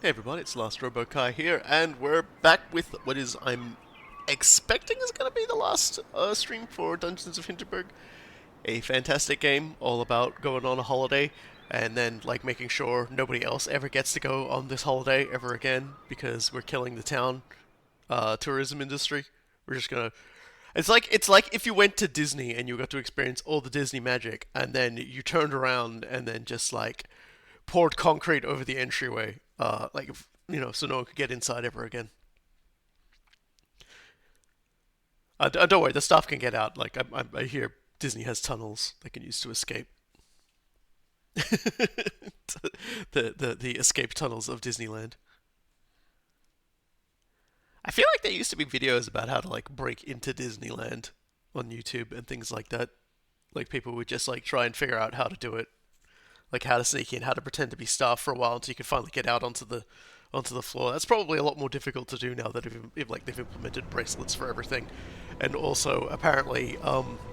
Hey everybody, it's Last RoboKai here, and we're back with what is, I'm expecting is going to be the last stream for Dungeons of Hinterberg. A fantastic game, all about going on a holiday, and then, like, making sure nobody else ever gets to go on this holiday ever again, because we're killing the town tourism industry. We're just gonna... it's like if you went to Disney and you got to experience all the Disney magic, and then you turned around and then just, like, poured concrete over the entryway, so no one could get inside ever again. Don't worry, the staff can get out. Like I hear Disney has tunnels they can use to escape. The escape tunnels of Disneyland. I feel like there used to be videos about how to like break into Disneyland on YouTube and things like that. Like people would just like try and figure out how to do it, like how to sneak in, how to pretend to be staff for a while until you can finally get out onto the floor. That's probably a lot more difficult to do now that they've implemented bracelets for everything, and also apparently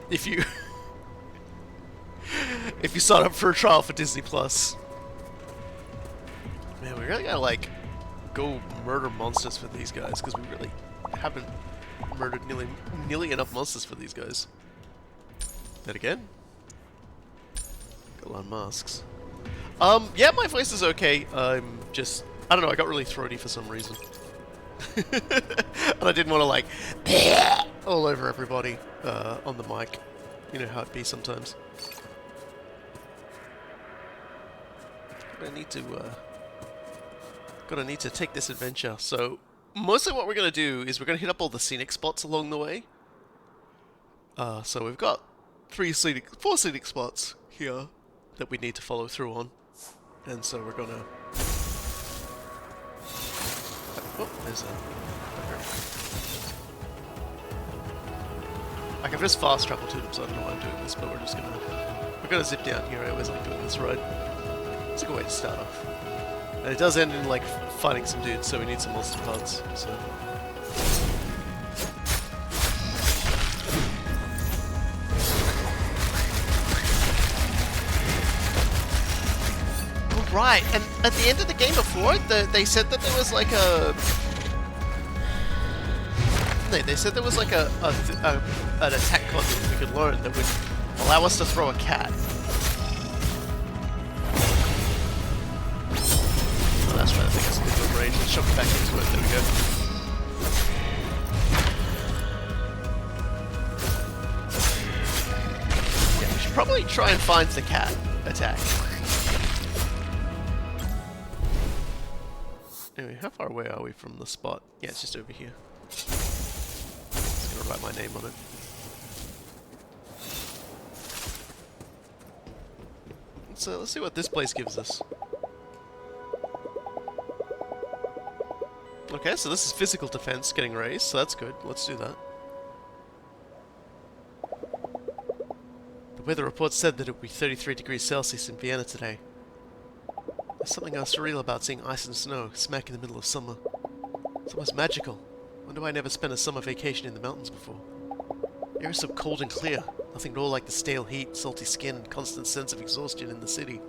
if you if you sign up for a trial for Disney Plus, man, we really gotta like go murder monsters for these guys because we really haven't murdered nearly enough monsters for these guys. That again? Got a lot of masks. Yeah, my voice is okay. I don't know, I got really throaty for some reason. And I didn't want to, like, all over everybody on the mic. You know how it be sometimes. Gonna need to take this adventure. So, mostly what we're gonna do is we're gonna hit up all the scenic spots along the way. So we've got four scenic spots here that we need to follow through on. And so we're gonna... Oh, there's a... I can just fast travel to them, so I don't know why I'm doing this, but we're gonna zip down here. I always like doing this ride. It's a good way to start off. And it does end in, like, fighting some dudes, so we need some monster parts, so... Right, and at the end of the game before, they said that there was like a... They said there was like an attack concept we could learn that would allow us to throw a cat. Oh, that's right, I think it's a good range. Let's shove it back into it, there we go. Yeah, we should probably try and find the cat attack. Anyway, how far away are we from the spot? Yeah, it's just over here. Just gonna write my name on it. Let's see what this place gives us. Okay, so this is physical defense getting raised, so that's good. Let's do that. The weather report said that it would be 33 degrees Celsius in Vienna today. There's something surreal about seeing ice and snow smack in the middle of summer. It's almost magical. Wonder why I never spent a summer vacation in the mountains before. The air is so cold and clear. Nothing at all like the stale heat, salty skin, and constant sense of exhaustion in the city.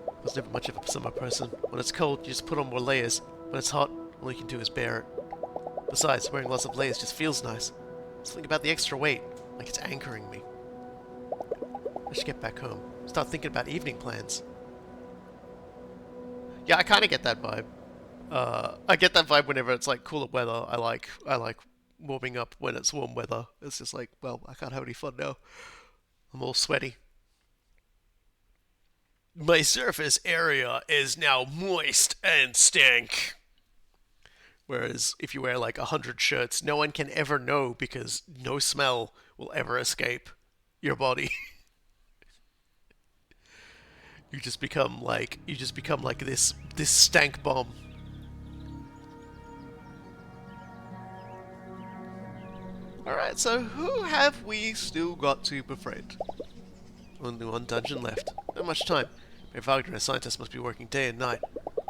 I was never much of a summer person. When it's cold, you just put on more layers. When it's hot, all you can do is bear it. Besides, wearing lots of layers just feels nice. Something about the extra weight, like it's anchoring me. I should get back home. Start thinking about evening plans. Yeah, I kind of get that vibe. I get that vibe whenever it's like cooler weather. I like warming up when it's warm weather. It's just like, well, I can't have any fun now. I'm all sweaty. My surface area is now moist and stank. Whereas if you wear like 100 shirts, no one can ever know because no smell will ever escape your body. You just become like this stank bomb. Alright, so who have we still got to befriend? Only one dungeon left. Not much time. Mayor Wagner and a scientist must be working day and night.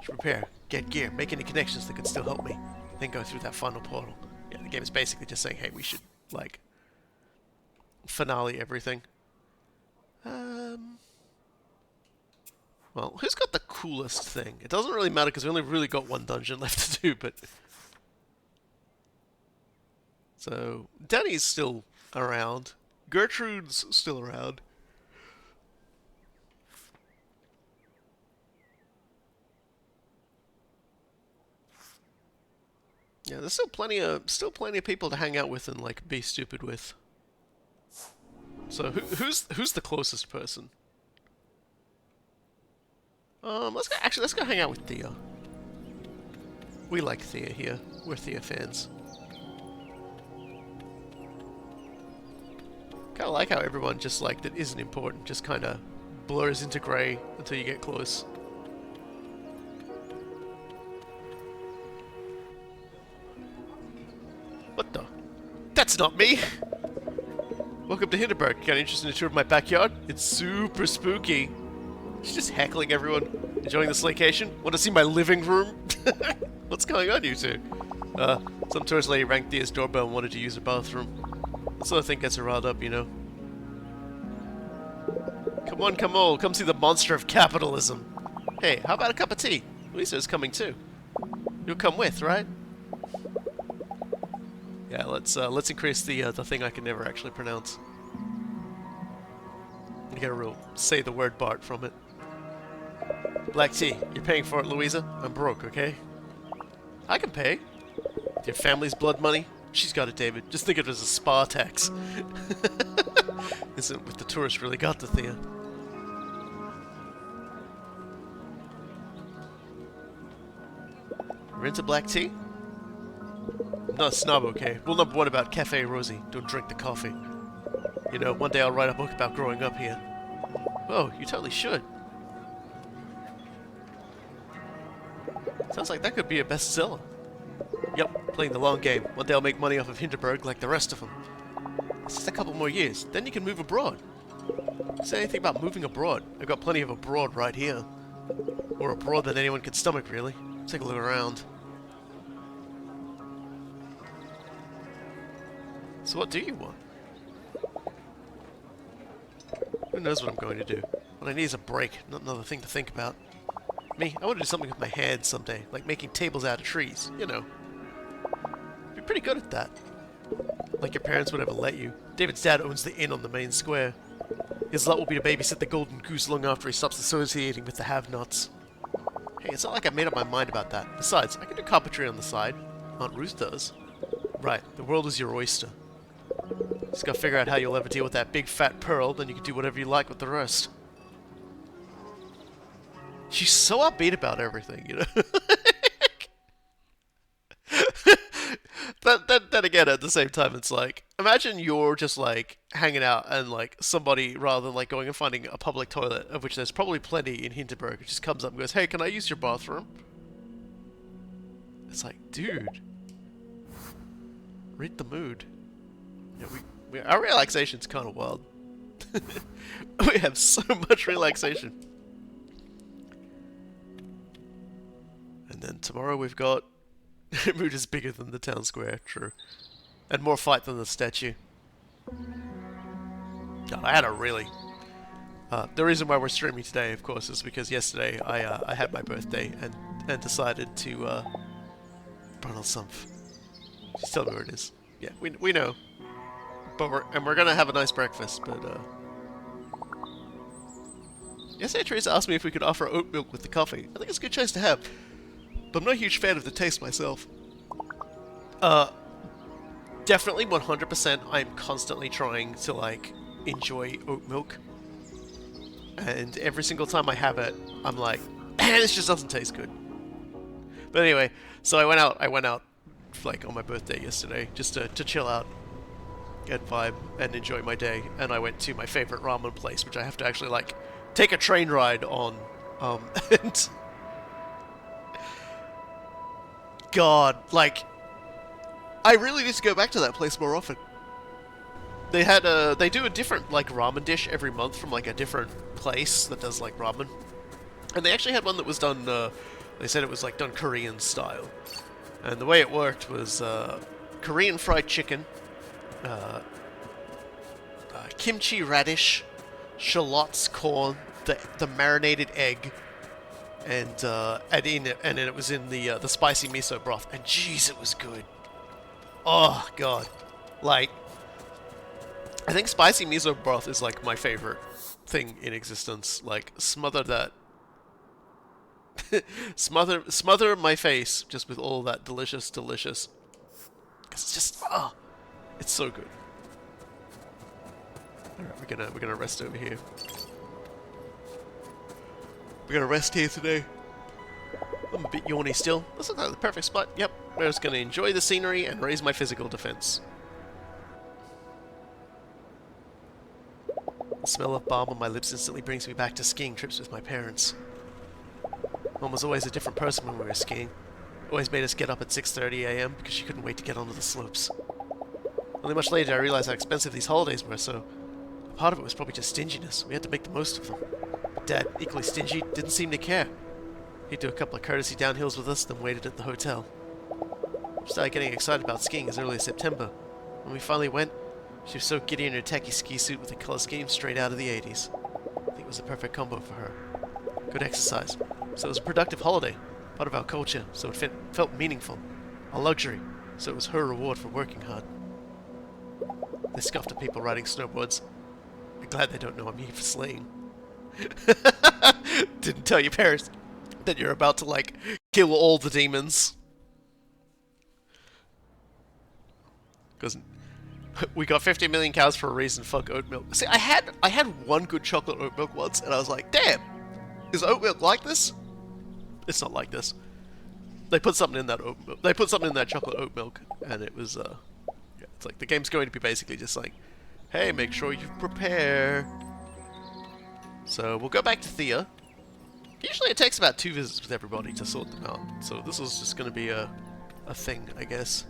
Should prepare, get gear, make any connections that could still help me, then go through that final portal. Yeah, the game is basically just saying, hey, we should, like, finale everything. Well, who's got the coolest thing? It doesn't really matter because we only really got one dungeon left to do, but... So, Danny's still around. Gertrude's still around. Yeah, there's still plenty of people to hang out with and like be stupid with. So who's the closest person? Let's go hang out with Thea. We like Thea here. We're Thea fans. Kind of like how everyone just like that isn't important just kind of blurs into grey until you get close. What the? That's not me! Welcome to Hinterberg. Got interested in a tour of my backyard? It's super spooky. She's just heckling everyone. Enjoying this location? Want to see my living room? What's going on, you two? Some tourist lady rang Thea's doorbell and wanted to use her bathroom. That sort of thing gets her riled up, you know. Come on, come on. Come see the monster of capitalism. Hey, how about a cup of tea? Lisa's coming too. You'll come with, right? Yeah, let's increase the thing I can never actually pronounce. You get a real say the word Bart from it. Black tea. You're paying for it, Louisa? I'm broke, okay? I can pay. With your family's blood money? She's got it, David. Just think of it as a spa tax. Isn't what the tourist really got to Thea. You're into black tea? I'm not a snob, okay? Rule number one about Cafe Rosie. Don't drink the coffee. You know, one day I'll write a book about growing up here. Oh, you totally should. Sounds like that could be a bestseller. Yep, playing the long game. One day I'll make money off of Hinterberg like the rest of them. It's just a couple more years. Then you can move abroad. Say anything about moving abroad. I've got plenty of abroad right here. Or abroad that anyone can stomach, really. Take a look around. So what do you want? Who knows what I'm going to do? What I need is a break, not another thing to think about. Me, I want to do something with my hands someday, like making tables out of trees, you know. Be pretty good at that. Like your parents would ever let you. David's dad owns the inn on the main square. His lot will be to babysit the golden goose long after he stops associating with the have-nots. Hey, it's not like I made up my mind about that. Besides, I can do carpentry on the side. Aunt Ruth does. Right, the world is your oyster. Just gotta figure out how you'll ever deal with that big fat pearl, then you can do whatever you like with the rest. She's so upbeat about everything, you know? Then again, at the same time, it's like, imagine you're just like hanging out and like somebody, rather than like going and finding a public toilet, of which there's probably plenty in Hinterberg, just comes up and goes, hey, can I use your bathroom? It's like, dude, read the mood. Yeah, our relaxation's kind of wild. We have so much relaxation. And then tomorrow we've got... Mood is bigger than the town square, true. And more fight than the statue. God, I had a really... the reason why we're streaming today, of course, is because yesterday I had my birthday and decided to... Brunel Sumph. Just tell me where it is. Yeah, we know. But we're gonna have a nice breakfast, but yesterday Teresa asked me if we could offer oat milk with the coffee. I think it's a good choice to have. But I'm not a huge fan of the taste myself. Definitely 100% I'm constantly trying to like enjoy oat milk. And every single time I have it, I'm like, this just doesn't taste good. But anyway, so I went out like on my birthday yesterday just to chill out. Get vibe and enjoy my day, and I went to my favorite ramen place, which I have to actually like take a train ride on. And God, like, I really need to go back to that place more often. They do a different like ramen dish every month from like a different place that does like ramen, and they actually had one that was done. They said it was like done Korean style, and the way it worked was Korean fried chicken. Kimchi radish, shallots, corn, the marinated egg, and in it, and then it was in the spicy miso broth, and jeez, it was good. Oh god, like I think spicy miso broth is like my favorite thing in existence. Like smother that, smother my face just with all that delicious. Cause it's just it's so good. All right, we're gonna rest over here. We're gonna rest here today. I'm a bit yawny still. This looks like the perfect spot. Yep, we're just gonna enjoy the scenery and raise my physical defense. The smell of balm on my lips instantly brings me back to skiing trips with my parents. Mom was always a different person when we were skiing. Always made us get up at 6:30 a.m. because she couldn't wait to get onto the slopes. Only much later I realized how expensive these holidays were, so part of it was probably just stinginess. We had to make the most of them. But Dad, equally stingy, didn't seem to care. He'd do a couple of courtesy downhills with us, then waited at the hotel. We started getting excited about skiing as early as September. When we finally went, she was so giddy in her tacky ski suit with a color scheme straight out of the 80s. I think it was the perfect combo for her. Good exercise. So it was a productive holiday, part of our culture, so it felt meaningful. A luxury, so it was her reward for working hard. They scoffed at people riding snowboards. I'm glad they don't know I'm here for sleighing. Didn't tell your parents that you're about to, like, kill all the demons. Because we got 50 million cows for a reason, fuck oat milk. See, I had one good chocolate oat milk once, and I was like, damn, is oat milk like this? It's not like this. They put something in that oat milk. They put something in that chocolate oat milk, and it was, yeah, it's like, the game's going to be basically just like, hey, make sure you prepare. So, we'll go back to Thea. Usually it takes about 2 visits with everybody to sort them out, so this was just going to be a thing, I guess.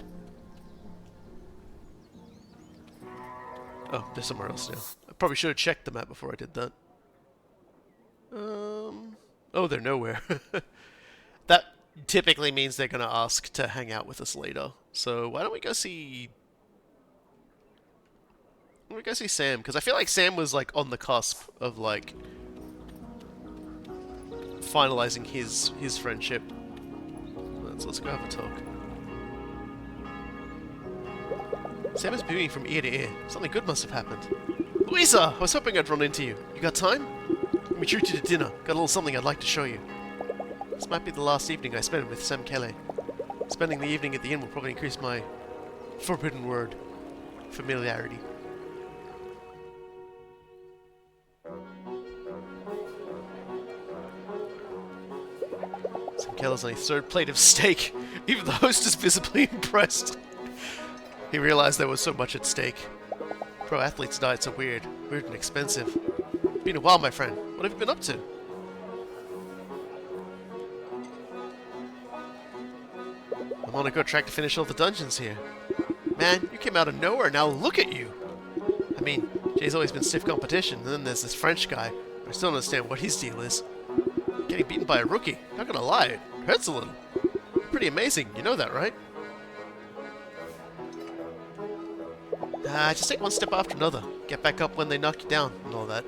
Oh, they're somewhere else now. I probably should have checked the map before I did that. Oh, they're nowhere. That typically means they're going to ask to hang out with us later. So why don't we go see... Why don't we go see Sam? Because I feel like Sam was like on the cusp of like finalizing his friendship. Let's go have a talk. Sam is beaming from ear to ear. Something good must have happened. Louisa! I was hoping I'd run into you. You got time? Let me treat you to dinner. Got a little something I'd like to show you. This might be the last evening I spend with Sam Kelly. Spending the evening at the inn will probably increase my forbidden word. Familiarity. Sam Kelly's on his 3rd plate of steak. Even the host is visibly impressed. He realized there was so much at stake. Pro athletes' diets are weird and expensive. It's been a while, my friend. What have you been up to? I'm on a good track to finish all the dungeons here. Man, you came out of nowhere, now look at you! I mean, Jay's always been stiff competition, and then there's this French guy. I still don't understand what his deal is. Getting beaten by a rookie. Not gonna lie, it hurts a little. Pretty amazing, you know that, right? Just take one step after another. Get back up when they knock you down and all that.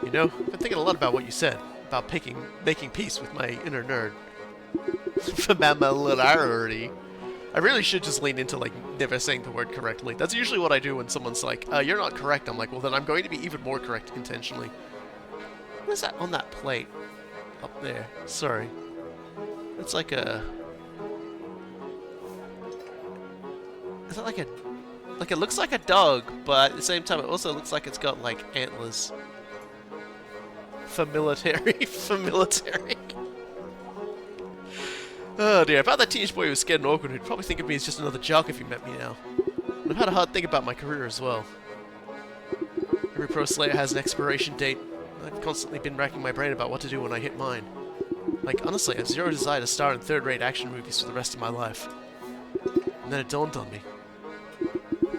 You know, I've been thinking a lot about what you said, about making peace with my inner nerd. Familiarity. I really should just lean into, like, never saying the word correctly. That's usually what I do when someone's like, you're not correct. I'm like, well, then I'm going to be even more correct intentionally. What is that on that plate? Up there. Sorry. It's like a... Is that like a... Like, it looks like a dog, but at the same time, it also looks like it's got, like, antlers. Familiarity. Familiarity. Oh dear, about that teenage boy who was scared and awkward, who'd probably think of me as just another jock if he met me now. And I've had a hard think about my career as well. Every pro slayer has an expiration date. I've constantly been racking my brain about what to do when I hit mine. Like, honestly, I have zero desire to star in third-rate action movies for the rest of my life. And then it dawned on me.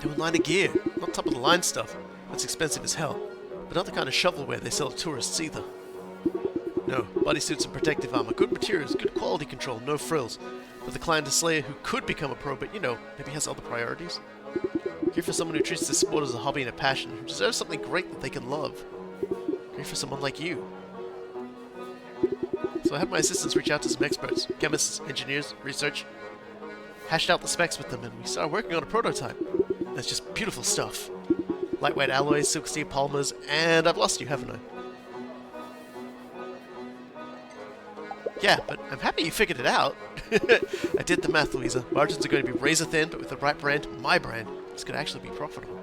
Doing line of gear, not top-of-the-line stuff. That's expensive as hell. But not the kind of shovelware they sell to tourists either. No, bodysuits and protective armor, good materials, good quality control, no frills. For the client slayer who could become a pro, but you know, maybe has other priorities. Here for someone who treats this sport as a hobby and a passion, who deserves something great that they can love. Ready for someone like you. So I had my assistants reach out to some experts, chemists, engineers, research, hashed out the specs with them, and we started working on a prototype. That's just beautiful stuff. Lightweight alloys, silk steel polymers, and I've lost you, haven't I? Yeah, but I'm happy you figured it out. I did the math, Louisa. Margins are going to be razor thin, but with the right brand, my brand, it's going to actually be profitable.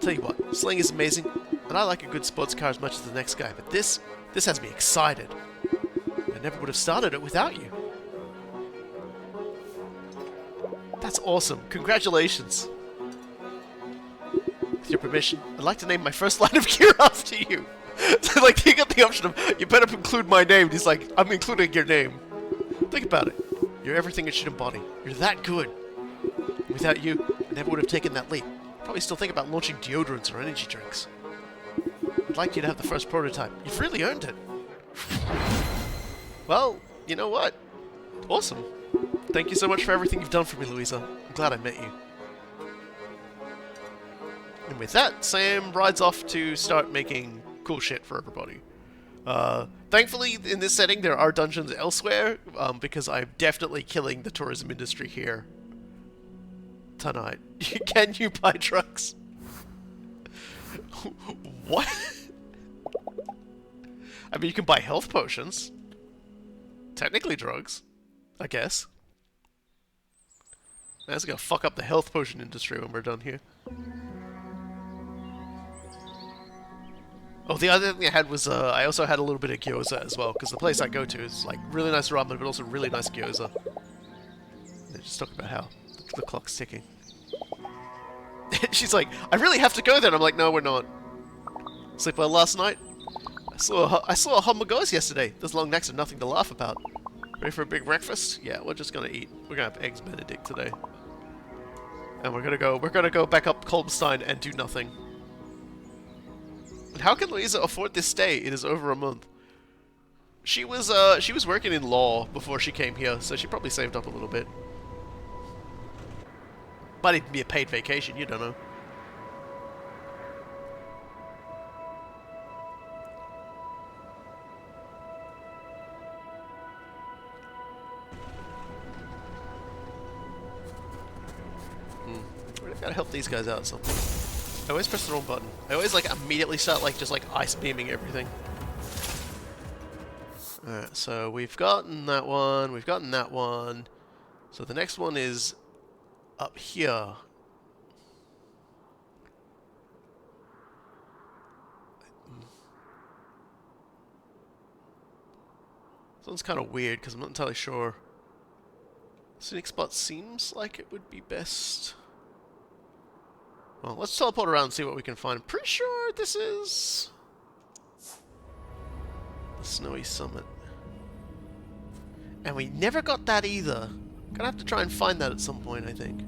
Tell you what, sling is amazing, and I like a good sports car as much as the next guy, but this has me excited. I never would have started it without you. That's awesome. Congratulations. With your permission, I'd like to name my first line of gear after you. So, like, he got the option of, you better include my name. And he's like, I'm including your name. Think about it. You're everything it should embody. You're that good. Without you, I never would have taken that leap. Probably still think about launching deodorants or energy drinks. I'd like you to have the first prototype. You've really earned it. Well, you know what? Awesome. Thank you so much for everything you've done for me, Louisa. I'm glad I met you. And with that, Sam rides off to start making cool shit for everybody. Thankfully, in this setting, there are dungeons elsewhere, because I'm definitely killing the tourism industry here tonight. Can you buy drugs? What? I mean, you can buy health potions. Technically drugs, I guess. That's gonna fuck up the health potion industry when we're done here. Oh, the other thing I had was, I also had a little bit of gyoza as well, because the place I go to is, like, really nice ramen, but also really nice gyoza. They're just talking about how the clock's ticking. She's like, I really have to go there, and I'm like, no, we're not. Sleep well last night? I saw a homogos yesterday. Those long necks are nothing to laugh about. Ready for a big breakfast? Yeah, we're just gonna eat. We're gonna have eggs Benedict today. And we're gonna go back up Kolbenstein and do nothing. And how can Louisa afford this stay? It is over a month. She was working in law before she came here, so she probably saved up a little bit. Might even be a paid vacation, you don't know. I gotta help these guys out somehow. I always press the wrong button. I always like immediately start like just like ice beaming everything. Alright, so we've gotten that one, we've gotten that one. So the next one is up here. This one's kind of weird because I'm not entirely sure. Scenic spot seems like it would be best. Well, let's teleport around and see what we can find. I'm pretty sure this is the Snowy Summit. And we never got that either. Gonna have to try and find that at some point, I think.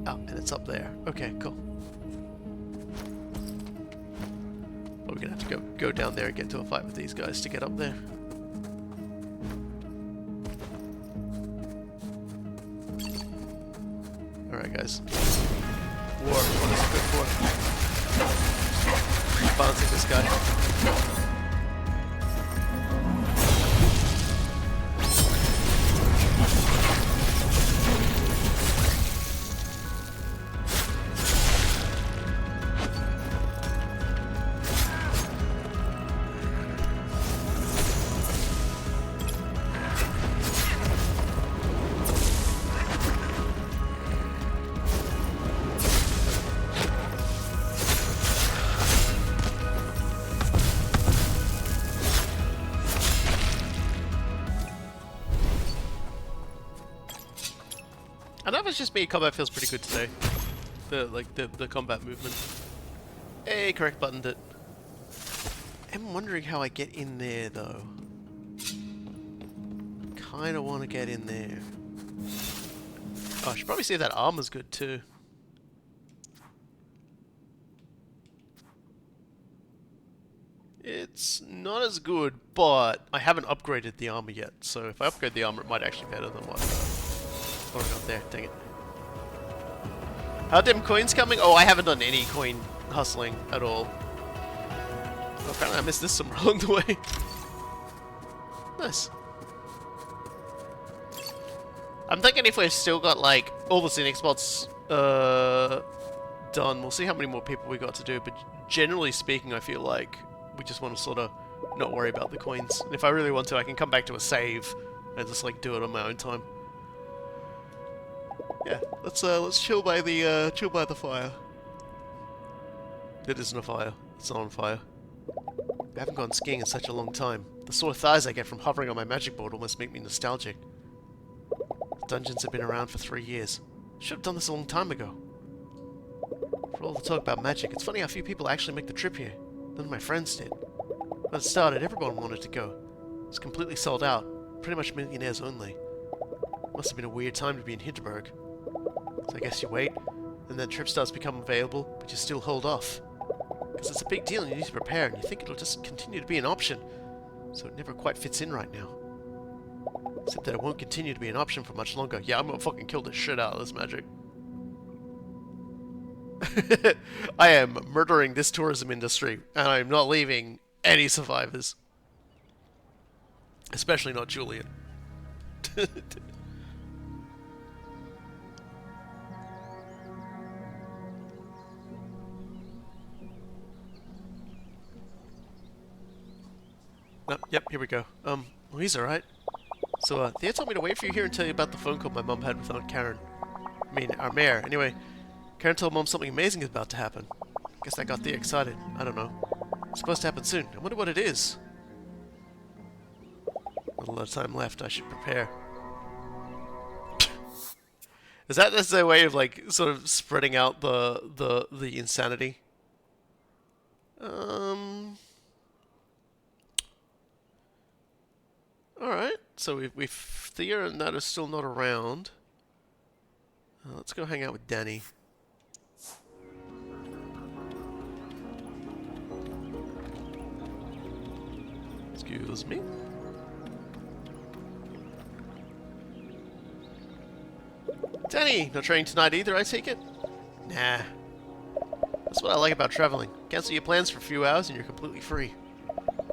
Oh, and it's up there. Okay, cool. But we're gonna have to go down there and get into a fight with these guys to get up there. Alright guys. War, what is it good for? Bouncing this guy. I know if it's just me, combat feels pretty good today. The combat movement. Hey, correct buttoned it. I'm wondering how I get in there though. Kinda wanna get in there. Oh, I should probably say that armor's good too. It's not as good, but I haven't upgraded the armor yet, so if I upgrade the armor it might actually be better than what I got there, dang it. Are them coins coming? Oh, I haven't done any coin hustling at all. Oh, apparently I missed this somewhere along the way. Nice. I'm thinking if we've still got, like, all the scenic spots done, we'll see how many more people we got to do, but generally speaking, I feel like we just want to sort of not worry about the coins. And if I really want to, I can come back to a save and just, like, do it on my own time. Yeah, let's chill by the fire. It isn't a fire. It's not on fire. I haven't gone skiing in such a long time. The sore thighs I get from hovering on my magic board almost make me nostalgic. The dungeons have been around for 3 years. Should have done this a long time ago. For all the talk about magic, it's funny how few people actually make the trip here. None of my friends did. When it started, everyone wanted to go. It was completely sold out. Pretty much millionaires only. Must have been a weird time to be in Hinterberg. So I guess you wait, and then trip starts becoming available, but you still hold off. Because it's a big deal and you need to prepare, and you think it'll just continue to be an option. So it never quite fits in right now. Except that it won't continue to be an option for much longer. Yeah, I'm gonna fucking kill the shit out of this magic. I am murdering this tourism industry, and I'm not leaving any survivors. Especially not Julian. Oh, yep, here we go. Well, he's alright. So, Thea told me to wait for you here and tell you about the phone call my mom had with Aunt Karen. I mean, our mayor. Anyway, Karen told Mom something amazing is about to happen. Guess that got Thea excited. I don't know. It's supposed to happen soon. I wonder what it is. Not a lot of time left. I should prepare. Is that their way of, like, sort of spreading out the insanity? Alright, so we've Thea and that are still not around. Let's go hang out with Danny. Excuse me. Danny, no training tonight either, I take it? Nah. That's what I like about traveling. Cancel your plans for a few hours and you're completely free.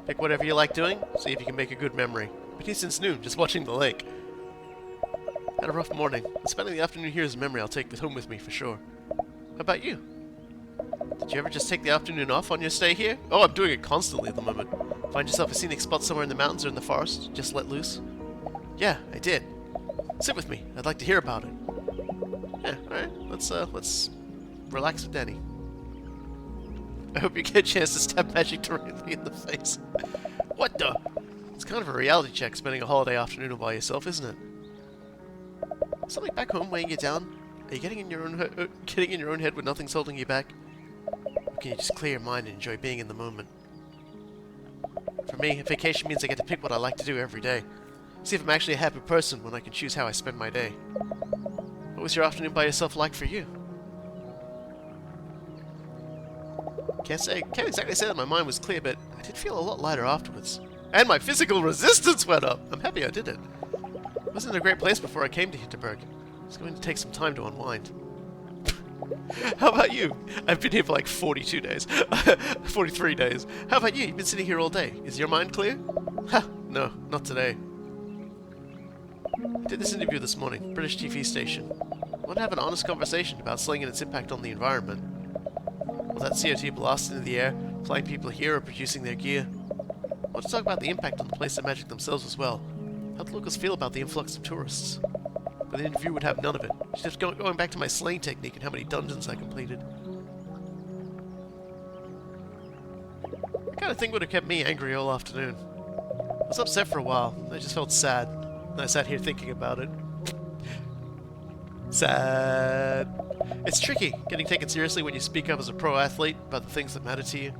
Pick whatever you like doing, see if you can make a good memory. Been here since noon, just watching the lake. Had a rough morning. Spending the afternoon here is a memory I'll take home with me for sure. How about you? Did you ever just take the afternoon off on your stay here? Oh, I'm doing it constantly at the moment. Find yourself a scenic spot somewhere in the mountains or in the forest, just let loose? Yeah, I did. Sit with me. I'd like to hear about it. Yeah, alright. Let's relax with Danny. I hope you get a chance to stab magic directly in the face. What the? It's kind of a reality check spending a holiday afternoon all by yourself, isn't it? Something back home weighing you down? Are you getting in your own head when nothing's holding you back? Or can you just clear your mind and enjoy being in the moment? For me, vacation means I get to pick what I like to do every day. See if I'm actually a happy person when I can choose how I spend my day. What was your afternoon by yourself like for you? Can't exactly say that my mind was clear, but I did feel a lot lighter afterwards. And my physical resistance went up! I'm happy I did it. I wasn't in a great place before I came to Hinterberg. It's going to take some time to unwind. How about you? I've been here for like 42 days. 43 days. How about you? You've been sitting here all day. Is your mind clear? Ha! No, not today. I did this interview this morning, British TV station. I want to have an honest conversation about slang and its impact on the environment. Will that CO2 blast into the air, flying people here or producing their gear? I want to talk about the impact on the place of magic themselves as well. How do locals feel about the influx of tourists? But the interview would have none of it. Just going back to my slaying technique and how many dungeons I completed. The kind of thing would have kept me angry all afternoon. I was upset for a while. I just felt sad. And I sat here thinking about it. Sad. It's tricky, getting taken seriously when you speak up as a pro athlete about the things that matter to you.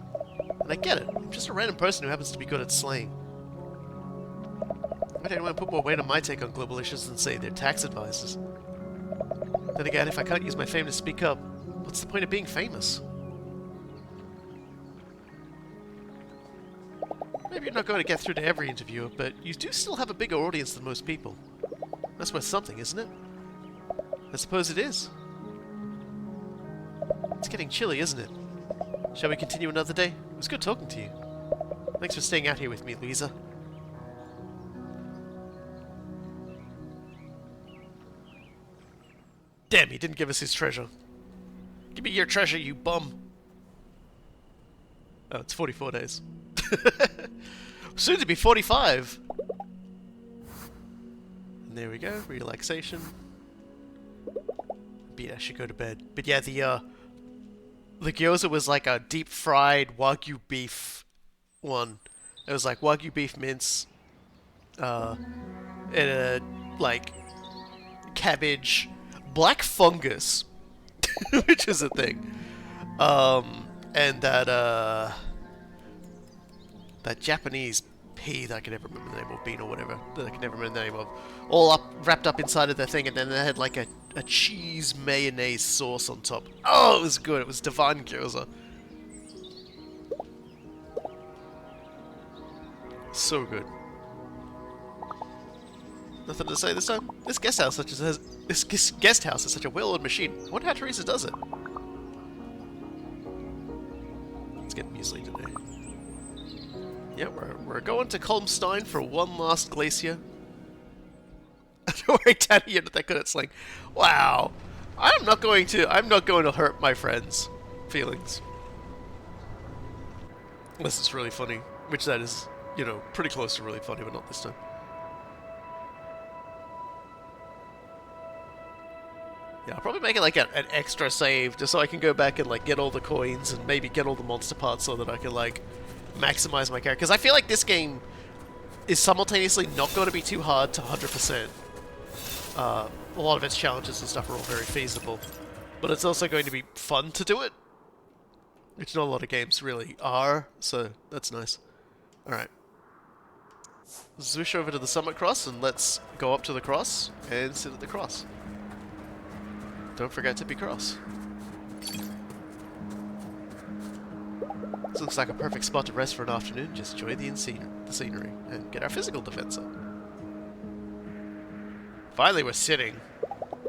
And I get it. I'm just a random person who happens to be good at slaying. Why did anyone put more weight on my take on global issues than, say, their tax advisors? Then again, if I can't use my fame to speak up, what's the point of being famous? Maybe you're not going to get through to every interviewer, but you do still have a bigger audience than most people. That's worth something, isn't it? I suppose it is. It's getting chilly, isn't it? Shall we continue another day? It was good talking to you. Thanks for staying out here with me, Louisa. Damn, he didn't give us his treasure. Give me your treasure, you bum. Oh, it's 44 days. Soon to be 45. And there we go, relaxation. But yeah, I should go to bed. But yeah, the gyoza was like a deep fried Wagyu beef one. It was like Wagyu beef mince, and like cabbage, black fungus, which is a thing. And that Japanese pea that I can never remember the name of, bean or whatever, that I can never remember the name of, all up wrapped up inside of the thing, and then they had like a cheese mayonnaise sauce on top. Oh, it was good. It was divine gyoza. So good. Nothing to say this time. This guest house is such a well-oiled machine. I wonder how Teresa does it. Let's get muesli today. Yeah, we're going to Kolmstein for one last glacier. Don't worry, Daddy, you're not that good at slang. Wow, I'm not going to hurt my friends' feelings. Unless it's really funny, which that is, you know, pretty close to really funny, but not this time. Yeah, I'll probably make it like an extra save, just so I can go back and like get all the coins and maybe get all the monster parts so that I can like maximize my character. Because I feel like this game is simultaneously not going to be too hard to 100%. A lot of its challenges and stuff are all very feasible, but it's also going to be fun to do it, which not a lot of games really are, so that's nice. Alright. Zwoosh over to the summit cross and let's go up to the cross and sit at the cross. Don't forget to be cross. This looks like a perfect spot to rest for an afternoon. Just enjoy the scenery and get our physical defense up. Finally, we're sitting.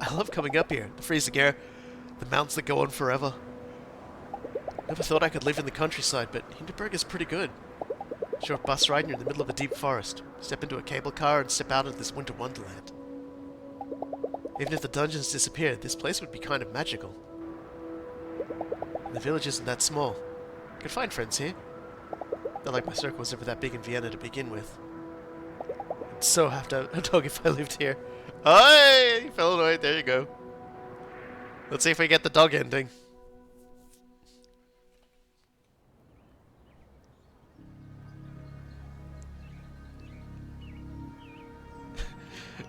I love coming up here. The freezing air, the mountains that go on forever. Never thought I could live in the countryside, but Hinterberg is pretty good. Short bus ride and you're in the middle of a deep forest. Step into a cable car and step out into this winter wonderland. Even if the dungeons disappeared, this place would be kind of magical. And the village isn't that small. I could find friends here. Not like my circle was ever that big in Vienna to begin with. I'd so have to have a dog if I lived here. Hi, fellow Noid, there you go. Let's see if we get the dog ending.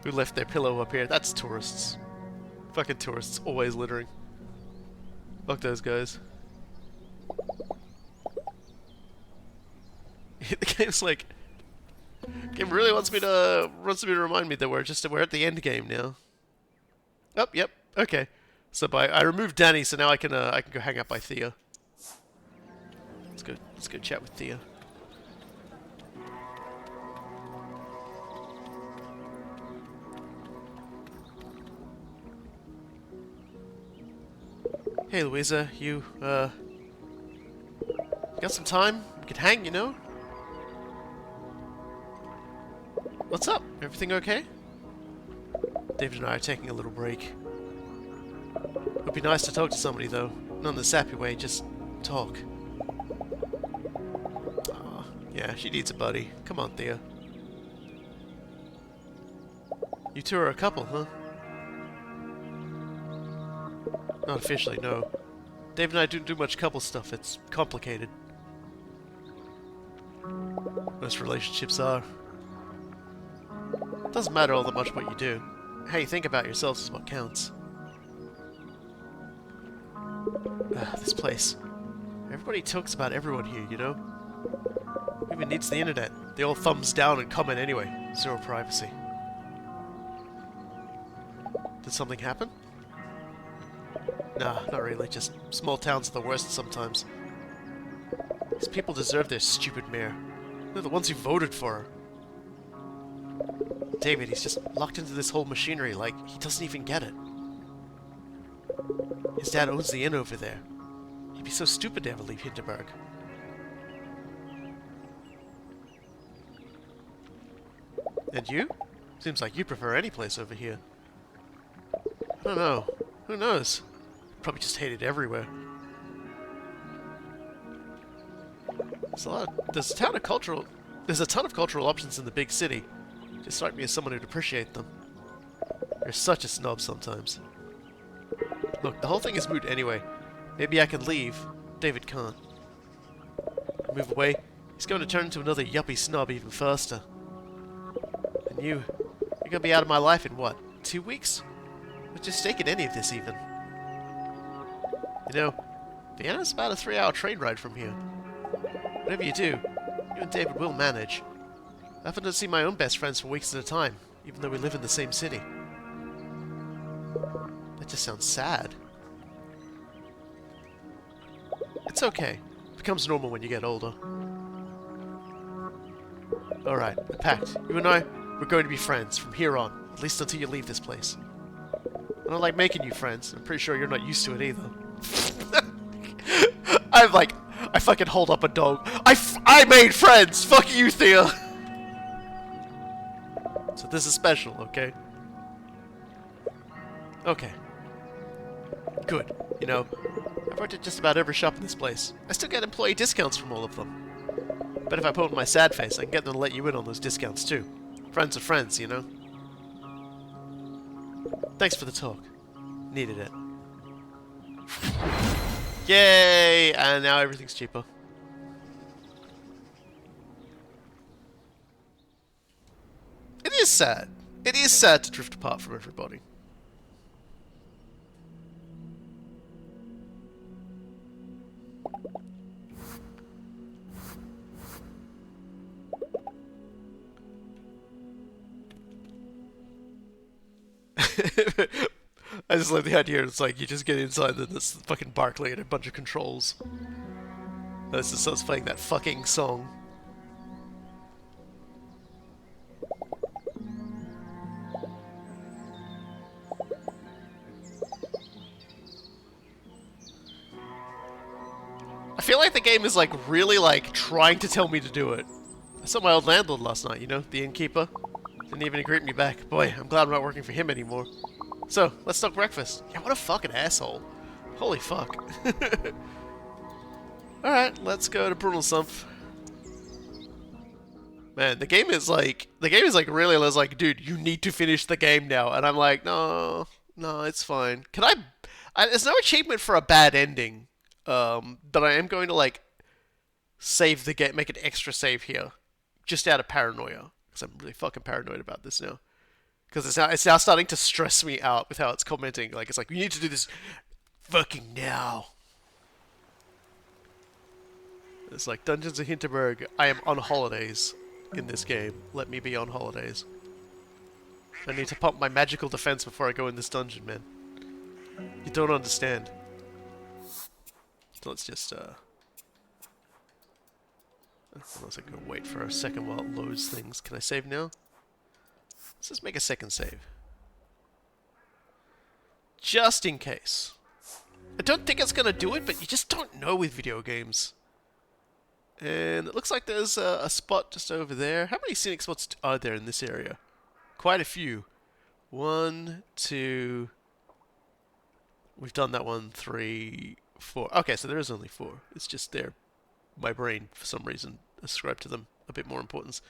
Who left their pillow up here? That's tourists. Fucking tourists, always littering. Fuck those guys. The game's like... The game really wants me to remind me that we're at the end game now. Oh, yep, okay. So I removed Danny, so now I can go hang out by Thea. Let's go chat with Thea. Hey Louisa, you got some time? We could hang, you know? What's up? Everything okay? David and I are taking a little break. It would be nice to talk to somebody though. Not in the sappy way, just talk. Aw, yeah, she needs a buddy. Come on, Thea. You two are a couple, huh? Not officially, no. Dave and I don't do much couple stuff. It's complicated. Most relationships are. It doesn't matter all that much what you do. How you think about yourselves is what counts. This place. Everybody talks about everyone here, you know? Who even needs the internet? They all thumbs down and comment anyway. Zero privacy. Did something happen? Nah, not really. Just small towns are the worst sometimes. These people deserve their stupid mayor. They're the ones who voted for her. David, he's just locked into this whole machinery like he doesn't even get it. His dad owns the inn over there. You'd be so stupid to ever leave Hinterberg. And you? Seems like you prefer any place over here. I don't know. Who knows? Probably just hate it everywhere. There's a ton of cultural options in the big city. Just strike me as someone who'd appreciate them. You're such a snob sometimes. Look, the whole thing is moot anyway. Maybe I can leave. David can't. Move away. He's going to turn into another yuppie snob even faster. And you're gonna be out of my life in what, 2 weeks? Let's just take it any of this even. You know, Vienna's about a 3-hour train ride from here. Whatever you do, you and David will manage. I often don't see my own best friends for weeks at a time, even though we live in the same city. That just sounds sad. It's okay. It becomes normal when you get older. Alright, we're packed. You and I, we're going to be friends from here on, at least until you leave this place. I don't like making you friends. I'm pretty sure you're not used to it either. I fucking hold up a dog. I made friends! Fuck you, Thea! So this is special, okay? Okay. Good. You know, I've worked at just about every shop in this place. I still get employee discounts from all of them. But if I put on my sad face, I can get them to let you in on those discounts too. Friends are friends, you know? Thanks for the talk. Needed it. Yay! And now everything's cheaper. It is sad. It is sad to drift apart from everybody. I just love the idea. It's like you just get inside this fucking Barclay and a bunch of controls. This just starts playing that fucking song. I feel like the game is like really like trying to tell me to do it. I saw my old landlord last night, you know, the innkeeper. Didn't even greet me back. Boy, I'm glad I'm not working for him anymore. So, let's talk breakfast. Yeah, what a fucking asshole. Holy fuck. Alright, let's go to Brunelsumpf. Man, the game is like really like, dude, you need to finish the game now. And I'm like, no, it's fine. Can there's no achievement for a bad ending. But I am going to like save the game, make an extra save here. Just out of paranoia. Because I'm really fucking paranoid about this now. Because it's now starting to stress me out with how it's commenting. Like, it's like, we need to do this fucking now. It's like, Dungeons of Hinterberg, I am on holidays in this game. Let me be on holidays. I need to pump my magical defense before I go in this dungeon, man. You don't understand. So let's just, unless I can wait for a second while it loads things. Can I save now? Let's just make a second save. Just in case. I don't think it's gonna do it, but you just don't know with video games. And it looks like there's a spot just over there. How many scenic spots are there in this area? Quite a few. 1, 2... We've done that one, 3, 4. Okay, so there is only 4. It's just there. My brain, for some reason, ascribed to them a bit more importance.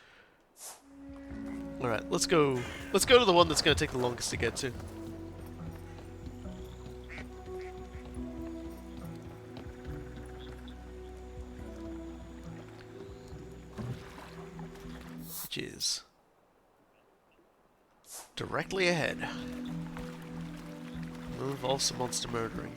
Alright, let's go to the one that's going to take the longest to get to. Which is directly ahead. Will involve some monster murdering.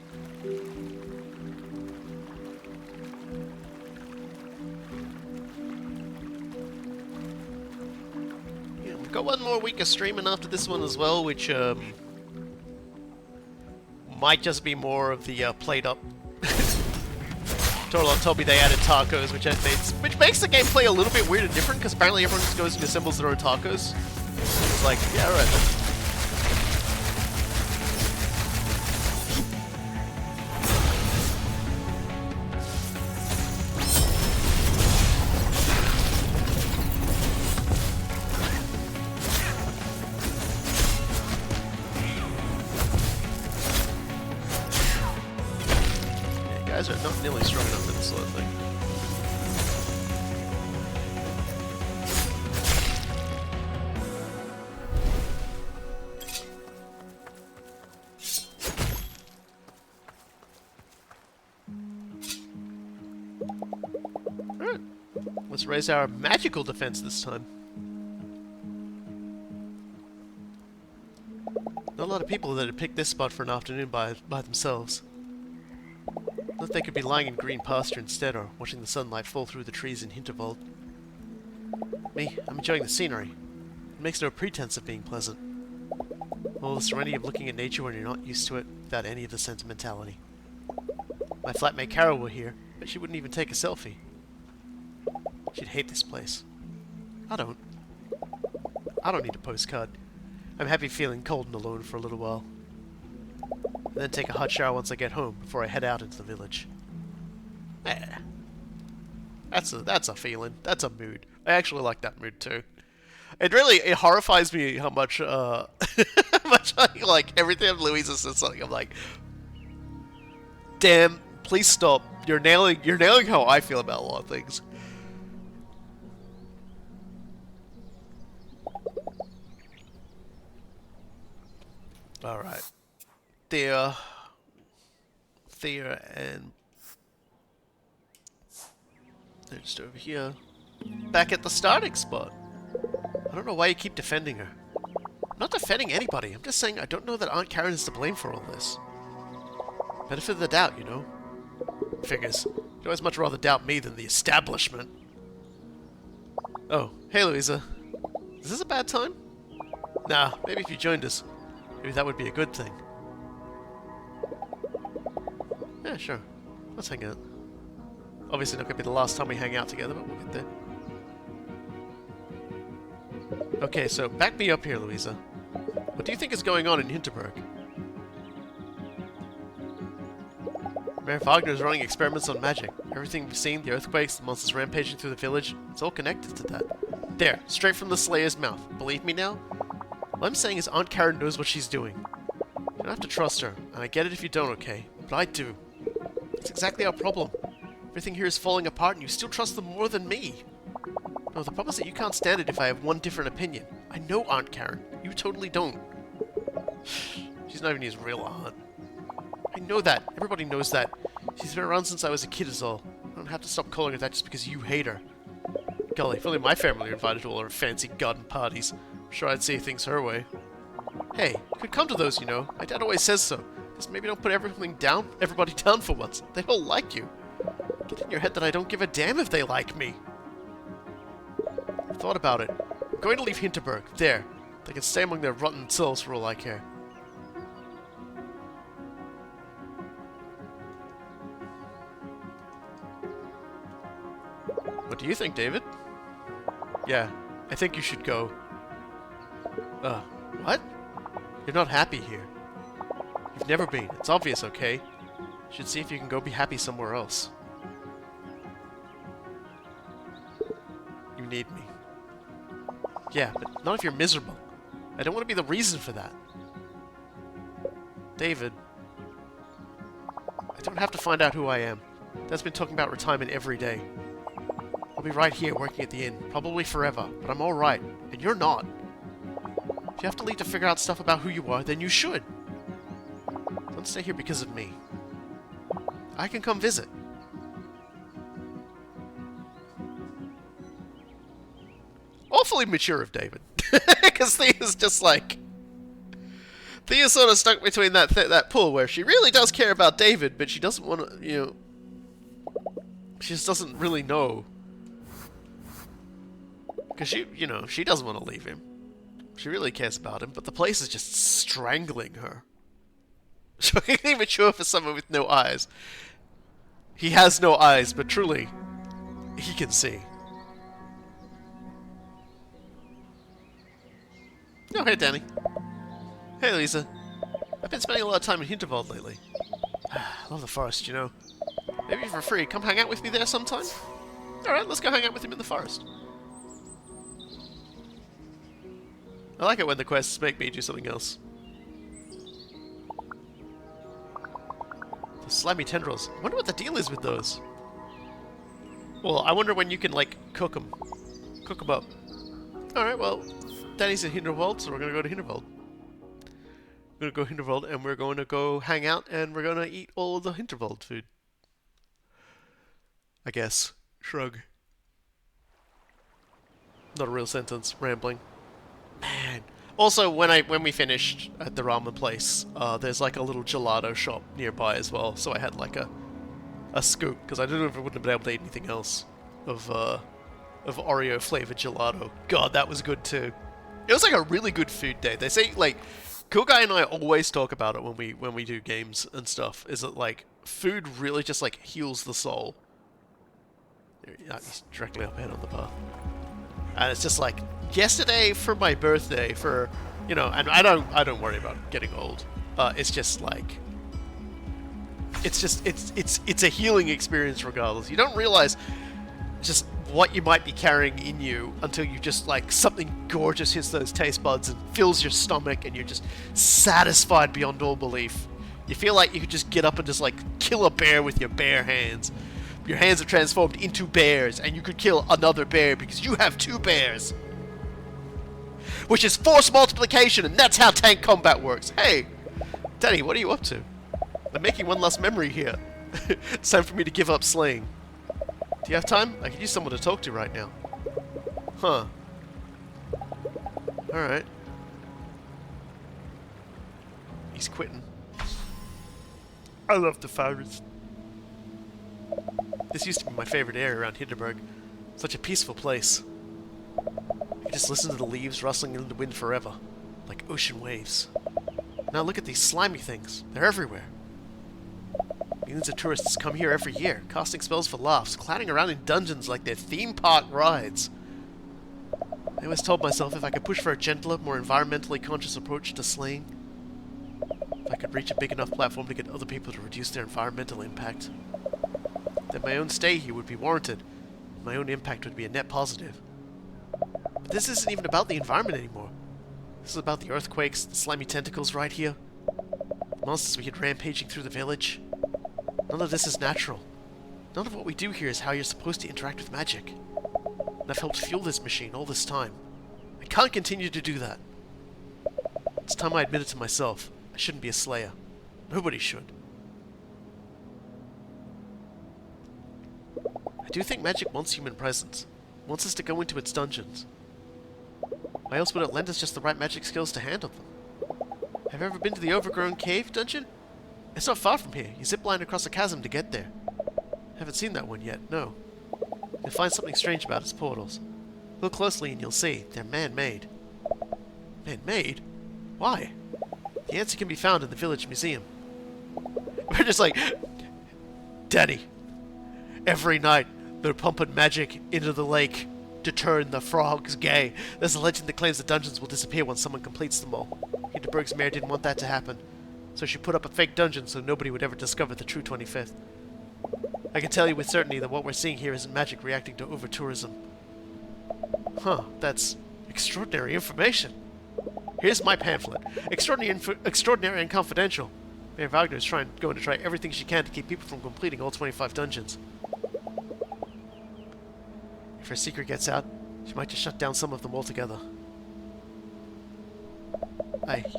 Got one more week of streaming after this one as well, which might just be more of the played up. Torlon told me they added tacos, which makes the gameplay a little bit weird and different, because apparently everyone just goes and assembles their own tacos. It's like, yeah, alright then. guys are not nearly strong enough for this sort of thing. Alright. Let's raise our magical defense this time. Not a lot of people that had picked this spot for an afternoon by themselves. Thought they could be lying in green pasture instead, or watching the sunlight fall through the trees in Hinterberg. Me, I'm enjoying the scenery. It makes no pretense of being pleasant. All the serenity of looking at nature when you're not used to it, without any of the sentimentality. My flatmate Carol were here, but she wouldn't even take a selfie. She'd hate this place. I don't. I don't need a postcard. I'm happy feeling cold and alone for a little while. And then take a hot shower once I get home, before I head out into the village. That's a feeling. That's a mood. I actually like that mood too. It horrifies me how much how much I like every time Louisa says something. I'm like, damn, please stop. You're nailing how I feel about a lot of things. Alright. Thea and they're just over here. Back at the starting spot. I don't know why you keep defending her. I'm not defending anybody. I'm just saying I don't know that Aunt Karen is to blame for all this. Benefit of the doubt, you know. Figures. You'd always much rather doubt me than the establishment. Oh, hey Louisa. Is this a bad time? Nah, maybe if you joined us. Maybe that would be a good thing. Yeah, sure. Let's hang out. Obviously not going to be the last time we hang out together, but we'll get there. Okay, so back me up here, Louisa. What do you think is going on in Hinterberg? Mayor Wagner is running experiments on magic. Everything we've seen, the earthquakes, the monsters rampaging through the village, it's all connected to that. There, straight from the Slayer's mouth. Believe me now? What I'm saying is Aunt Karen knows what she's doing. You don't have to trust her, and I get it if you don't, okay? But I do. It's exactly our problem. Everything here is falling apart, and you still trust them more than me. No, the problem is that you can't stand it if I have one different opinion. I know Aunt Karen. You totally don't. She's not even his real aunt. I know that. Everybody knows that. She's been around since I was a kid is all. I don't have to stop calling her that just because you hate her. Golly, if only my family were invited to all our fancy garden parties. I'm sure I'd say things her way. Hey, you could come to those, you know. My dad always says so. Just maybe don't put everybody down for once. They all like you. Get in your head that I don't give a damn if they like me. I've thought about it. I'm going to leave Hinterberg. There. They can stay among their rotten selves for all I care. What do you think, David? Yeah, I think you should go. What? You're not happy here. You've never been. It's obvious, okay? You should see if you can go be happy somewhere else. You need me. Yeah, but not if you're miserable. I don't want to be the reason for that. David. I don't have to find out who I am. Dad's been talking about retirement every day. I'll be right here working at the inn, probably forever, but I'm alright, and you're not. If you have to leave to figure out stuff about who you are, then you should. Don't stay here because of me. I can come visit. Awfully mature of David. Because Thea's just like... Thea's sort of stuck between that pull where she really does care about David, but she doesn't want to, you know... She just doesn't really know. Because she, you know, she doesn't want to leave him. She really cares about him, but the place is just strangling her. Shockingly mature for someone with no eyes. He has no eyes, but truly, he can see. Oh, hey, Danny. Hey, Lisa. I've been spending a lot of time in Hinterberg lately. I love the forest, you know. Maybe for free, come hang out with me there sometime? Alright, let's go hang out with him in the forest. I like it when the quests make me do something else. The slimy tendrils. I wonder what the deal is with those. Well, I wonder when you can, like, cook them. Cook them up. Alright, well, Danny's in Hinterwald, so we're gonna go to Hinterwald. We're gonna go to Hinterwald, and we're going to go hang out, and we're gonna eat all of the Hinterwald food. I guess. Shrug. Not a real sentence. Rambling. Man. Also, when we finished at the ramen place, there's like a little gelato shop nearby as well, so I had like a scoop, because I don't know if I wouldn't have been able to eat anything else of Oreo flavored gelato. God, that was good too. It was like a really good food day. They say, like, Cool Guy and I always talk about it when we do games and stuff, is that like food really just like heals the soul. He's directly up ahead on the path. And it's just like, yesterday for my birthday, for, you know, and I don't worry about getting old. It's just like, it's a healing experience regardless. You don't realize just what you might be carrying in you until you just, like, something gorgeous hits those taste buds and fills your stomach and you're just satisfied beyond all belief. You feel like you could just get up and just, like, kill a bear with your bare hands. Your hands are transformed into bears, and you could kill another bear because you have 2 bears. Which is force multiplication, and that's how tank combat works. Hey, Danny, what are you up to? I'm making one last memory here. It's time for me to give up slaying. Do you have time? I could use someone to talk to right now. Huh. Alright. He's quitting. I love the forest. This used to be my favorite area around Hinterberg. Such a peaceful place. I could just listen to the leaves rustling in the wind forever, like ocean waves. Now look at these slimy things. They're everywhere. Millions of tourists come here every year, casting spells for laughs, clowning around in dungeons like they're theme park rides. I always told myself if I could push for a gentler, more environmentally conscious approach to slaying, if I could reach a big enough platform to get other people to reduce their environmental impact, that my own stay here would be warranted. My own impact would be a net positive. But this isn't even about the environment anymore. This is about the earthquakes, the slimy tentacles right here, the monsters we had rampaging through the village. None of this is natural. None of what we do here is how you're supposed to interact with magic. And I've helped fuel this machine all this time. I can't continue to do that. It's time I admit it to myself. I shouldn't be a slayer. Nobody should. I do think magic wants human presence. It wants us to go into its dungeons. Why else would it lend us just the right magic skills to handle them? Have you ever been to the Overgrown Cave dungeon? It's not far from here. You zipline across a chasm to get there. Haven't seen that one yet, no. You'll find something strange about its portals. Look closely and you'll see. They're man-made. Man-made? Why? The answer can be found in the village museum. We're just like, Daddy, every night they're pumping magic into the lake to turn the frogs gay. There's a legend that claims the dungeons will disappear once someone completes them all. Hinterberg's mayor didn't want that to happen, so she put up a fake dungeon so nobody would ever discover the true 25th. I can tell you with certainty that what we're seeing here isn't magic reacting to over-tourism. Huh, that's extraordinary information. Here's my pamphlet. Extraordinary and confidential. Mayor Wagner is going to try everything she can to keep people from completing all 25 dungeons. If her secret gets out, she might just shut down some of them altogether.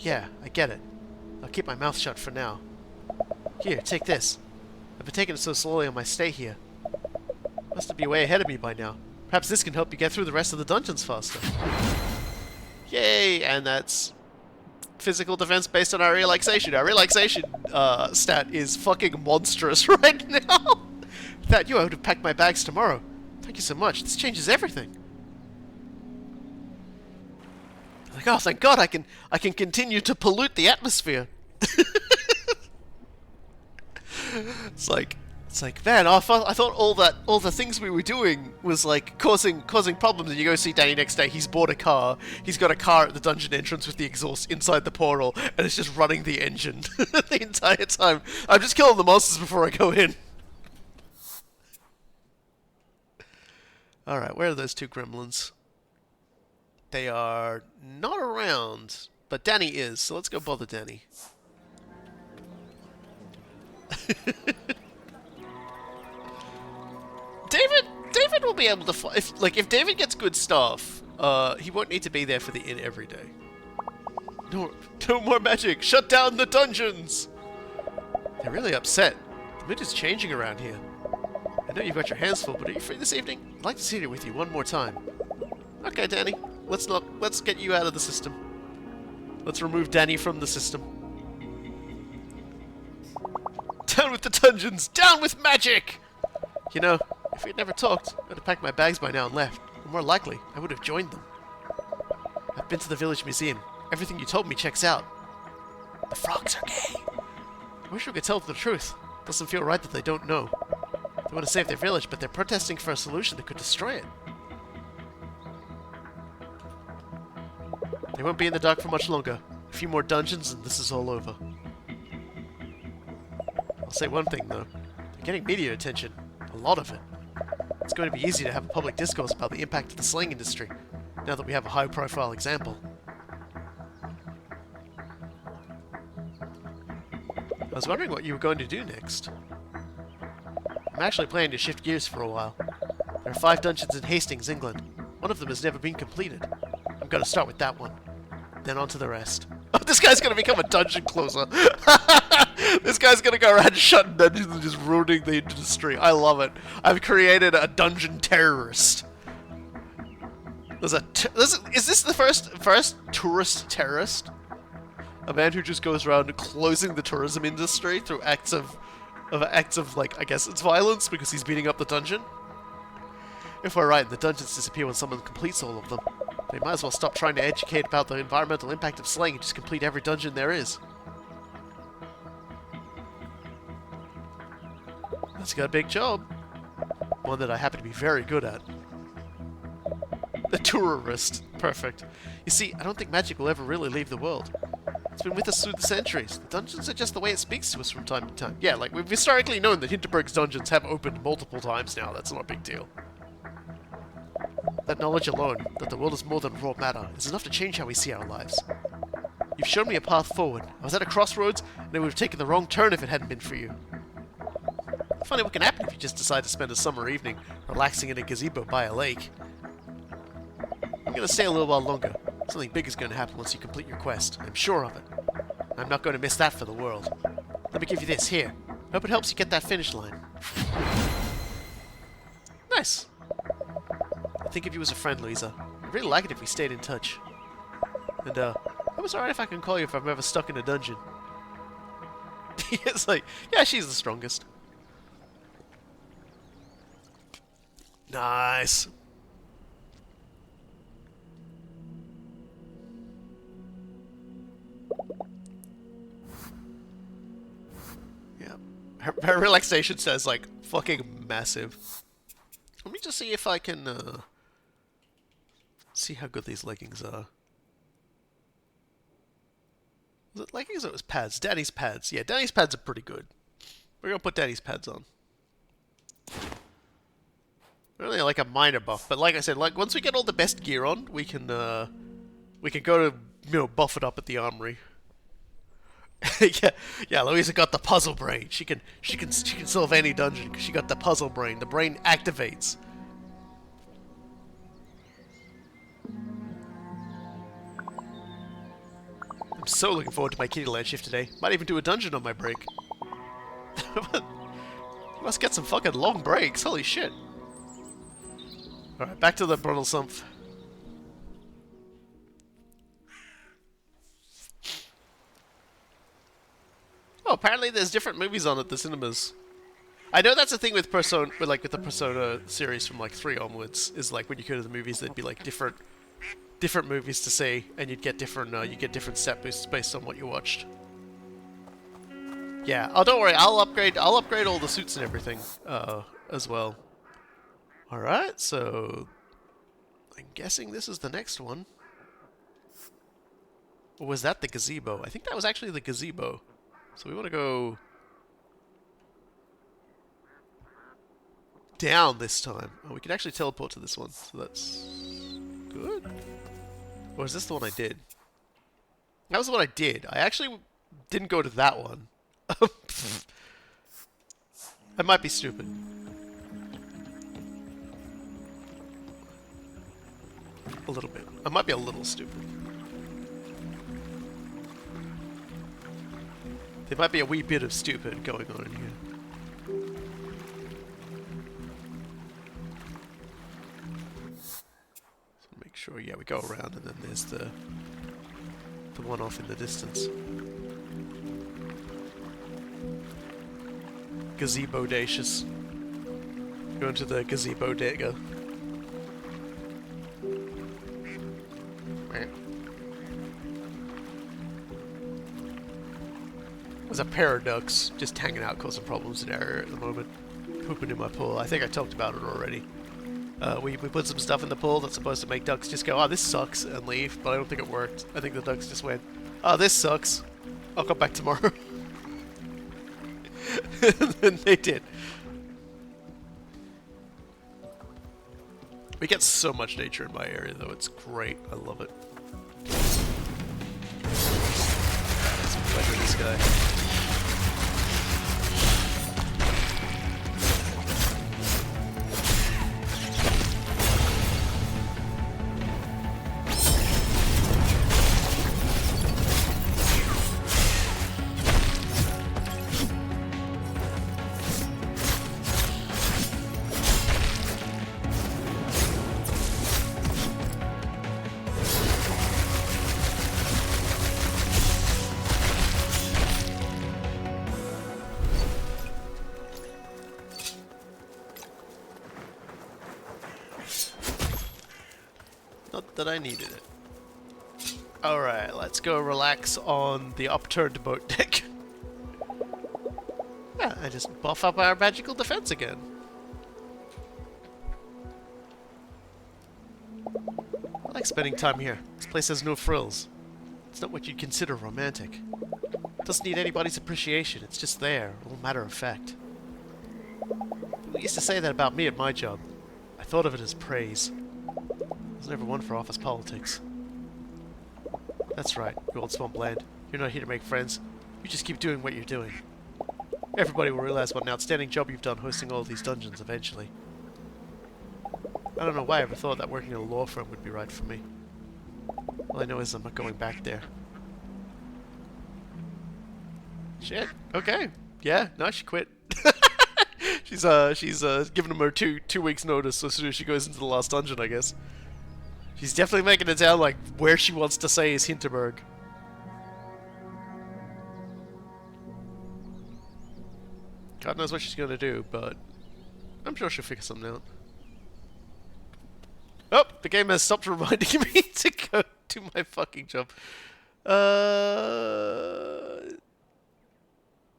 Yeah, I get it. I'll keep my mouth shut for now. Here, take this. I've been taking it so slowly on my stay here. Must be way ahead of me by now. Perhaps this can help you get through the rest of the dungeons faster. Yay! And that's physical defense based on our relaxation. Our relaxation stat is fucking monstrous right now. Without you, I would have packed my bags tomorrow. Thank you so much. This changes everything. Like, oh, thank God, I can continue to pollute the atmosphere. It's like, man, I thought all the things we were doing was like causing problems. And you go see Danny next day. He's bought a car. He's got a car at the dungeon entrance with the exhaust inside the portal, and it's just running the engine the entire time. I'm just killing the monsters before I go in. All right, where are those 2 gremlins? They are not around, but Danny is. So let's go bother Danny. David will be able to if David gets good stuff, he won't need to be there for the inn every day. No, no more magic. Shut down the dungeons. They're really upset. The mood is changing around here. I know you've got your hands full, but are you free this evening? I'd like to sit here with you one more time. Okay, Danny. Let's get you out of the system. Let's remove Danny from the system. Down with the dungeons! Down with magic! You know, if we'd never talked, I'd have packed my bags by now and left. Or more likely, I would have joined them. I've been to the village museum. Everything you told me checks out. The frogs are gay. I wish we could tell them the truth. Doesn't feel right that they don't know. They want to save their village, but they're protesting for a solution that could destroy it. They won't be in the dark for much longer. A few more dungeons and this is all over. I'll say one thing though. They're getting media attention. A lot of it. It's going to be easy to have a public discourse about the impact of the slang industry, now that we have a high-profile example. I was wondering what you were going to do next. I'm actually planning to shift gears for a while. There are 5 dungeons in Hastings, England. One of them has never been completed. I'm going to start with that one. Then on to the rest. Oh, this guy's going to become a dungeon closer. This guy's going to go around shutting dungeons and just ruining the industry. I love it. I've created a dungeon terrorist. Is this the first tourist terrorist? A man who just goes around closing the tourism industry through acts of like, I guess it's violence because he's beating up the dungeon? If we're right, the dungeons disappear when someone completes all of them. They might as well stop trying to educate about the environmental impact of slang and just complete every dungeon there is. That's got a big job. One that I happen to be very good at. The tourist. Perfect. You see, I don't think magic will ever really leave the world. It's been with us through the centuries. The dungeons are just the way it speaks to us from time to time. Yeah, like, we've historically known that Hinterberg's dungeons have opened multiple times now. That's not a big deal. That knowledge alone, that the world is more than raw matter, is enough to change how we see our lives. You've shown me a path forward. I was at a crossroads, and I would have taken the wrong turn if it hadn't been for you. Funny what can happen if you just decide to spend a summer evening relaxing in a gazebo by a lake. I'm going to stay a little while longer. Something big is going to happen once you complete your quest. I'm sure of it. I'm not going to miss that for the world. Let me give you this, here. Hope it helps you get that finish line. Nice. I think of you as a friend, Louisa. I'd really like it if we stayed in touch. And, I was alright if I can call you if I'm ever stuck in a dungeon. It's like, yeah, she's the strongest. Nice. Yeah. Her relaxation says, like, fucking massive. Let me just see if I can, see how good these leggings are. Was it leggings or it was pads? Danny's pads. Yeah, Danny's pads are pretty good. We're gonna put Danny's pads on. Really like a minor buff, but like I said, like once we get all the best gear on, we can go to, you know, buff it up at the armory. yeah, Louisa got the puzzle brain. She can solve any dungeon because she got the puzzle brain. The brain activates. I'm so looking forward to my Kittyland shift today. Might even do a dungeon on my break. You must get some fucking long breaks. Holy shit. Alright, back to the Brundle Sumph. Oh, apparently there's different movies on at the cinemas. I know that's the thing with Persona, with the Persona series from like 3 onwards, is like when you go to the movies, there'd be like different movies to see, and you'd get different stat boosts based on what you watched. Yeah. Oh, don't worry. I'll upgrade all the suits and everything as well. All right. So I'm guessing this is the next one. Or was that the gazebo? I think that was actually the gazebo. So we want to go down this time. Oh, we can actually teleport to this one, so that's good. Or is this the one I did? That was the one I did. I actually didn't go to that one. I might be stupid. A little bit. I might be a little stupid. There might be a wee bit of stupid going on in here. So make sure, yeah, we go around and then there's the one off in the distance. Gazebo-dacious. Going to the gazebo-dega. There's a pair of ducks just hanging out, causing problems in our area at the moment. Pooping in my pool. I think I talked about it already. We put some stuff in the pool that's supposed to make ducks just go, oh, this sucks, and leave, but I don't think it worked. I think the ducks just went, oh, this sucks. I'll come back tomorrow. And then they did. We get so much nature in my area, though. It's great. I love it. Let's play with this guy. Not that I needed it. Alright, let's go relax on the upturned boat deck. Yeah, I just buff up our magical defense again. I like spending time here. This place has no frills. It's not what you'd consider romantic. It doesn't need anybody's appreciation. It's just there, all matter of fact. People used to say that about me at my job. I thought of it as praise. I was never one for office politics. That's right, you old swampland. You're not here to make friends. You just keep doing what you're doing. Everybody will realize what an outstanding job you've done hosting all these dungeons eventually. I don't know why I ever thought that working in a law firm would be right for me. All I know is I'm not going back there. Shit. Okay. Yeah. No, she quit. she's giving him her two weeks notice as soon as she goes into the last dungeon, I guess. She's definitely making it sound like where she wants to say is Hinterberg. God knows what she's gonna do, but I'm sure she'll figure something out. Oh, the game has stopped reminding me to go do my fucking job. Oh,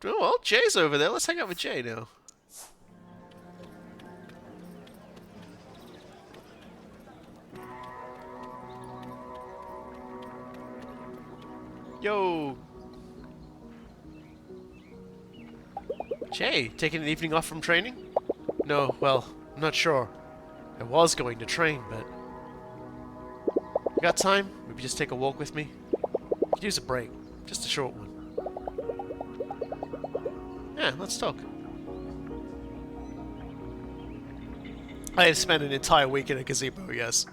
well, Jay's over there. Let's hang out with Jay now. Yo! Jay, taking an evening off from training? No, well, I'm not sure. I was going to train, but... You got time? Maybe just take a walk with me? Could use a break. Just a short one. Yeah, let's talk. I had spent an entire week in a gazebo, yes.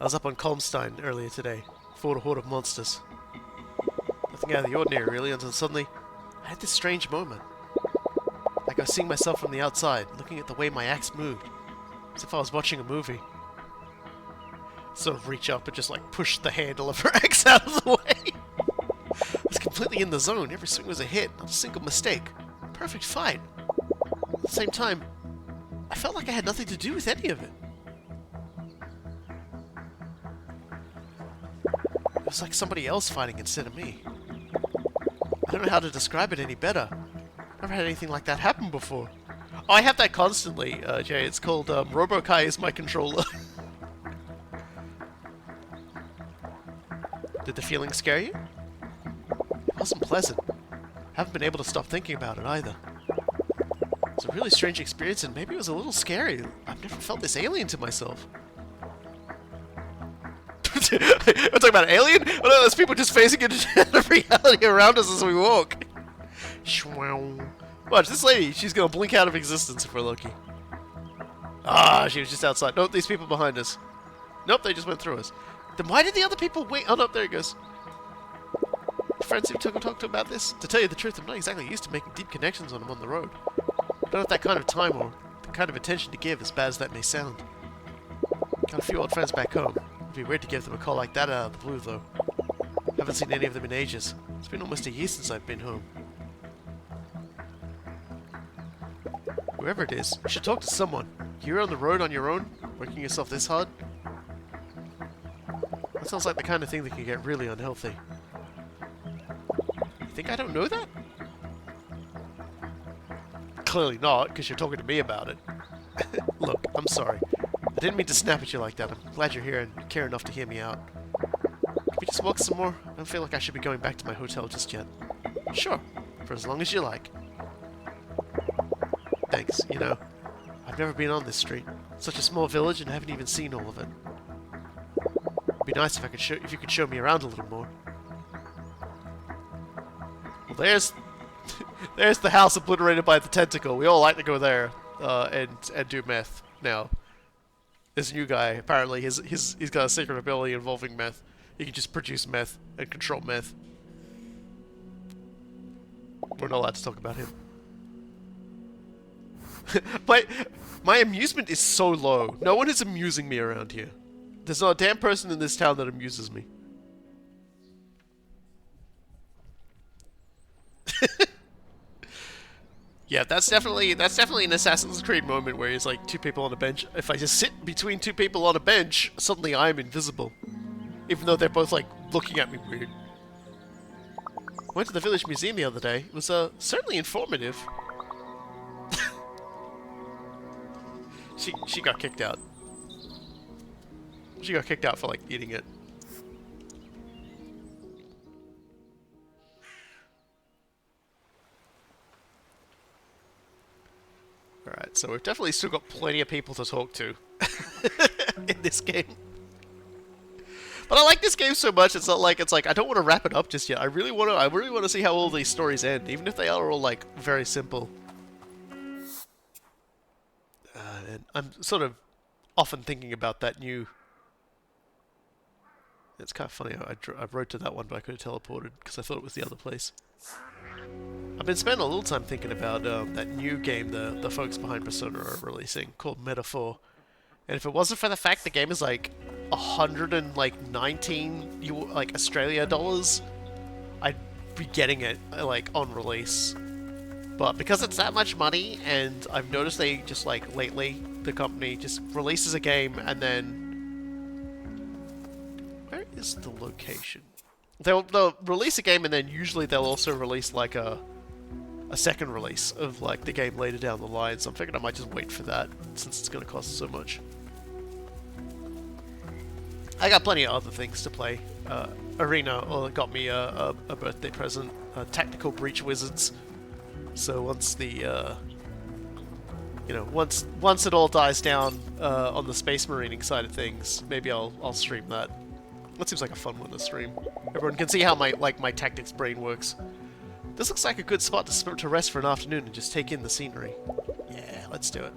I was up on Kalmstein earlier today. Fought a horde of monsters. Nothing out of the ordinary, really, until suddenly I had this strange moment. Like I was seeing myself from the outside, looking at the way my axe moved. As if I was watching a movie. Sort of reach up and just like push the handle of her axe out of the way. I was completely in the zone. Every swing was a hit, not a single mistake. Perfect fight. At the same time, I felt like I had nothing to do with any of it. It was like somebody else fighting instead of me. I don't know how to describe it any better. Never had anything like that happen before. Oh, I have that constantly, Jay. It's called Robokai is my controller. Did the feeling scare you? It wasn't pleasant. Haven't been able to stop thinking about it either. It was a really strange experience and maybe it was a little scary. I've never felt this alien to myself. We're talking about an alien? Oh no, there's people just facing into the reality around us as we walk. Watch, this lady, she's gonna blink out of existence if we're lucky. Ah, she was just outside. Nope, these people behind us. Nope, they just went through us. Then why did the other people wait? Oh, no, there he goes. Friends who took and talked to about this? To tell you the truth, I'm not exactly used to making deep connections on them on the road. I don't have that kind of time or the kind of attention to give, as bad as that may sound. Got a few old friends back home. It'd be weird to give them a call like that out of the blue, though. Haven't seen any of them in ages. It's been almost a year since I've been home. Whoever it is, you should talk to someone. You're on the road on your own, working yourself this hard? That sounds like the kind of thing that can get really unhealthy. You think I don't know that? Clearly not, because you're talking to me about it. Look, I'm sorry. I didn't mean to snap at you like that. I'm glad you're here and care enough to hear me out. Can we just walk some more? I don't feel like I should be going back to my hotel just yet. Sure, for as long as you like. Thanks, you know. I've never been on this street. It's such a small village and I haven't even seen all of it. It'd be nice if if you could show me around a little more. Well, there's the house obliterated by the tentacle. We all like to go there and do meth now. This new guy, apparently, he's got a secret ability involving meth. He can just produce meth and control meth. We're not allowed to talk about him. My amusement is so low. No one is amusing me around here. There's not a damn person in this town that amuses me. Yeah, that's definitely an Assassin's Creed moment where it's like two people on a bench. If I just sit between two people on a bench, suddenly I'm invisible. Even though they're both like looking at me weird. I went to the village museum the other day. It was certainly informative. She got kicked out. She got kicked out for like eating it. Alright, so we've definitely still got plenty of people to talk to in this game. But I like this game so much, it's not like, it's like, I don't want to wrap it up just yet. I really want to see how all these stories end, even if they are all like, very simple. And I'm sort of often thinking about that new... It's kind of funny, I wrote to that one, but I could have teleported, because I thought it was the other place. I've been spending a little time thinking about that new game the folks behind Persona are releasing, called Metaphor. And if it wasn't for the fact the game is like 119 like Australia dollars, I'd be getting it like on release. But because it's that much money, and I've noticed they just like lately the company just releases a game and then where is the location? They'll release a game and then usually they'll also release like a second release of like the game later down the line. So I'm figuring I might just wait for that since it's going to cost so much. I got plenty of other things to play. Arena got me a birthday present, Tactical Breach Wizards. So once the once it all dies down on the space marining side of things, maybe I'll stream that. That seems like a fun one to stream. Everyone can see how my tactics brain works. This looks like a good spot to rest for an afternoon and just take in the scenery. Yeah, let's do it.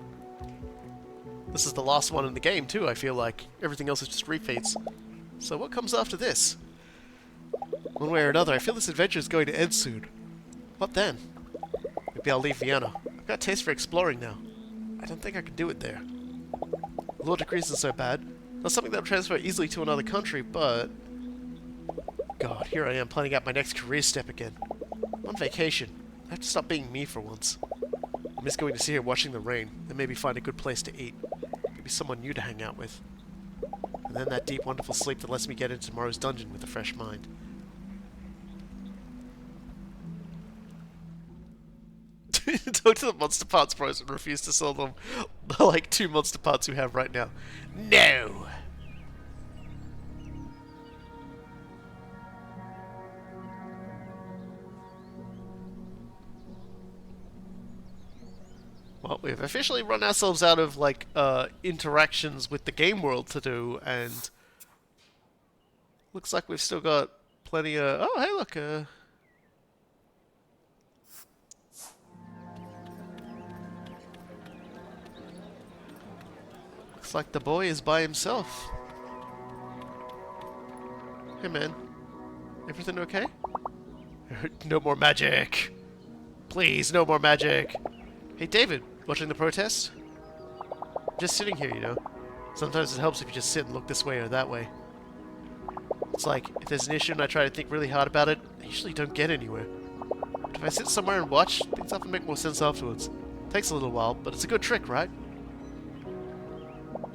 This is the last one in the game too, I feel like. Everything else is just refeeds. So what comes after this? One way or another, I feel this adventure is going to end soon. What then? Maybe I'll leave Vienna. I've got a taste for exploring now. I don't think I can do it there. Law decrees isn't so bad. Not something that'll transfer easily to another country, but... God, here I am planning out my next career step again. I'm on vacation. I have to stop being me for once. I miss going to see her watching the rain, and maybe find a good place to eat. Maybe someone new to hang out with. And then that deep, wonderful sleep that lets me get into tomorrow's dungeon with a fresh mind. Talk to the Monster Parts pros and refuse to sell them like 2 Monster Parts we have right now. No! Well, we've officially run ourselves out of, like, interactions with the game world to do, and looks like we've still got plenty of... Oh, hey, look, Looks like the boy is by himself. Hey man, everything okay? No more magic! Please, no more magic! Hey David, watching the protest? Just sitting here, you know. Sometimes it helps if you just sit and look this way or that way. It's like, if there's an issue and I try to think really hard about it, I usually don't get anywhere. But if I sit somewhere and watch, things often make more sense afterwards. Takes a little while, but it's a good trick, right?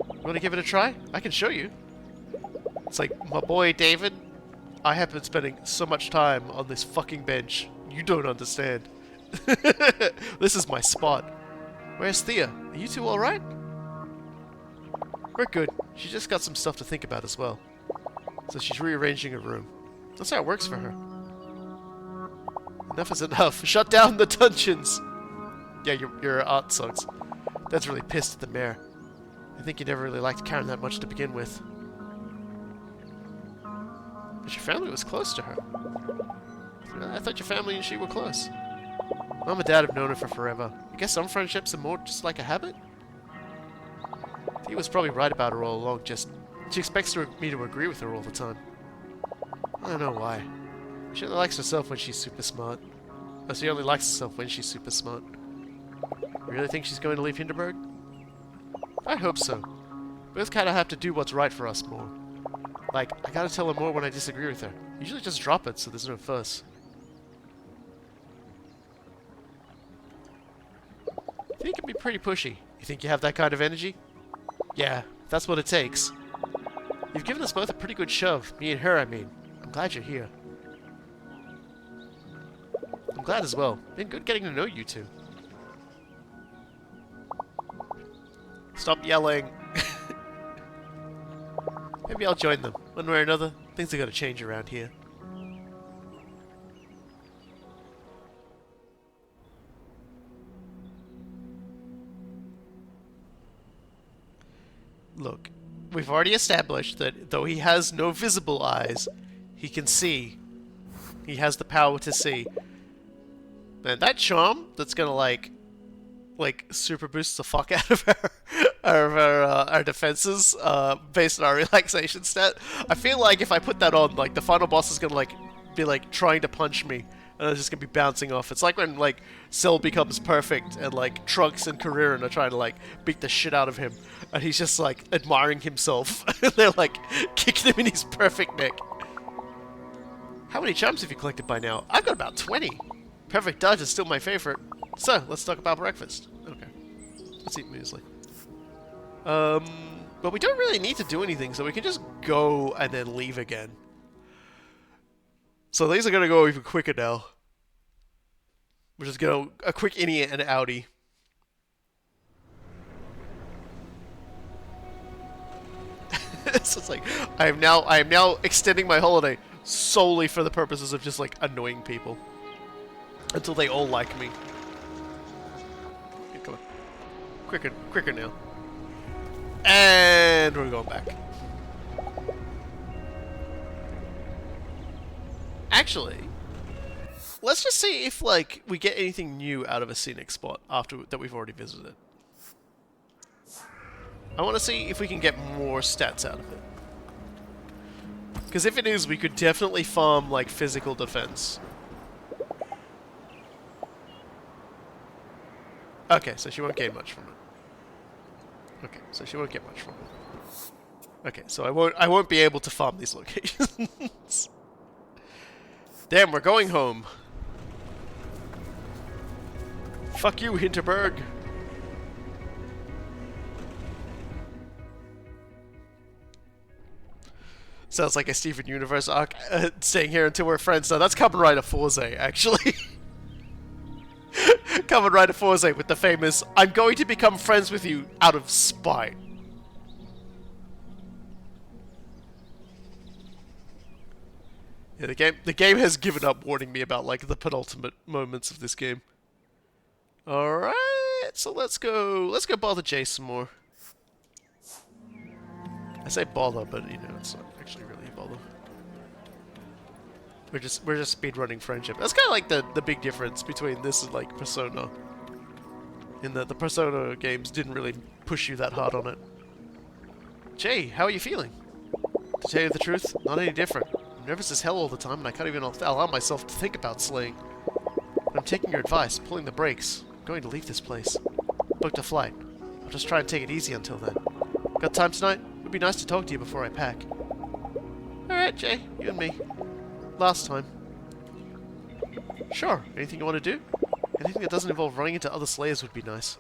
You want to give it a try? I can show you. It's like, my boy David, I have been spending so much time on this fucking bench. You don't understand. This is my spot. Where's Thea? Are you two alright? We're good. She just got some stuff to think about as well. So she's rearranging her room. That's how it works for her. Enough is enough. Shut down the dungeons! Yeah, your art sucks. Dad's really pissed at the mayor. I think he never really liked Karen that much to begin with. But your family was close to her. I thought your family and she were close. Mom and Dad have known her for forever. I guess some friendships are more just like a habit? He was probably right about her all along, just... She expects me to agree with her all the time. I don't know why. She only likes herself when she's super smart. Oh, she only likes herself when she's super smart. You really think she's going to leave Hinterberg? I hope so. Both kind of have to do what's right for us more. Like, I gotta tell her more when I disagree with her. Usually just drop it so there's no fuss. I think it can be pretty pushy. You think you have that kind of energy? Yeah, that's what it takes. You've given us both a pretty good shove. Me and her, I mean. I'm glad you're here. I'm glad as well. Been good getting to know you two. Stop yelling. Maybe I'll join them. One way or another, things are gonna change around here. Look, we've already established that though he has no visible eyes, he can see. He has the power to see. Man, that charm that's gonna like super boost the fuck out of our defenses based on our relaxation stat. I feel like if I put that on, like the final boss is gonna be trying to punch me, and it's just gonna be bouncing off. It's like when Cell becomes perfect and Trunks and Kuririn are trying to beat the shit out of him, and he's just admiring himself. They're kicking him in his perfect neck. How many charms have you collected by now? I've got about 20. Perfect Dodge is still my favorite. So, let's talk about breakfast. Okay. Let's eat muesli. But we don't really need to do anything, so we can just go and then leave again. So these are gonna go even quicker now. We're just gonna a quick innie and outie. So it's like I am now extending my holiday solely for the purposes of just annoying people. Until they all like me. Okay, come on. Quicker now. And we're going back. Actually, let's just see if we get anything new out of a scenic spot after that we've already visited. I want to see if we can get more stats out of it. Because if it is, we could definitely farm physical defense. Okay, so she won't gain much from it. Okay, so she won't get much from it. Okay, so I won't be able to farm these locations. Damn, we're going home. Fuck you, Hinterberg. Sounds like a Steven Universe arc. Staying here until we're friends. No, that's Kamen Rider Forze, actually. Kamen Rider Forze with the famous, I'm going to become friends with you out of spite. Yeah, the game has given up warning me about the penultimate moments of this game. Alright, so let's go bother Jay some more. I say bother, but it's not actually really a bother. We're just speedrunning friendship. That's kind of the big difference between this and Persona. In that the Persona games didn't really push you that hard on it. Jay, how are you feeling? To tell you the truth, not any different. I'm nervous as hell all the time, and I can't even allow myself to think about slaying. But I'm taking your advice, pulling the brakes. I'm going to leave this place. Booked a flight. I'll just try and take it easy until then. Got time tonight? It would be nice to talk to you before I pack. Alright, Jay, you and me. Last time. Sure, anything you want to do? Anything that doesn't involve running into other slayers would be nice.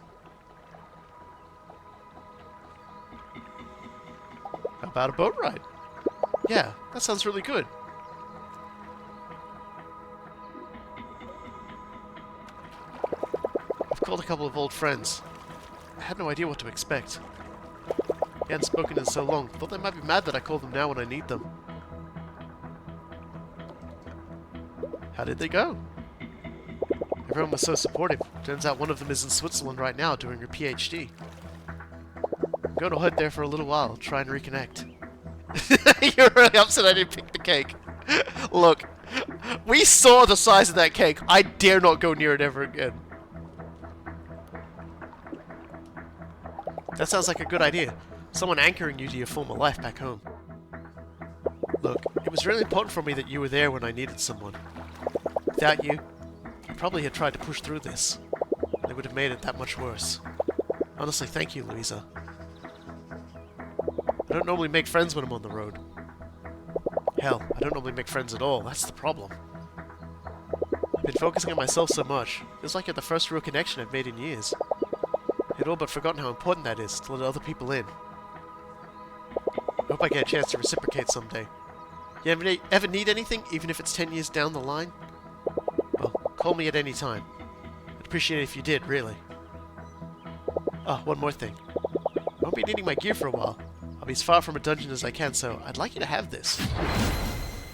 How about a boat ride? Yeah, that sounds really good. I've called a couple of old friends. I had no idea what to expect. We hadn't spoken in so long. Thought they might be mad that I called them now when I need them. How did they go? Everyone was so supportive. Turns out one of them is in Switzerland right now doing her PhD. I'm going to head there for a little while, try and reconnect. You're really upset I didn't pick the cake. Look, we saw the size of that cake. I dare not go near it ever again. That sounds like a good idea. Someone anchoring you to your former life back home. Look, it was really important for me that you were there when I needed someone. Without you, I probably had tried to push through this. And it would have made it that much worse. Honestly, thank you, Louisa. I don't normally make friends when I'm on the road. Hell, I don't normally make friends at all. That's the problem. I've been focusing on myself so much. Feels like you're the first real connection I've made in years. I'd all but forgotten how important that is, to let other people in. I hope I get a chance to reciprocate someday. You ever need anything, even if it's 10 years down the line? Well, call me at any time. I'd appreciate it if you did, really. Oh, one more thing. I won't be needing my gear for a while. I'll be as far from a dungeon as I can, so I'd like you to have this.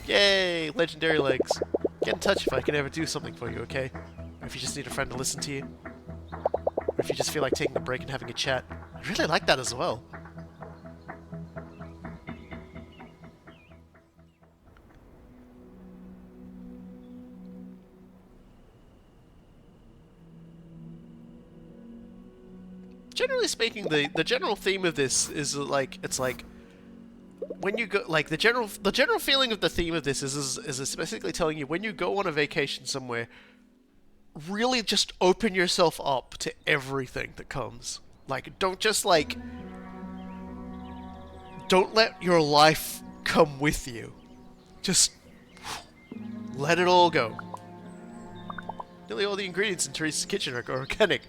Yay! Legendary legs. Get in touch if I can ever do something for you, okay? Or if you just need a friend to listen to you. Or if you just feel like taking a break and having a chat. I really like that as well. Generally speaking, the general theme of this is like, it's like when you go, like the general feeling of the theme of this is basically telling you when you go on a vacation somewhere, really just open yourself up to everything that comes. Like, don't just like, don't let your life come with you. Just let it all go. Nearly all the ingredients in Teresa's kitchen are organic.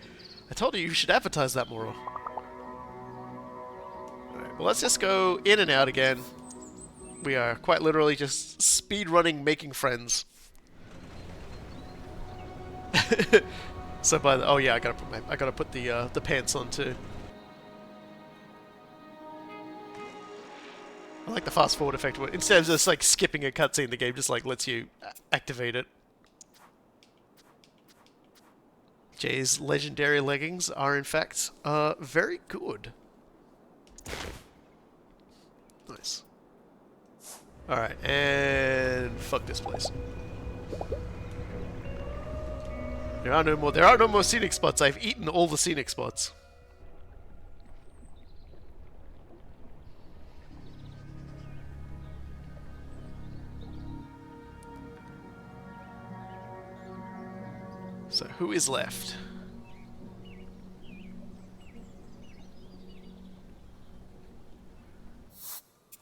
I told you should advertise that more. Alright, well, let's just go in and out again. We are quite literally just speed running, making friends. So by the, oh yeah, I gotta put the pants on too. I like the fast forward effect. Instead of just like skipping a cutscene, the game just like lets you activate it. Jay's legendary leggings are, in fact, very good. Nice. Alright, and fuck this place. There are no more scenic spots. I've eaten all the scenic spots. So, who is left?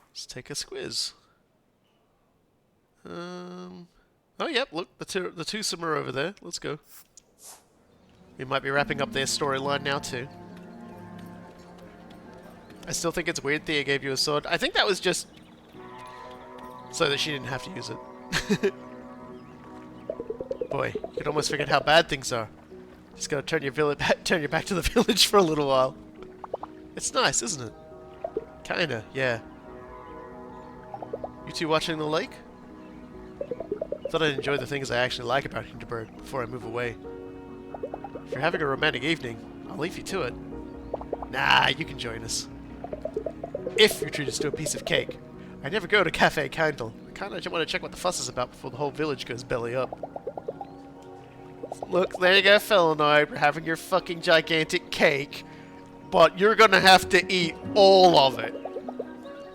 Let's take a squiz. Oh, yep, look, the twosome are over there. Let's go. We might be wrapping up their storyline now, too. I still think it's weird Thea gave you a sword. I think that was just so that she didn't have to use it. Boy, you can almost forget how bad things are. Just gotta turn your back to the village for a little while. It's nice, isn't it? Kinda, yeah. You two watching the lake? Thought I'd enjoy the things I actually like about Hinterberg before I move away. If you're having a romantic evening, I'll leave you to it. Nah, you can join us. If you treat us to a piece of cake. I never go to Cafe Candle. I kinda just want to check what the fuss is about before the whole village goes belly up. Look, there you go, Felinoid. We're having your fucking gigantic cake. But you're gonna have to eat all of it.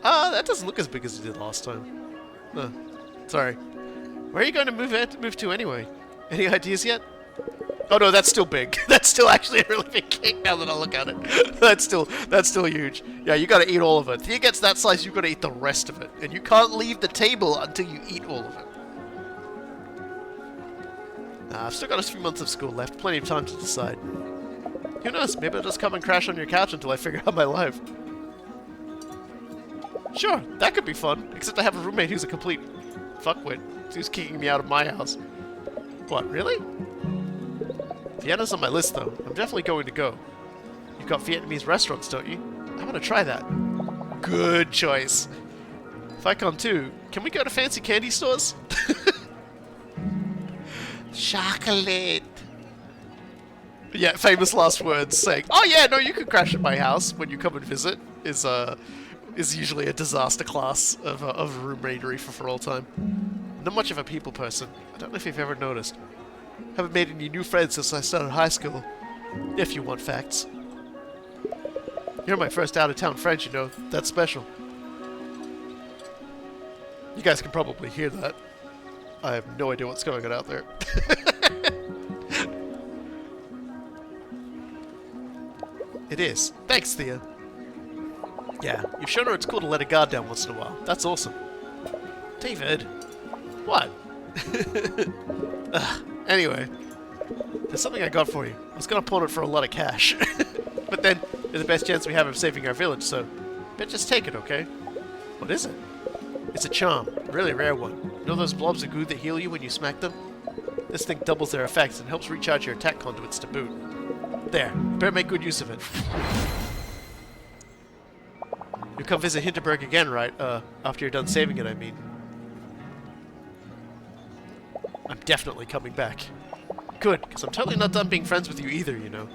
That doesn't look as big as it did last time. Sorry. Where are you going to move to anyway? Any ideas yet? Oh no, that's still big. That's still actually a really big cake now that I look at it. That's still huge. Yeah, you gotta eat all of it. If it gets that size, you gotta eat the rest of it. And you can't leave the table until you eat all of it. I've still got a few months of school left, plenty of time to decide. Who knows, maybe I'll just come and crash on your couch until I figure out my life. Sure, that could be fun, except I have a roommate who's a complete fuckwit, who's kicking me out of my house. What, really? Vienna's on my list, though. I'm definitely going to go. You've got Vietnamese restaurants, don't you? I want to try that. Good choice. If I come too, can we go to fancy candy stores? Chocolate. Yeah, famous last words saying, "Oh yeah, no, you can crash at my house when you come and visit." Is usually a disaster class of roommatery for all time. I'm not much of a people person. I don't know if you've ever noticed. Haven't made any new friends since I started high school. If you want facts. You're my first out-of-town friend, you know. That's special. You guys can probably hear that. I have no idea what's going on out there. It is. Thanks, Thea. Yeah, you've shown her it's cool to let a guard down once in a while. That's awesome. David. What? Anyway. There's something I got for you. I was gonna pawn it for a lot of cash. But then, there's the best chance we have of saving our village, so... bet just take it, okay? What is it? It's a charm. A really rare one. You know those blobs of goo that heal you when you smack them? This thing doubles their effects and helps recharge your attack conduits to boot. There. Better make good use of it. You'll come visit Hinterberg again, right? After you're done saving it, I mean. I'm definitely coming back. Good, because I'm totally not done being friends with you either, you know.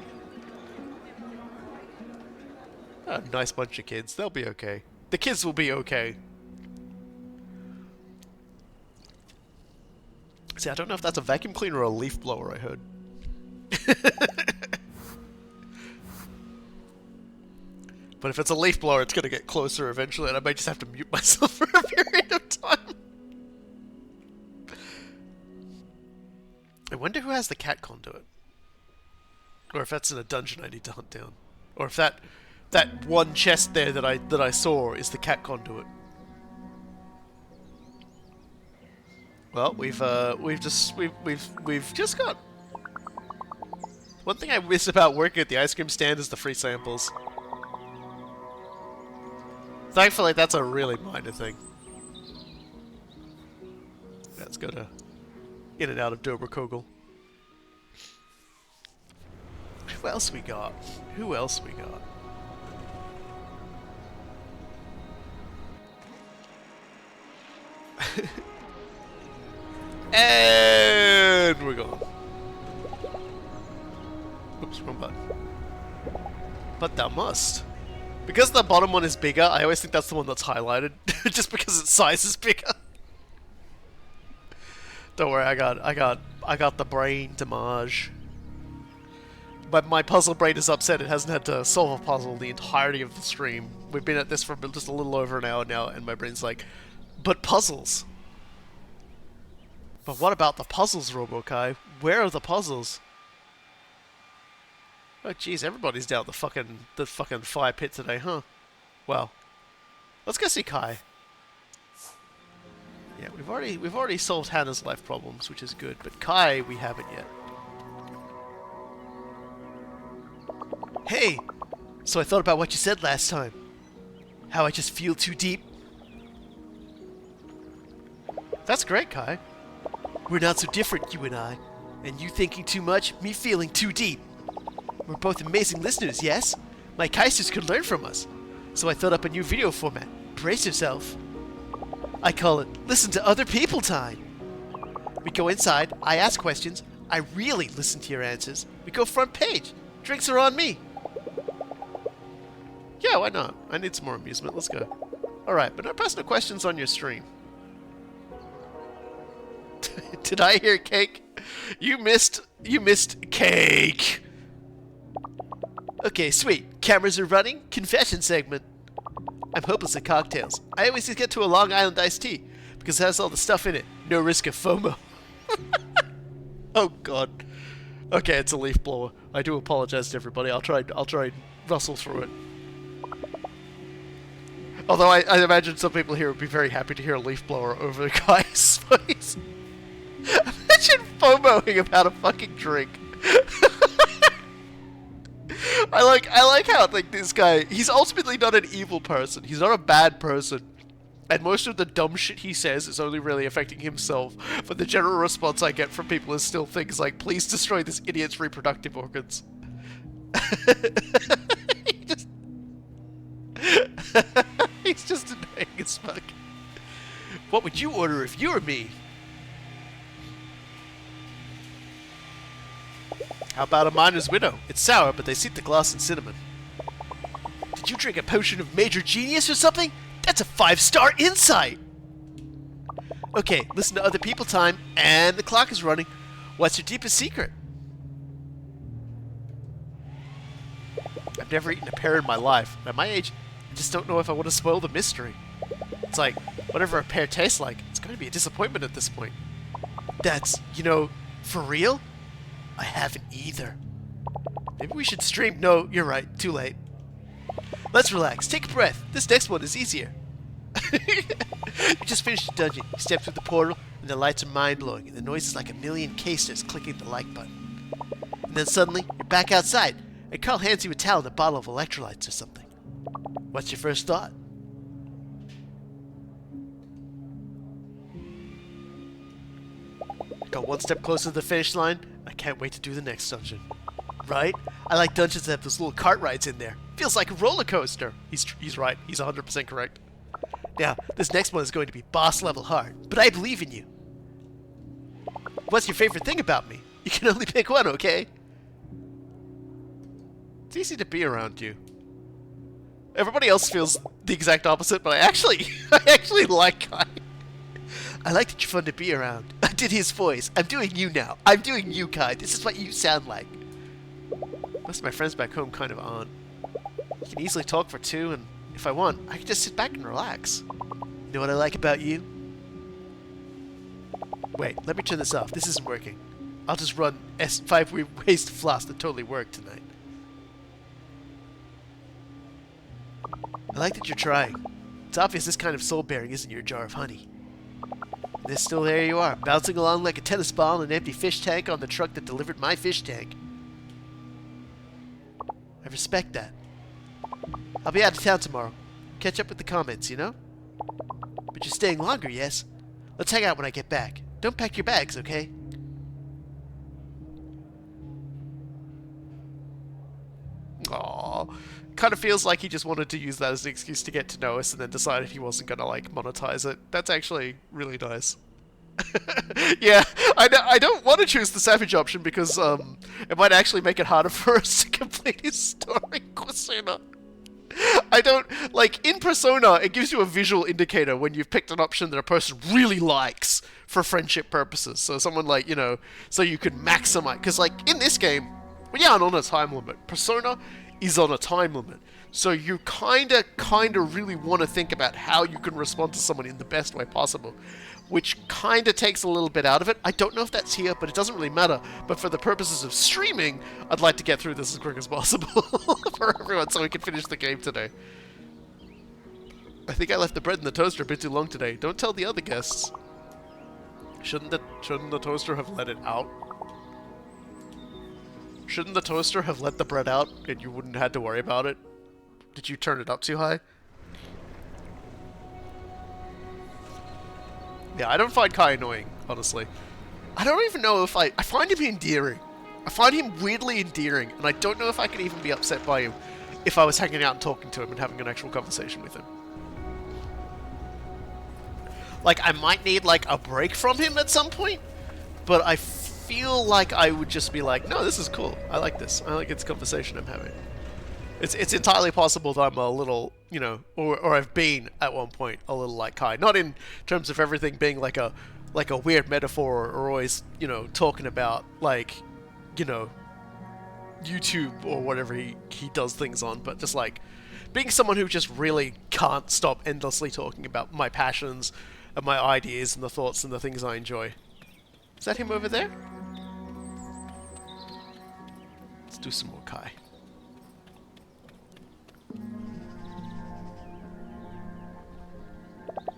A nice bunch of kids. They'll be okay. The kids will be okay. See, I don't know if that's a vacuum cleaner or a leaf blower, I heard. But if it's a leaf blower, it's going to get closer eventually, and I might just have to mute myself for a period of time. I wonder who has the cat conduit. Or if that's in a dungeon I need to hunt down. Or if that one chest there that I saw is the cat conduit. Well, we've just got... One thing I miss about working at the ice cream stand is the free samples. Thankfully, that's a really minor thing. Let's go to in and out of Doberkogel. Who else we got? Who else we got? And we're gone. Oops, wrong button. But thou must. Because the bottom one is bigger, I always think that's the one that's highlighted, just because its size is bigger. Don't worry, I got the brain damage. But my puzzle brain is upset. It hasn't had to solve a puzzle the entirety of the stream. We've been at this for just a little over an hour now, and my brain's like, but puzzles. But what about the puzzles, Robokai? Where are the puzzles? Oh jeez, everybody's down the fucking fire pit today, huh? Well, let's go see Kai. Yeah, we've already solved Hannah's life problems, which is good, but Kai we haven't yet. Hey, so I thought about what you said last time. How I just feel too deep. That's great, Kai. We're not so different, you and I. And you thinking too much, me feeling too deep. We're both amazing listeners, yes? My Kaisers could learn from us. So I thought up a new video format. Brace yourself. I call it Listen to Other People Time. We go inside, I ask questions, I really listen to your answers. We go front page. Drinks are on me. Yeah, why not? I need some more amusement. Let's go. Alright, but no personal questions on your stream. Did I hear cake? You missed cake. Okay, sweet. Cameras are running. Confession segment. I'm hopeless at cocktails. I always just get to a Long Island iced tea because it has all the stuff in it. No risk of FOMO. Oh god. Okay, it's a leaf blower. I do apologize to everybody. I'll try and rustle through it. Although I imagine some people here would be very happy to hear a leaf blower over the guy's voice. Imagine FOMOing about a fucking drink. I like how like this guy, he's ultimately not an evil person. He's not a bad person. And most of the dumb shit he says is only really affecting himself. But the general response I get from people is still things like, please destroy this idiot's reproductive organs. He's just annoying as fuck. What would you order if you were me? How about a miner's widow? It's sour, but they seep the glass in cinnamon. Did you drink a potion of major genius or something? That's a 5-star insight! Okay, listen to other people time, and the clock is running. What's your deepest secret? I've never eaten a pear in my life. At my age, I just don't know if I want to spoil the mystery. It's like, whatever a pear tastes like, it's going to be a disappointment at this point. That's, you know, for real? I haven't either. Maybe we should stream. No, you're right. Too late. Let's relax. Take a breath. This next one is easier. You just finished the dungeon. You step through the portal, and the lights are mind-blowing, and the noise is like a million cases clicking the like button. And then suddenly, you're back outside, and Carl hands you a towel and a bottle of electrolytes or something. What's your first thought? Got one step closer to the finish line. I can't wait to do the next dungeon. Right? I like dungeons that have those little cart rides in there. Feels like a roller coaster. He's right. He's 100% correct. Now, this next one is going to be boss level hard, but I believe in you. What's your favorite thing about me? You can only pick one, okay? It's easy to be around you. Everybody else feels the exact opposite, but I actually like Kai. I like that you're fun to be around. I did his voice. I'm doing you now. I'm doing you, Kai. This is what you sound like. Most of my friends back home kind of aren't. You can easily talk for two, and if I want, I can just sit back and relax. You know what I like about you? Wait, let me turn this off. This isn't working. I'll just run S5 ways to floss that totally worked tonight. I like that you're trying. It's obvious this kind of soul-bearing isn't your jar of honey. And still there you are, bouncing along like a tennis ball in an empty fish tank on the truck that delivered my fish tank. I respect that. I'll be out of town tomorrow. Catch up with the comments, you know? But you're staying longer, yes? Let's hang out when I get back. Don't pack your bags, okay? Aww. Kind of feels like he just wanted to use that as an excuse to get to know us and then decided he wasn't going to, like, monetize it. That's actually really nice. Yeah, I don't want to choose the Savage option because, it might actually make it harder for us to complete his story in Persona. I don't, like, in Persona, it gives you a visual indicator when you've picked an option that a person really likes for friendship purposes. So someone like, you know, so you can maximize, because, like, in this game, we aren't on a time limit. Persona is on a time limit. So you kinda really want to think about how you can respond to someone in the best way possible, which kinda takes a little bit out of it. I don't know if that's here, but it doesn't really matter. But for the purposes of streaming, I'd like to get through this as quick as possible for everyone so we can finish the game today. I think I left the bread in the toaster a bit too long today. Don't tell the other guests. Shouldn't the toaster have let it out? Shouldn't the toaster have let the bread out and you wouldn't have had to worry about it? Did you turn it up too high? Yeah, I don't find Kai annoying, honestly. I don't even know if I find him endearing. I find him weirdly endearing, and I don't know if I can even be upset by him if I was hanging out and talking to him and having an actual conversation with him. Like, I might need, like, a break from him at some point, but I feel like I would just be like, no, this is cool. I like this. I like this conversation I'm having. It's entirely possible that I'm a little, you know, or I've been at one point a little like Kai. Not in terms of everything being like a weird metaphor or always, you know, talking about, like, you know, YouTube or whatever he does things on, but just like being someone who just really can't stop endlessly talking about my passions and my ideas and the thoughts and the things I enjoy. Is that him over there? Let's do some more Kai.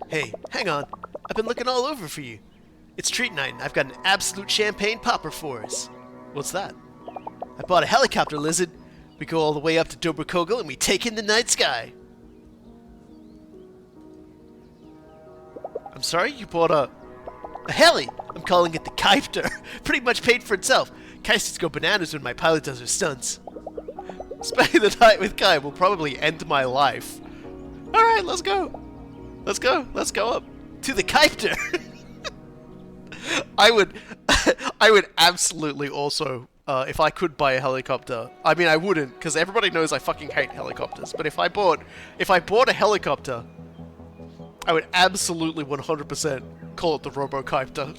Hey, hang on. I've been looking all over for you. It's treat night and I've got an absolute champagne popper for us. What's that? I bought a helicopter, Lizard. We go all the way up to Dobrokogel and we take in the night sky. I'm sorry? You bought a heli? I'm calling it the Kuiper. Pretty much paid for itself. Keisters go bananas when my pilot does her stunts. Spending the night with Kai will probably end my life. Alright, let's go. Let's go. Let's go up to the Kuiper. I would absolutely also, if I could buy a helicopter. I mean, I wouldn't, because everybody knows I fucking hate helicopters. But if I bought a helicopter, I would absolutely 100% call it the Robo Kuiper.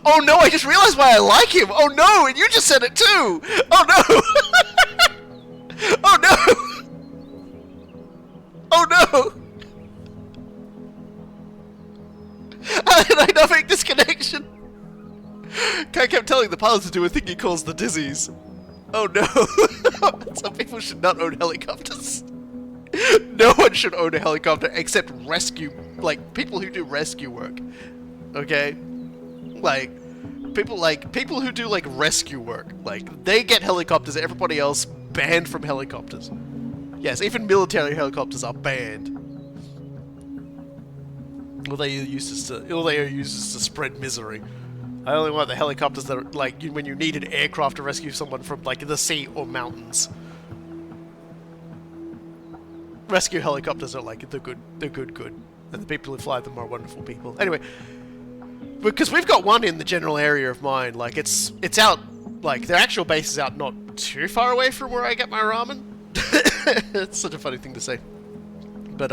Oh no! I just realized why I like him. Oh no! And you just said it too. Oh no! Oh no! Oh no! How did I not make this connection? Kai kept telling the pilot to do a thing he calls the dizzies. Oh no! Some people should not own helicopters. No one should own a helicopter except rescue, like, people who do rescue work. Okay? Like, people who do, like, rescue work. Like, they get helicopters, everybody else banned from helicopters. Yes, even military helicopters are banned. All they are used is to spread misery. I only want the helicopters that are, like, when you need an aircraft to rescue someone from, like, the sea or mountains. Rescue helicopters are, like, they're good. And the people who fly them are wonderful people. Anyway, because we've got one in the general area of mine, like, it's out, like, their actual base is out not too far away from where I get my ramen. It's such a funny thing to say. But,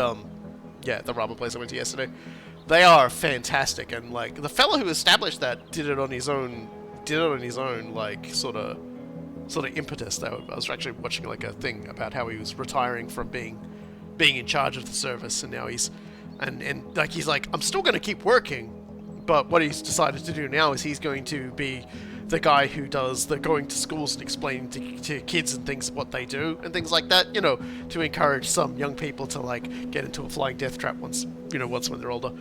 yeah, the ramen place I went to yesterday. They are fantastic, and, like, the fellow who established that did it on his own, like, sort of impetus. I was actually watching, like, a thing about how he was retiring from being in charge of the service, and now he's like, I'm still going to keep working, but what he's decided to do now is he's going to be the guy who does the going to schools and explaining to kids and things what they do and things like that, you know, to encourage some young people to, like, get into a flying death trap once when they're older.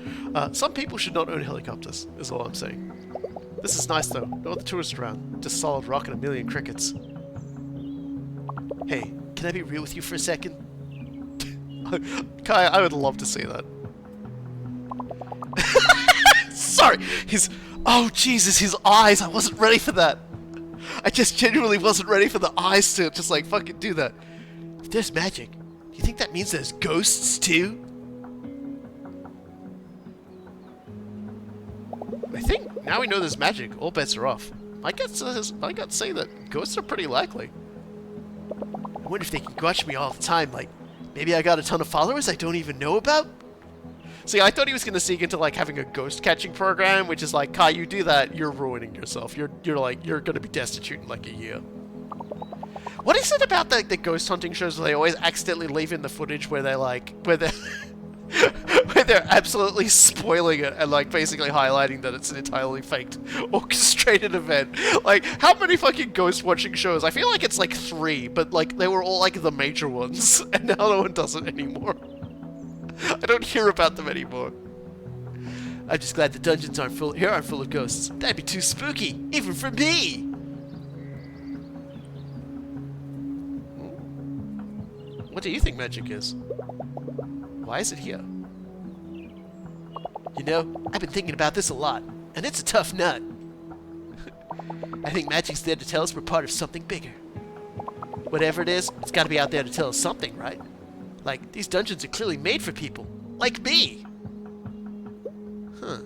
Some people should not own helicopters, is all I'm saying. This is nice though, no other tourists around, just solid rock and a million crickets. Hey, can I be real with you for a second? Kai, I would love to see that. Sorry, oh Jesus, his eyes, I wasn't ready for that. I just genuinely wasn't ready for the eyes to just, like, fucking do that. If there's magic, do you think that means there's ghosts too? I think now we know there's magic, all bets are off. I got to say that ghosts are pretty likely. I wonder if they can watch me all the time, like, maybe I got a ton of followers I don't even know about? See, I thought he was going to sneak into, like, having a ghost catching program, which is like, Kai, you do that, you're ruining yourself. You're going to be destitute in, like, a year. What is it about the ghost hunting shows where they always accidentally leave in the footage where they're, like, where they're absolutely spoiling it and, like, basically highlighting that it's an entirely faked, orchestrated event? Like, how many fucking ghost watching shows? I feel like it's, like, 3, but, like, they were all, like, the major ones, and now no one does it anymore. I don't hear about them anymore. I'm just glad the dungeons aren't full of ghosts. That'd be too spooky, even for me! What do you think magic is? Why is it here? You know, I've been thinking about this a lot, and it's a tough nut. I think magic's there to tell us we're part of something bigger. Whatever it is, it's gotta be out there to tell us something, right? Like, these dungeons are clearly made for people, like me! Huh.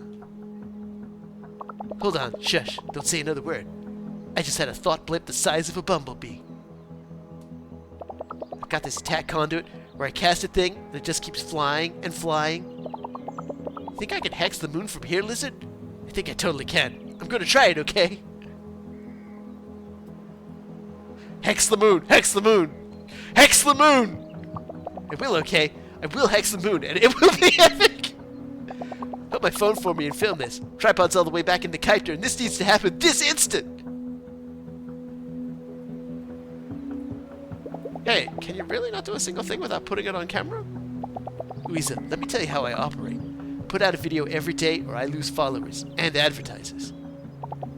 Hold on, shush, don't say another word. I just had a thought blip the size of a bumblebee. I've got this attack conduit where I cast a thing and it just keeps flying and flying. Think I can hex the moon from here, Lizard? I think I totally can. I'm gonna try it, okay? Hex the moon! Hex the moon! Hex the moon! It will, okay? I will hex the moon, and it will be epic! Hold my phone for me and film this. Tripod's all the way back in the kiter, and this needs to happen this instant! Hey, can you really not do a single thing without putting it on camera? Louisa, let me tell you how I operate. Put out a video every day or I lose followers and advertisers.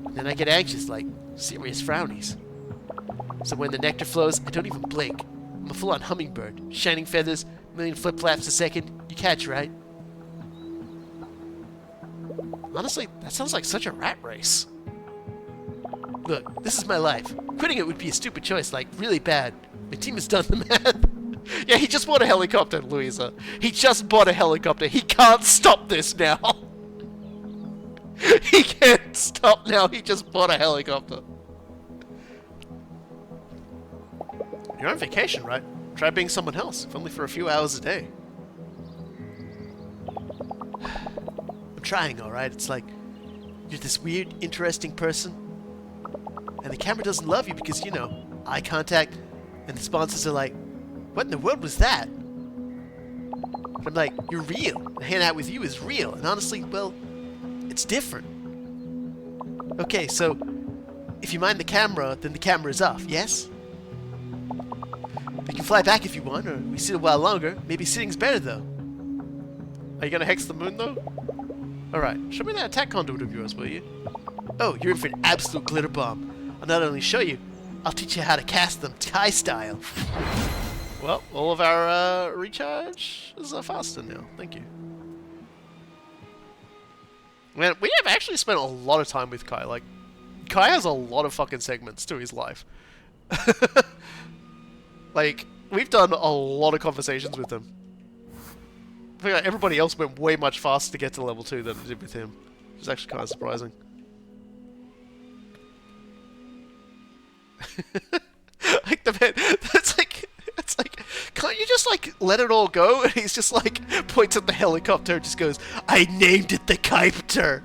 And then I get anxious, like serious frownies. So when the nectar flows, I don't even blink. I'm a full-on hummingbird. Shining feathers, a million flip-flaps a second. You catch, right? Honestly, that sounds like such a rat race. Look, this is my life. Quitting it would be a stupid choice, like really bad. My team has done the math. Yeah, he just bought a helicopter, Louisa. He just bought a helicopter. He can't stop this now. He can't stop now. He just bought a helicopter. You're on vacation, right? Try being someone else, if only for a few hours a day. I'm trying, alright? It's like, you're this weird, interesting person, and the camera doesn't love you because, you know, eye contact, and the sponsors are like, what in the world was that? But I'm like, you're real. And hanging out with you is real. And honestly, well, it's different. Okay, so if you mind the camera, then the camera is off, yes? We can fly back if you want, or we sit a while longer. Maybe sitting's better, though. Are you gonna hex the moon, though? Alright, show me that attack conduit of yours, will you? Oh, you're in for an absolute glitter bomb. I'll not only show you, I'll teach you how to cast them Thai style. Well, all of our recharge is faster now. Thank you. Man, we have actually spent a lot of time with Kai. Like, Kai has a lot of fucking segments to his life. Like, we've done a lot of conversations with him. I think like everybody else went way much faster to get to level 2 than it did with him. Which is actually kind of surprising. Like, the man, that's like, it's like, can't you just like let it all go? And he's just like, points at the helicopter and just goes, I named it the Kuiper.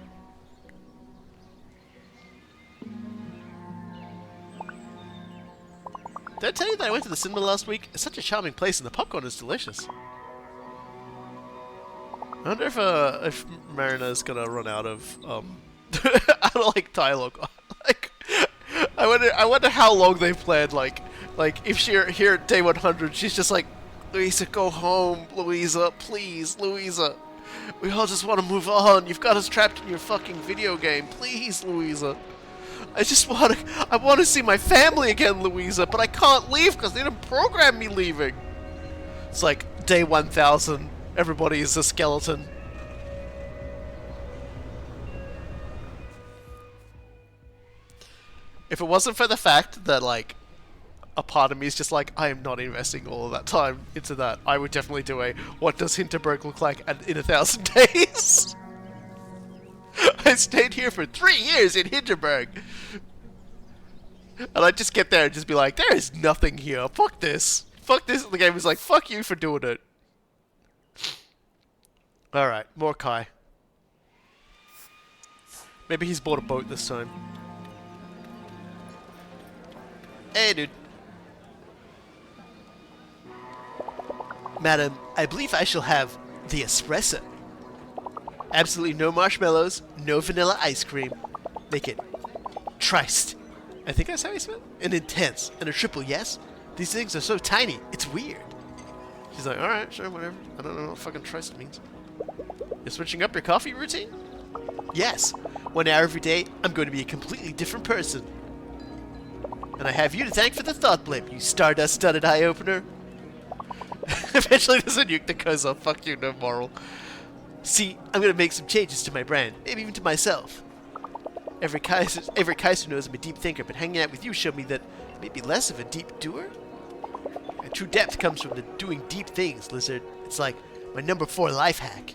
Did I tell you that I went to the cinema last week? It's such a charming place and the popcorn is delicious. I wonder if Marina's gonna run out of like dialogue. Like, I wonder how long they've planned. Like if she's here at day 100, she's just like, Louisa, go home, Louisa, please, Louisa. We all just want to move on. You've got us trapped in your fucking video game, please, Louisa. I want to see my family again, Louisa, but I can't leave because they didn't program me leaving. It's like day 1000. Everybody is a skeleton. If it wasn't for the fact that, like, a part of me is just like, I am not investing all of that time into that, I would definitely do a, what does Hinterberg look like in 1,000 days? I stayed here for 3 years in Hinterberg. And I'd just get there and just be like, there is nothing here. Fuck this. Fuck this. And the game was like, fuck you for doing it. Alright, more Kai. Maybe he's bought a boat this time. Hey, dude. Madam, I believe I shall have the espresso. Absolutely no marshmallows, no vanilla ice cream. Make it triced. I think that's how he said it. And intense. And a triple yes. These things are so tiny, it's weird. She's like, alright, sure, whatever. I don't know what fucking triced means. You're switching up your coffee routine? Yes. 1 hour every day, I'm going to be a completely different person. And I have you to thank for the thought blip, you stardust-studded eye-opener. Eventually there's a nuke that goes off. Fuck you, no moral. See, I'm going to make some changes to my brand, maybe even to myself. Every Kaiser knows I'm a deep thinker, but hanging out with you showed me that maybe less of a deep doer. And true depth comes from the doing deep things, Lizard. It's like my number 4 life hack.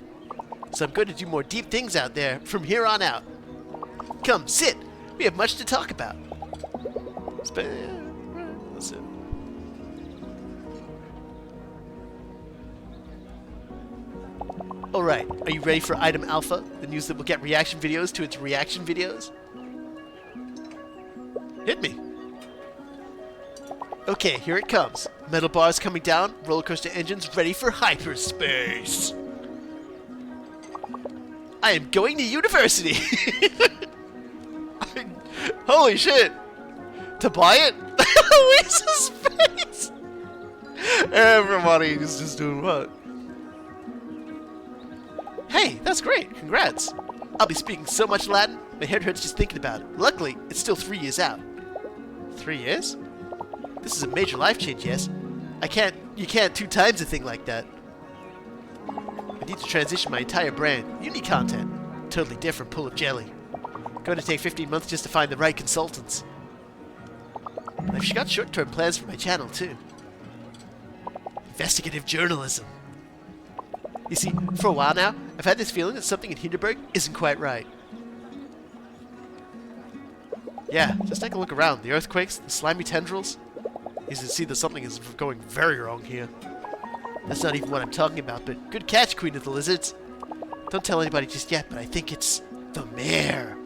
So I'm going to do more deep things out there from here on out. Come, sit. We have much to talk about. That's it. Alright, are you ready for Item Alpha? The news that will get reaction videos to its reaction videos? Hit me. Okay, here it comes. Metal bars coming down, roller coaster engines ready for hyperspace. I am going to university. Holy shit. To buy it? Luisa's face. Everybody is just doing what? Hey, that's great. Congrats. I'll be speaking so much Latin, my head hurts just thinking about it. Luckily, it's still 3 years out. 3 years? This is a major life change, yes? You can't 2 times a thing like that. I need to transition my entire brand. Unique content. Totally different pull of jelly. Going to take 15 months just to find the right consultants. I've got short-term plans for my channel, too. Investigative journalism. You see, for a while now, I've had this feeling that something in Hinterberg isn't quite right. Yeah, just take a look around. The earthquakes, the slimy tendrils. You can see that something is going very wrong here. That's not even what I'm talking about, but good catch, Queen of the Lizards. Don't tell anybody just yet, but I think it's the mayor.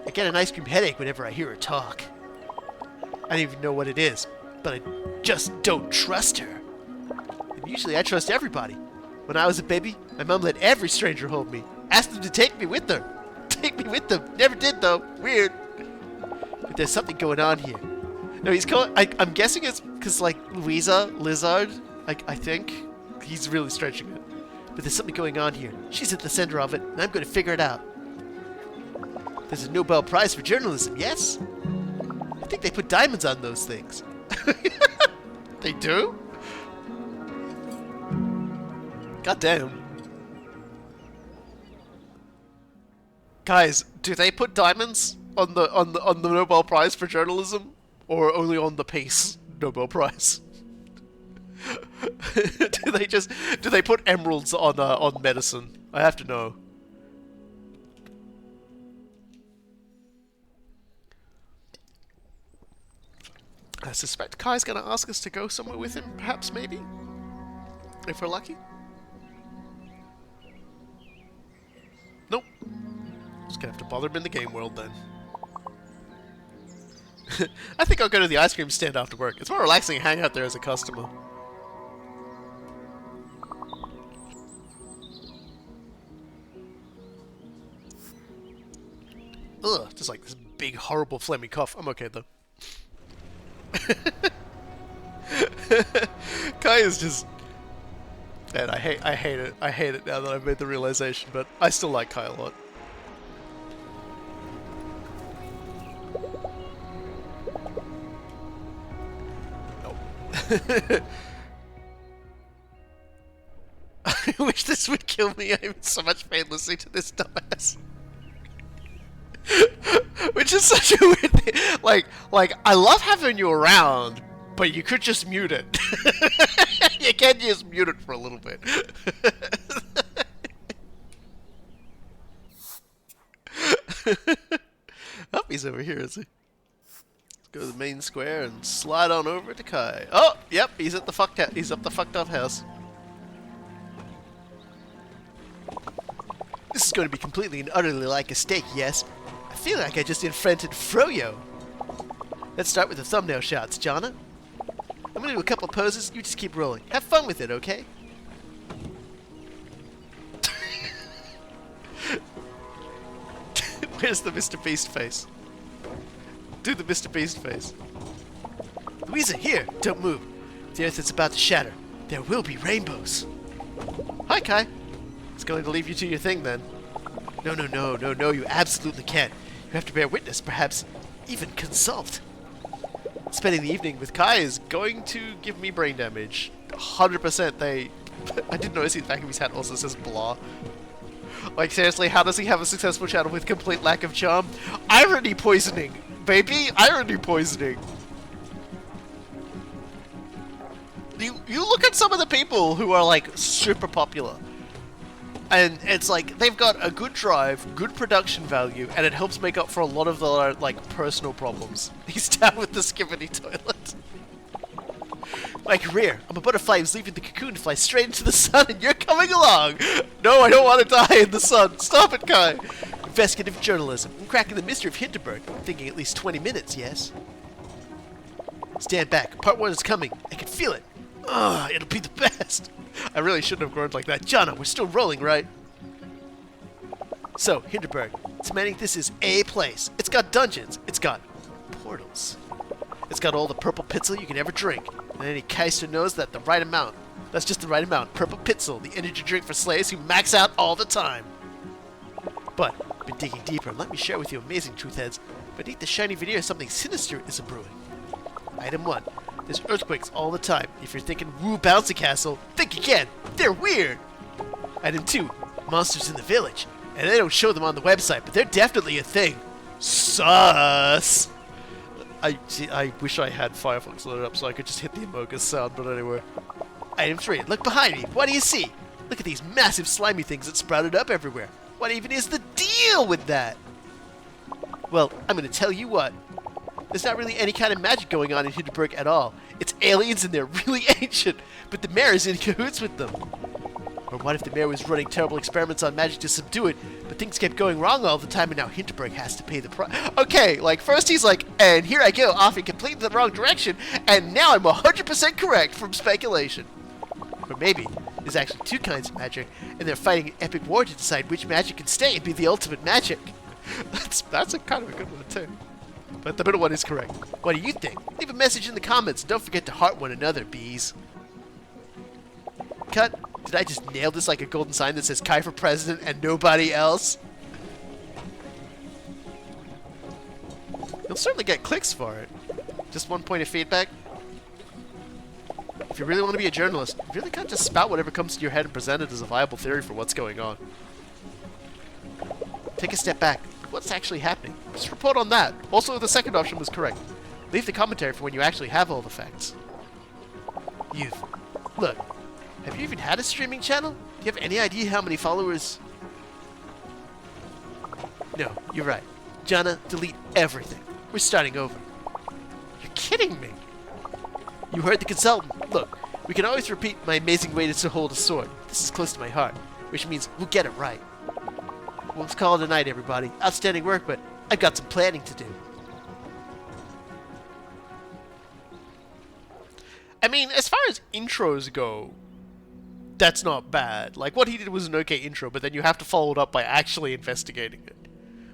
I get an ice cream headache whenever I hear her talk. I don't even know what it is, but I just don't trust her. And usually I trust everybody. When I was a baby, my mom let every stranger hold me. Asked them to take me with them. Take me with them. Never did, though. Weird. But there's something going on here. No, he's calling... I'm guessing it's because, like, Louisa, Lizard, I think. He's really stretching it. But there's something going on here. She's at the center of it, and I'm going to figure it out. There's a Nobel Prize for journalism, yes? I think they put diamonds on those things. They do? God damn. Guys, do they put diamonds on the Nobel Prize for journalism, or only on the Peace Nobel Prize? do they put emeralds on medicine? I have to know. I suspect Kai's gonna ask us to go somewhere with him, perhaps, maybe? If we're lucky? Nope. Just gonna have to bother him in the game world then. I think I'll go to the ice cream stand after work. It's more relaxing to hang out there as a customer. Ugh, just like this big horrible flaming cough. I'm okay though. Kai is just... Man, I hate it. I hate it now that I've made the realization, but I still like Kai a lot. Nope. I wish this would kill me. I'm in so much pain listening to this dumbass. Which is such a weird thing. Like, I love having you around, but you could just mute it. You can just mute it for a little bit. Oh, he's over here, is he? Let's go to the main square and slide on over to Kai. Oh, yep, he's at the fucked up. He's up the fucked up house. This is going to be completely and utterly like a steak, yes? I feel like I just invented Froyo. Let's start with the thumbnail shots, Jonna. I'm going to do a couple poses, you just keep rolling. Have fun with it, okay? Where's the Mr. Beast face? Do the Mr. Beast face. Louisa, here! Don't move. The earth is about to shatter. There will be rainbows. Hi, Kai. It's going to leave you to your thing, then. No, you absolutely can't. You have to bear witness, perhaps even consult. Spending the evening with Kai is going to give me brain damage. 100% I didn't notice the back of his hat also says blah. Like, seriously, how does he have a successful channel with complete lack of charm? Irony poisoning, baby! Irony poisoning! You look at some of the people who are, like, super popular. And it's like, they've got a good drive, good production value, and it helps make up for a lot of their, like, personal problems. He's down with the skibbity toilet. My career. I'm a butterfly who's leaving the cocoon to fly straight into the sun, and you're coming along! No, I don't want to die in the sun. Stop it, Kai! Investigative journalism. I'm cracking the mystery of Hinterberg. I'm thinking at least 20 minutes, yes? Stand back. Part 1 is coming. I can feel it. Ugh, it'll be the best. I really shouldn't have groaned like that. Jana, we're still rolling, right? So, Hinterberg, demanding this is a place. It's got dungeons. It's got portals. It's got all the purple pitzel you can ever drink. And any Keister knows that the right amount. That's just the right amount. Purple pitzel, the energy drink for slayers who max out all the time. But, I've been digging deeper, and let me share with you amazing truth heads. Beneath the shiny veneer, something sinister is brewing. Item 1. There's earthquakes all the time. If you're thinking, woo, bouncy castle, think again. They're weird. Item 2. Monsters in the village. And they don't show them on the website, but they're definitely a thing. Sus! I wish I had Firefox loaded up so I could just hit the Amogus sound, but anyway. Item 3. Look behind me. What do you see? Look at these massive slimy things that sprouted up everywhere. What even is the deal with that? Well, I'm going to tell you what. There's not really any kind of magic going on in Hinterberg at all. It's aliens and they're really ancient, but the mayor is in cahoots with them. Or what if the mayor was running terrible experiments on magic to subdue it, but things kept going wrong all the time and now Hinterberg has to pay the price? Okay, like first he's like, and here I go off in completely the wrong direction, and now I'm 100% correct from speculation. Or maybe there's actually two kinds of magic, and they're fighting an epic war to decide which magic can stay and be the ultimate magic. That's a kind of a good one too. But the middle one is correct. What do you think? Leave a message in the comments. Don't forget to heart one another, bees. Cut. Did I just nail this like a golden sign that says Kai for president and nobody else? You'll certainly get clicks for it. Just one point of feedback. If you really want to be a journalist, you really can't just spout whatever comes to your head and present it as a viable theory for what's going on. Take a step back. What's actually happening? Just report on that. Also, the second option was correct. Leave the commentary for when you actually have all the facts. Look, have you even had a streaming channel? Do you have any idea how many followers? No, you're right. Jana, delete everything. We're starting over. You're kidding me. You heard the consultant. Look, we can always repeat my amazing way to hold a sword. This is close to my heart, which means we'll get it right. Well, let's call it a night, everybody. Outstanding work, but I've got some planning to do. I mean, as far as intros go, that's not bad. Like, what he did was an okay intro, but then you have to follow it up by actually investigating it.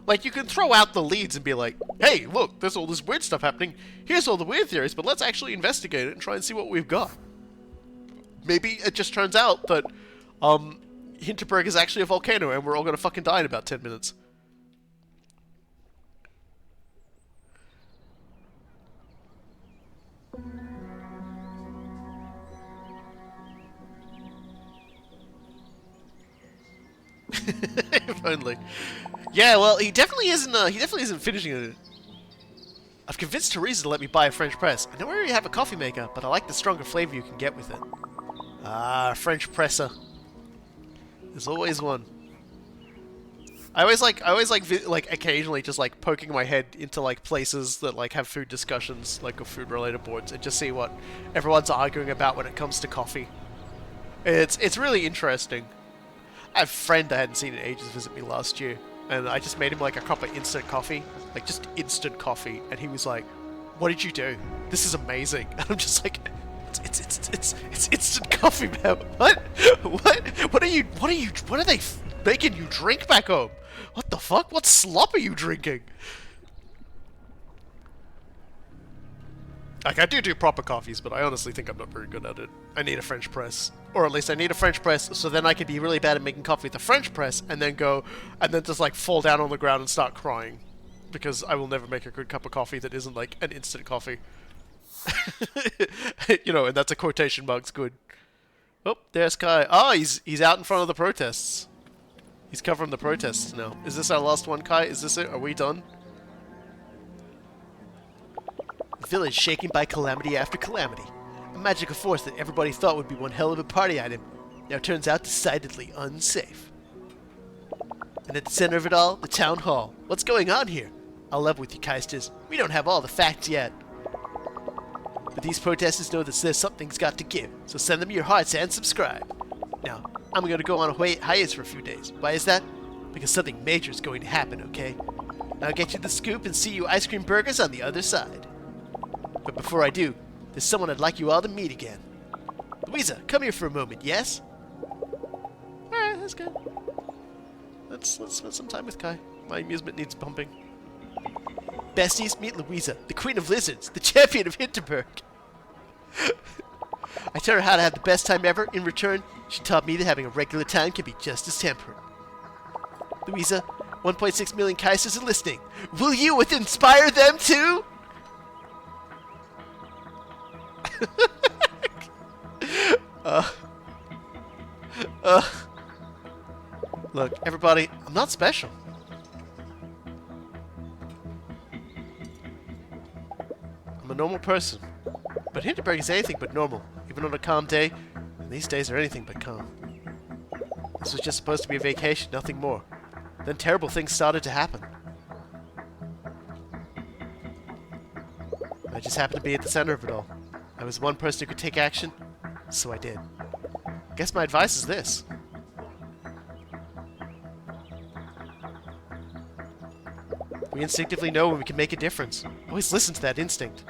Like, you can throw out the leads and be like, hey, look, there's all this weird stuff happening. Here's all the weird theories, but let's actually investigate it and try and see what we've got. Maybe it just turns out that, Hinterberg is actually a volcano and we're all gonna fucking die in about 10 minutes. If only. Yeah, well, he definitely isn't finishing it. I've convinced Teresa to let me buy a French press. I know I already have a coffee maker, but I like the stronger flavor you can get with it. Ah, French presser. There's always one. I always like occasionally just like poking my head into like places that like have food discussions, like of food related boards, and just see what everyone's arguing about when it comes to coffee. It's really interesting. I have a friend I hadn't seen in ages visit me last year, and I just made him like a cup of instant coffee, like just instant coffee, and he was like, "What did you do? This is amazing." And I'm just like, It's instant coffee, man. What are they making you drink back home? What the fuck? What slop are you drinking? Like, I do proper coffees, but I honestly think I'm not very good at it. I need a French press. Or at least I need a French press, so then I can be really bad at making coffee with the French press, and then just like fall down on the ground and start crying. Because I will never make a good cup of coffee that isn't like an instant coffee. You know, and that's a quotation marks good. Oh, there's Kai. Oh, he's out in front of the protests. He's covering the protests now. Is this our last one, Kai? Is this it? Are we done? The village shaken by calamity after calamity. A magical force that everybody thought would be one hell of a party item now turns out decidedly unsafe. And at the center of it all, the town hall. What's going on here? I'll level with you, Keisters. We don't have all the facts yet. But these protesters know that there's something's got to give, so send them your hearts and subscribe. Now, I'm going to go on a hiatus for a few days. Why is that? Because something major is going to happen, okay? Now I'll get you the scoop and see you ice cream burgers on the other side. But before I do, there's someone I'd like you all to meet again. Louisa, come here for a moment, yes? Alright, that's good. Let's spend some time with Kai. My amusement needs pumping. Besties, meet Louisa, the queen of lizards, the champion of Hinterberg. I taught her how to have the best time ever. In return, she taught me that having a regular time can be just as temperate. Louisa, 1.6 million Kaisers are listening. Will you inspire them too? Look, everybody, I'm not special. I'm a normal person. But Hinterberg is anything but normal, even on a calm day, and these days are anything but calm. This was just supposed to be a vacation, nothing more. Then terrible things started to happen. I just happened to be at the center of it all. I was one person who could take action, so I did. Guess my advice is this. We instinctively know when we can make a difference. Always listen to that instinct.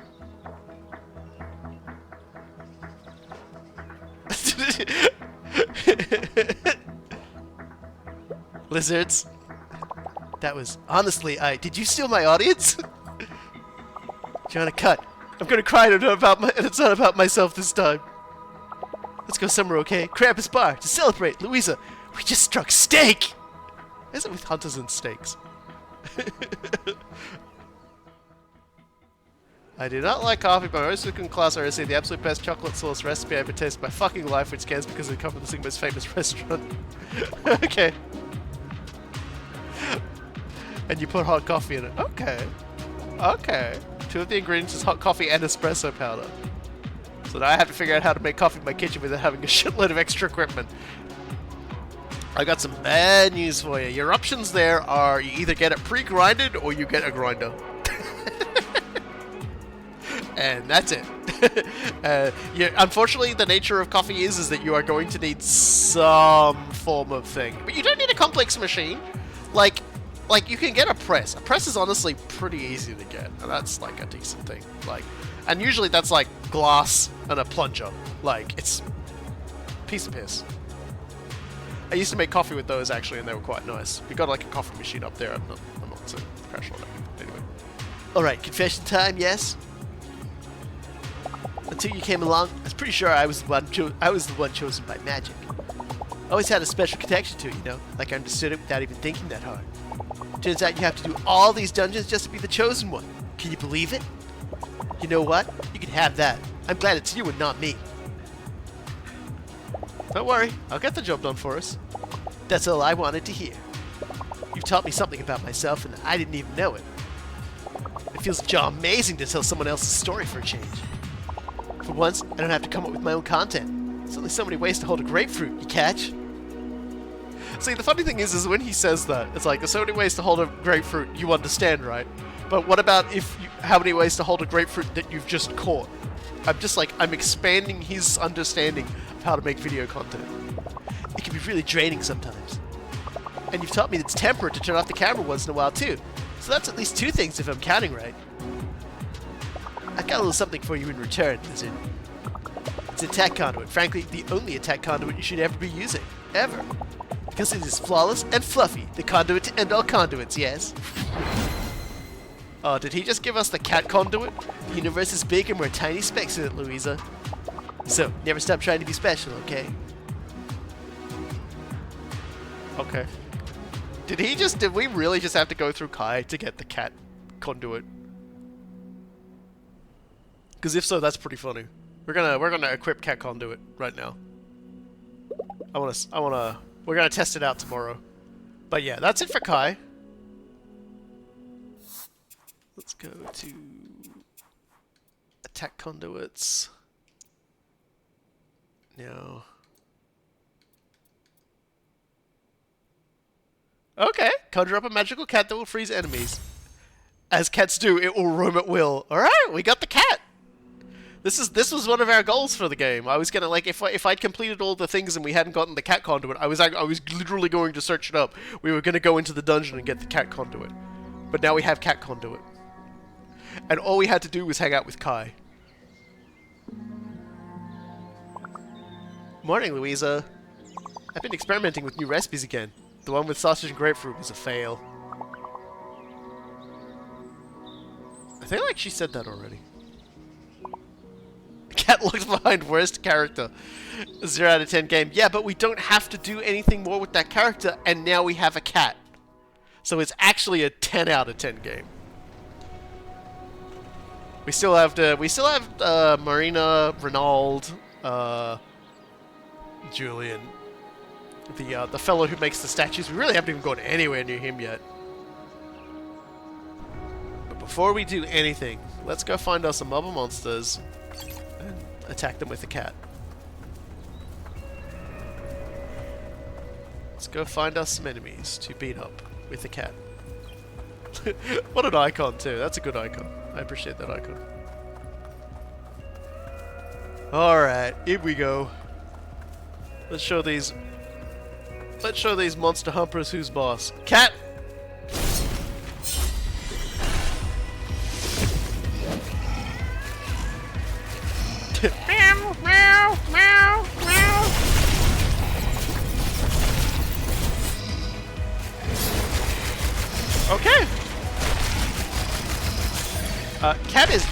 Lizards. That was... Honestly, did you steal my audience? Joanna, cut. I'm gonna cry and it's not about myself this time. Let's go somewhere, okay? Krampus Bar, to celebrate. Louisa, we just struck steak! Why is it with hunters and steaks? I do not like coffee, but my most frequent class I received the absolute best chocolate sauce recipe I ever tasted in my fucking life, which scans because it comes from the single most famous restaurant. Okay. And you put hot coffee in it. Okay. Okay. Two of the ingredients is hot coffee and espresso powder. So now I have to figure out how to make coffee in my kitchen without having a shitload of extra equipment. I got some bad news for you. Your options there are you either get it pre-grinded or you get a grinder. And that's it. Unfortunately, the nature of coffee is that you are going to need some form of thing. But you don't need a complex machine. Like you can get a press. A press is honestly pretty easy to get, and that's like a decent thing. And usually that's like glass and a plunger. Like, it's a piece of piss. I used to make coffee with those actually, and they were quite nice. We got like a coffee machine up there. I'm not so crash on it. Anyway. All right, confession time. Yes. Until you came along, I was pretty sure I was the one chosen by magic. Always had a special connection to it, you know, like I understood it without even thinking that hard. Turns out you have to do all these dungeons just to be the chosen one. Can you believe it? You know what? You can have that. I'm glad it's you and not me. Don't worry, I'll get the job done for us. That's all I wanted to hear. You've taught me something about myself and I didn't even know it. It feels amazing to tell someone else's story for a change. For once, I don't have to come up with my own content. There's only so many ways to hold a grapefruit, you catch? See, the funny thing is when he says that, it's like, there's so many ways to hold a grapefruit, you understand, right? But what about how many ways to hold a grapefruit that you've just caught? I'm expanding his understanding of how to make video content. It can be really draining sometimes. And you've taught me that it's temperate to turn off the camera once in a while too. So that's at least 2 things if I'm counting right. I've got a little something for you in return, Lizard. It's an attack conduit. Frankly, the only attack conduit you should ever be using. Ever. Because it is flawless and fluffy. The conduit to end all conduits, yes? Oh, did he just give us the cat conduit? The universe is big and we're tiny specks in it, Louisa. So, never stop trying to be special, okay? Okay. Did we really just have to go through Kai to get the cat conduit? Because if so, that's pretty funny. We're gonna equip cat conduit right now. We're gonna test it out tomorrow. But yeah, that's it for Kai. Let's go to attack conduits. No. Okay, conjure up a magical cat that will freeze enemies. As cats do, it will roam at will. Alright, we got the cat! This was one of our goals for the game. I was gonna, like, if I'd completed all the things and we hadn't gotten the cat conduit, I was literally going to search it up. We were gonna go into the dungeon and get the cat conduit. But now we have cat conduit. And all we had to do was hang out with Kai. Morning, Louisa. I've been experimenting with new recipes again. The one with sausage and grapefruit was a fail. I feel like she said that already. Cat looks behind worst character. 0 out of 10 game. Yeah, but we don't have to do anything more with that character, and now we have a cat. So it's actually a 10 out of 10 game. We still have Marina, Renaud, Julian, the fellow who makes the statues. We really haven't even gone anywhere near him yet. But before we do anything, let's go find us some other monsters and attack them with the cat. Let's go find us some enemies to beat up with the cat. What an icon too. That's a good icon. I appreciate that icon. Alright, here we go. Let's show these monster humpers who's boss. Cat! Meow, meow, meow, meow. Okay. Cat is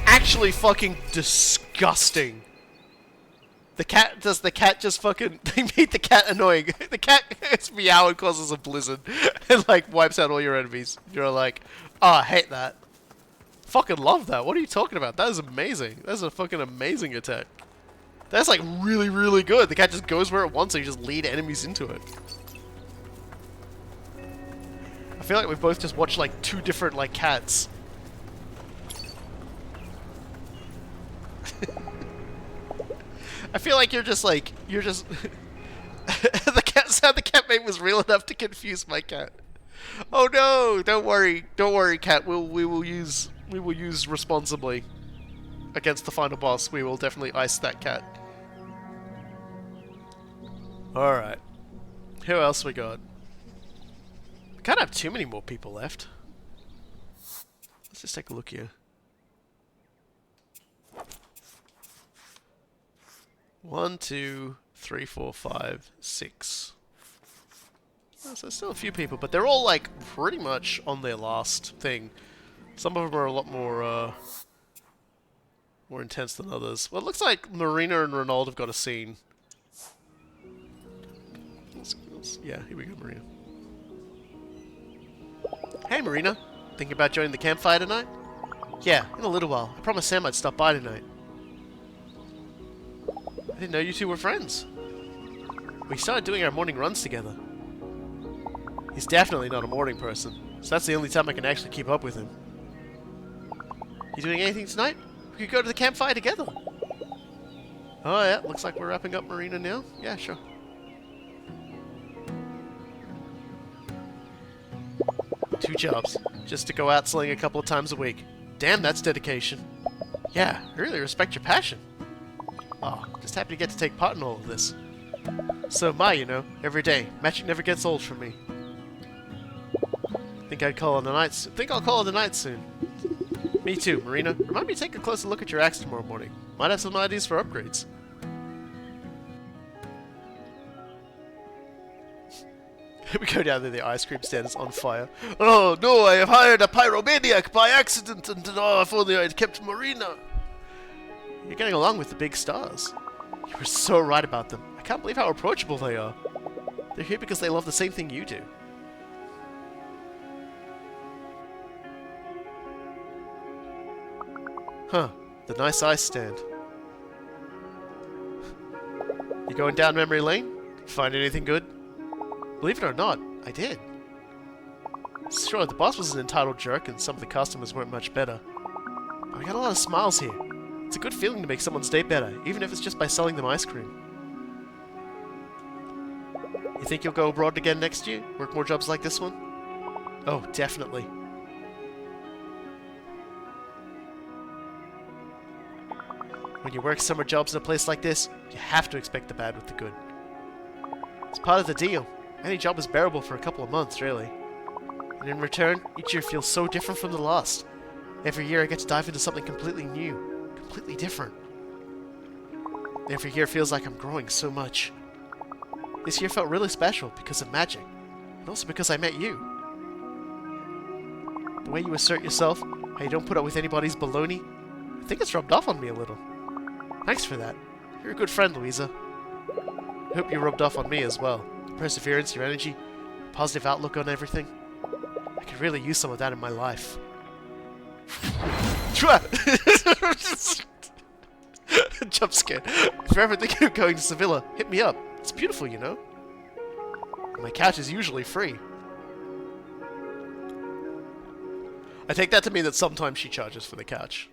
actually fucking disgusting. The cat just fucking they made the cat annoying. The cat is meow and causes a blizzard and like wipes out all your enemies. You're like, oh, I hate that. Fucking love that. What are you talking about? That is amazing. That's a fucking amazing attack. That's like really, really good. The cat just goes where it wants and you just lead enemies into it. I feel like we've both just watched like 2 different like cats. I feel like you're just the cat sound the cat made was real enough to confuse my cat. Oh no! Don't worry, cat. We will use responsibly against the final boss. We will definitely ice that cat. All right. Who else we got? We can't have too many more people left. Let's just take a look here. 1, 2, 3, 4, 5, 6. Oh, so there's still a few people, but they're all like pretty much on their last thing. Some of them are a lot more intense than others. Well, it looks like Marina and Renaud have got a scene. Yeah, here we go, Marina. Hey, Marina. Thinking about joining the campfire tonight? Yeah, in a little while. I promised Sam I'd stop by tonight. I didn't know you two were friends. We started doing our morning runs together. He's definitely not a morning person, so that's the only time I can actually keep up with him. You doing anything tonight? We could go to the campfire together. Oh yeah, looks like we're wrapping up Marina now. Yeah, sure. Two jobs, just to go out sling a couple of times a week. Damn, that's dedication. Yeah, I really respect your passion. Oh, just happy to get to take part in all of this. So am I, you know, every day. Matching never gets old for me. I'll call it a night soon. Me too, Marina. Remind me to take a closer look at your axe tomorrow morning. Might have some ideas for upgrades. We go down there, the ice cream stand is on fire. Oh no, I have hired a pyromaniac by accident, and oh, if only I had kept Marina. You're getting along with the big stars. You were so right about them. I can't believe how approachable they are. They're here because they love the same thing you do. Huh, the nice ice stand. You going down memory lane? Find anything good? Believe it or not, I did. Sure, the boss was an entitled jerk and some of the customers weren't much better. But I got a lot of smiles here. It's a good feeling to make someone's day better, even if it's just by selling them ice cream. You think you'll go abroad again next year? Work more jobs like this one? Oh, definitely. When you work summer jobs in a place like this, you have to expect the bad with the good. It's part of the deal. Any job is bearable for a couple of months, really. And in return, each year feels so different from the last. Every year I get to dive into something completely new, completely different. Every year feels like I'm growing so much. This year felt really special because of magic, and also because I met you. The way you assert yourself, how you don't put up with anybody's baloney, I think it's rubbed off on me a little. Thanks for that. You're a good friend, Louisa. I hope you rubbed off on me as well. Your perseverance, your energy, positive outlook on everything. I could really use some of that in my life. Jump scare. If you're ever thinking of going to Sevilla, hit me up. It's beautiful, you know. My couch is usually free. I take that to mean that sometimes she charges for the couch.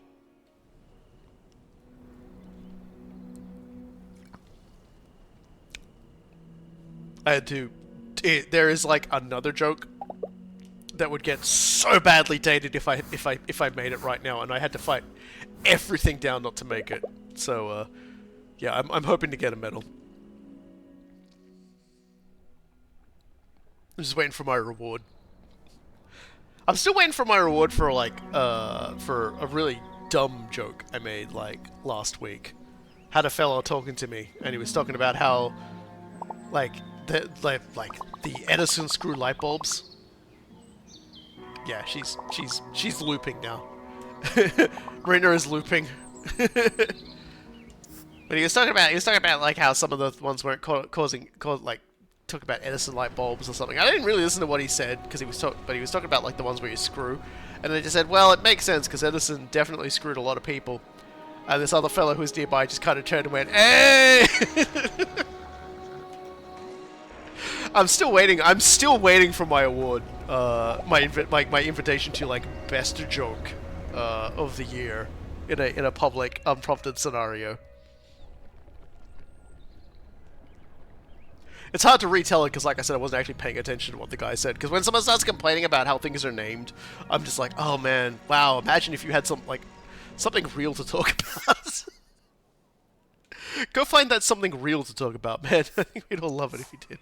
I had to... there is like another joke that would get so badly dated if I made it right now, and I had to fight everything down not to make it. So, yeah, I'm hoping to get a medal. I'm just waiting for my reward. I'm still waiting for my reward for, like, for a really dumb joke I made, like, last week. Had a fellow talking to me, and he was talking about how, like the Edison screw light bulbs. Yeah, she's looping now. Marina is looping. But he was talking about like how some of the ones weren't talking about Edison light bulbs or something. I didn't really listen to what he said because he was talking about like the ones where you screw, and they just said, well, it makes sense because Edison definitely screwed a lot of people. And this other fellow who was nearby just kind of turned and went, "Hey!" I'm still waiting for my award. My invitation to like best joke of the year in a public unprompted scenario. It's hard to retell it because, like I said, I wasn't actually paying attention to what the guy said. Because when someone starts complaining about how things are named, I'm just like, oh man, wow! Imagine if you had something real to talk about. Go find that something real to talk about, man. I think we'd all love it if you did.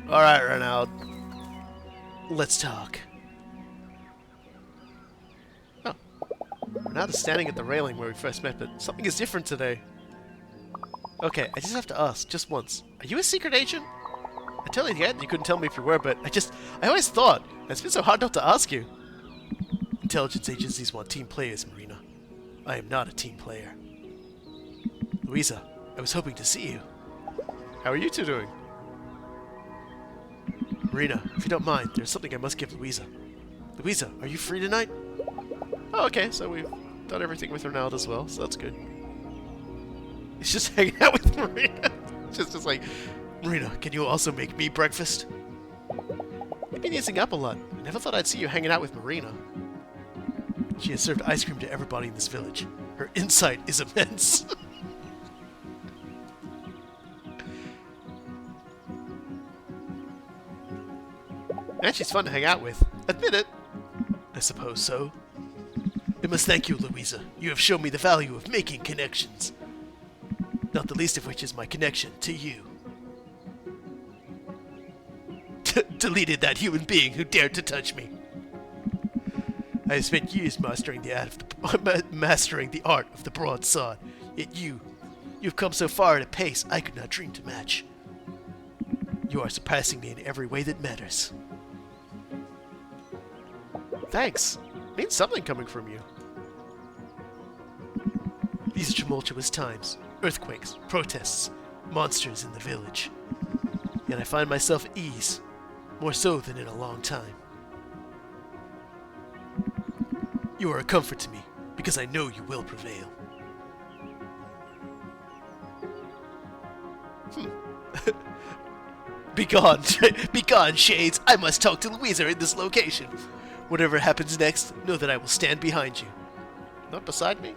Alright, Renaud. Let's talk. Oh. Renaud is standing at the railing where we first met, but something is different today. Okay, I just have to ask, just once. Are you a secret agent? I tell you again, you couldn't tell me if you were, but I always thought, and it's been so hard not to ask you. Intelligence agencies want team players, Marina. I am not a team player. Louisa, I was hoping to see you. How are you two doing? Marina, if you don't mind, there's something I must give Louisa. Louisa, are you free tonight? Oh, okay, so we've done everything with Renaud as well, so that's good. He's just hanging out with Marina. just like, Marina, can you also make me breakfast? You've been easing up a lot. I never thought I'd see you hanging out with Marina. She has served ice cream to everybody in this village. Her insight is immense. And she's fun to hang out with. Admit it. I suppose so. I must thank you, Louisa. You have shown me the value of making connections. Not the least of which is my connection to you. Deleted that human being who dared to touch me. I have spent years mastering the art of the broadsword. Yet you've come so far at a pace I could not dream to match. You are surpassing me in every way that matters. Thanks. It means something coming from you. These are tumultuous times. Earthquakes, protests, monsters in the village. Yet I find myself at ease, more so than in a long time. You are a comfort to me, because I know you will prevail. Begone, begone, shades! I must talk to Louisa in this location. Whatever happens next, know that I will stand behind you. Not beside me?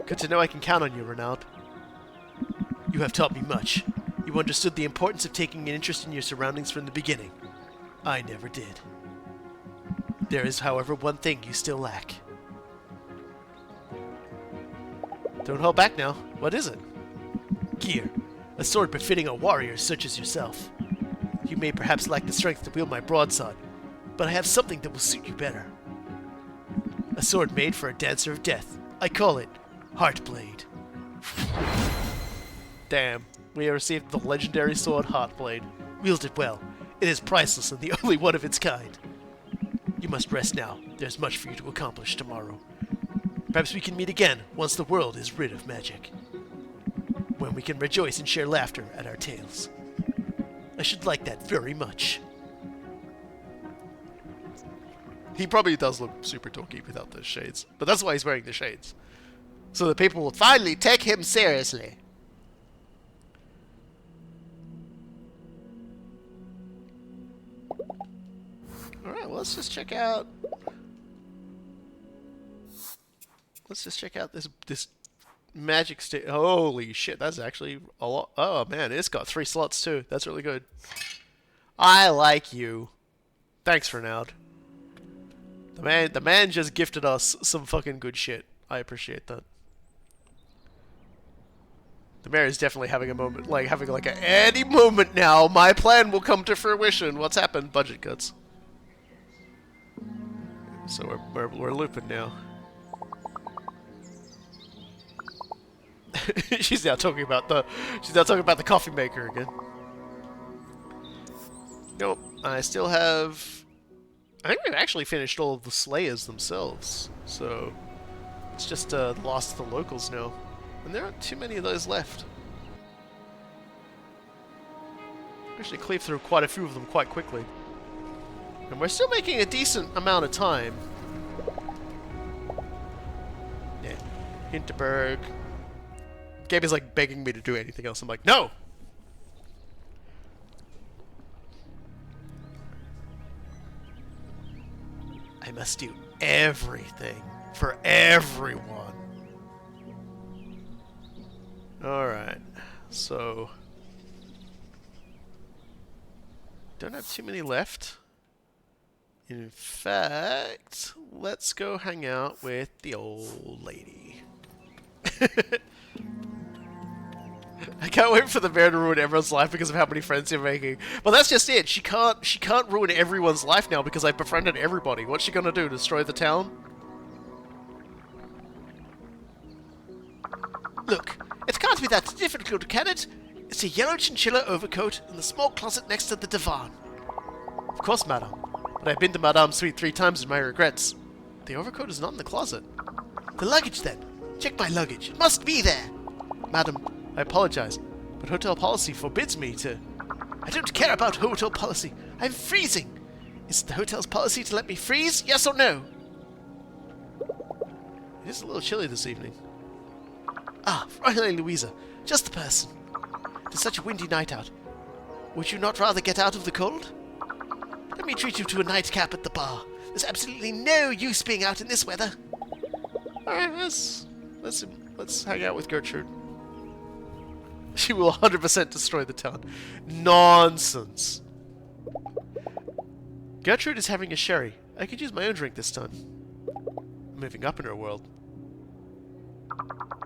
Good to know I can count on you, Renaud. You have taught me much. You understood the importance of taking an interest in your surroundings from the beginning. I never did. There is, however, one thing you still lack. Don't hold back now. What is it? Gear. A sword befitting a warrior such as yourself. You may perhaps lack the strength to wield my broadsword, but I have something that will suit you better. A sword made for a dancer of death. I call it Heartblade. Damn. We have received the legendary sword Heartblade. Wield it well. It is priceless and the only one of its kind. You must rest now. There's much for you to accomplish tomorrow. Perhaps we can meet again once the world is rid of magic. When we can rejoice and share laughter at our tales. I should like that very much. He probably does look super dorky without those shades. But that's why he's wearing the shades. So that people will finally take him seriously. Alright, well, let's just check out... Let's just check out this magic stick. Holy shit, that's actually a lot. Oh man, it's got 3 slots too. That's really good. I like you. Thanks, Renaud. The man just gifted us some fucking good shit. I appreciate that. The mayor is definitely having a moment, like having like any moment now. My plan will come to fruition. What's happened? Budget cuts. So we're looping now. She's now talking about the coffee maker again. Nope. I still have. I think we've actually finished all of the Slayers themselves, so it's just the lost of the locals now, and there aren't too many of those left. Actually, cleaved through quite a few of them quite quickly, and we're still making a decent amount of time. Yeah, Hinterberg. Gabe is like begging me to do anything else. I'm like, no! I must do everything for everyone. Alright, so... Don't have too many left. In fact, let's go hang out with the old lady. I can't wait for the mayor to ruin everyone's life because of how many friends you're making. Well, that's just it. She can't ruin everyone's life now because I befriended everybody. What's she gonna do? Destroy the town? Look, it can't be that difficult, can it? It's a yellow chinchilla overcoat in the small closet next to the divan. Of course, madame. But I've been to Madame's suite 3 times in my regrets. The overcoat is not in the closet. The luggage, then. Check my luggage. It must be there. Madam, I apologize, but hotel policy forbids me to... I don't care about hotel policy. I'm freezing. Is it the hotel's policy to let me freeze? Yes or no? It is a little chilly this evening. Ah, finally, Louisa. Just the person. It is such a windy night out. Would you not rather get out of the cold? Let me treat you to a nightcap at the bar. There's absolutely no use being out in this weather. Alright, let's hang out with Gertrude. She will 100% destroy the town. Nonsense. Gertrude is having a sherry. I could use my own drink this time. I'm moving up in her world.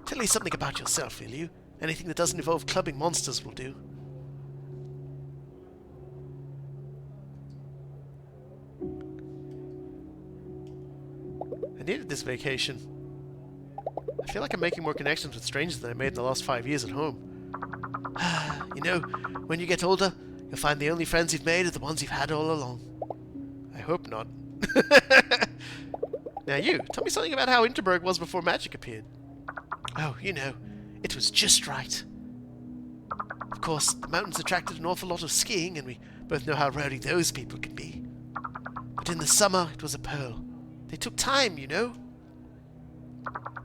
Tell me something about yourself, will you? Anything that doesn't involve clubbing monsters will do. I needed this vacation. I feel like I'm making more connections with strangers than I made in the last 5 years at home. You know, when you get older, you'll find the only friends you've made are the ones you've had all along. I hope not. Now you, tell me something about how Hinterberg was before magic appeared. Oh, you know, it was just right. Of course, the mountains attracted an awful lot of skiing, and we both know how rowdy those people can be. But in the summer, it was a pearl. They took time, you know.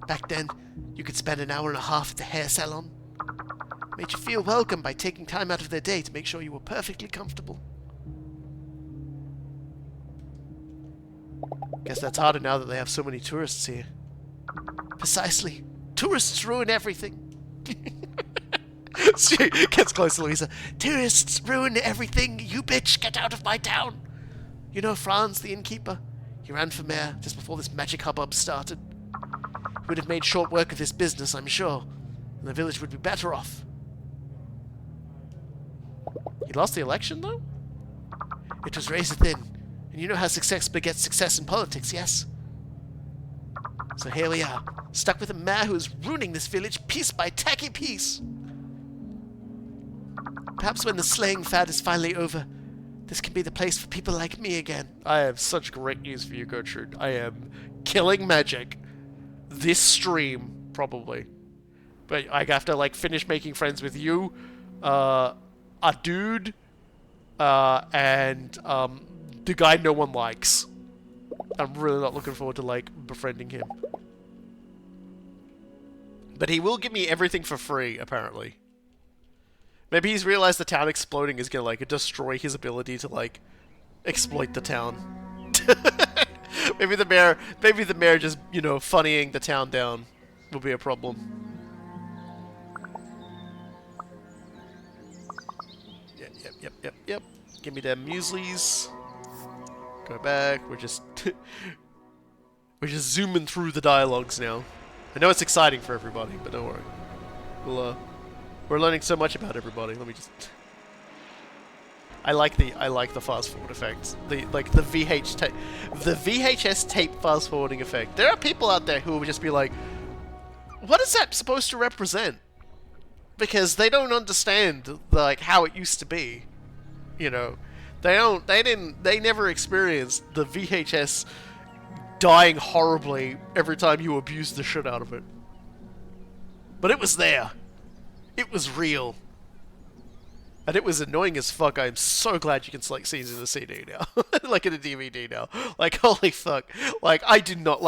Back then, you could spend an hour and a half at the hair salon. Made you feel welcome by taking time out of their day to make sure you were perfectly comfortable. Guess that's harder now that they have so many tourists here. Precisely. Tourists ruin everything. She gets close to Louisa. Tourists ruin everything. You bitch, get out of my town. You know Franz, the innkeeper? He ran for mayor just before this magic hubbub started. He would have made short work of this business, I'm sure, and the village would be better off. He lost the election, though? It was razor thin, and you know how success begets success in politics, yes? So here we are, stuck with a mayor who is ruining this village piece by tacky piece. Perhaps when the slaying fad is finally over, this can be the place for people like me again. I have such great news for you, Gertrude. I am killing magic this stream, probably. But I have to, like, finish making friends with you, a dude, and the guy no one likes. I'm really not looking forward to, like, befriending him. But he will give me everything for free, apparently. Maybe he's realized the town exploding is gonna, like, destroy his ability to, like, exploit the town. maybe the mayor just, you know, funnying the town down will be a problem. Yep. Give me them mueslis. Go back. We're just zooming through the dialogues now. I know it's exciting for everybody, but don't worry. We're learning so much about everybody. Let me just. I like the fast forward effect. The VHS tape fast forwarding effect. There are people out there who will just be like, "What is that supposed to represent?" Because they don't understand like how it used to be. You know, they never experienced the VHS dying horribly every time you abused the shit out of it. But it was there. It was real. And it was annoying as fuck. I'm so glad you can select scenes in the CD now. Like in a DVD now. Like, holy fuck. Like, I don't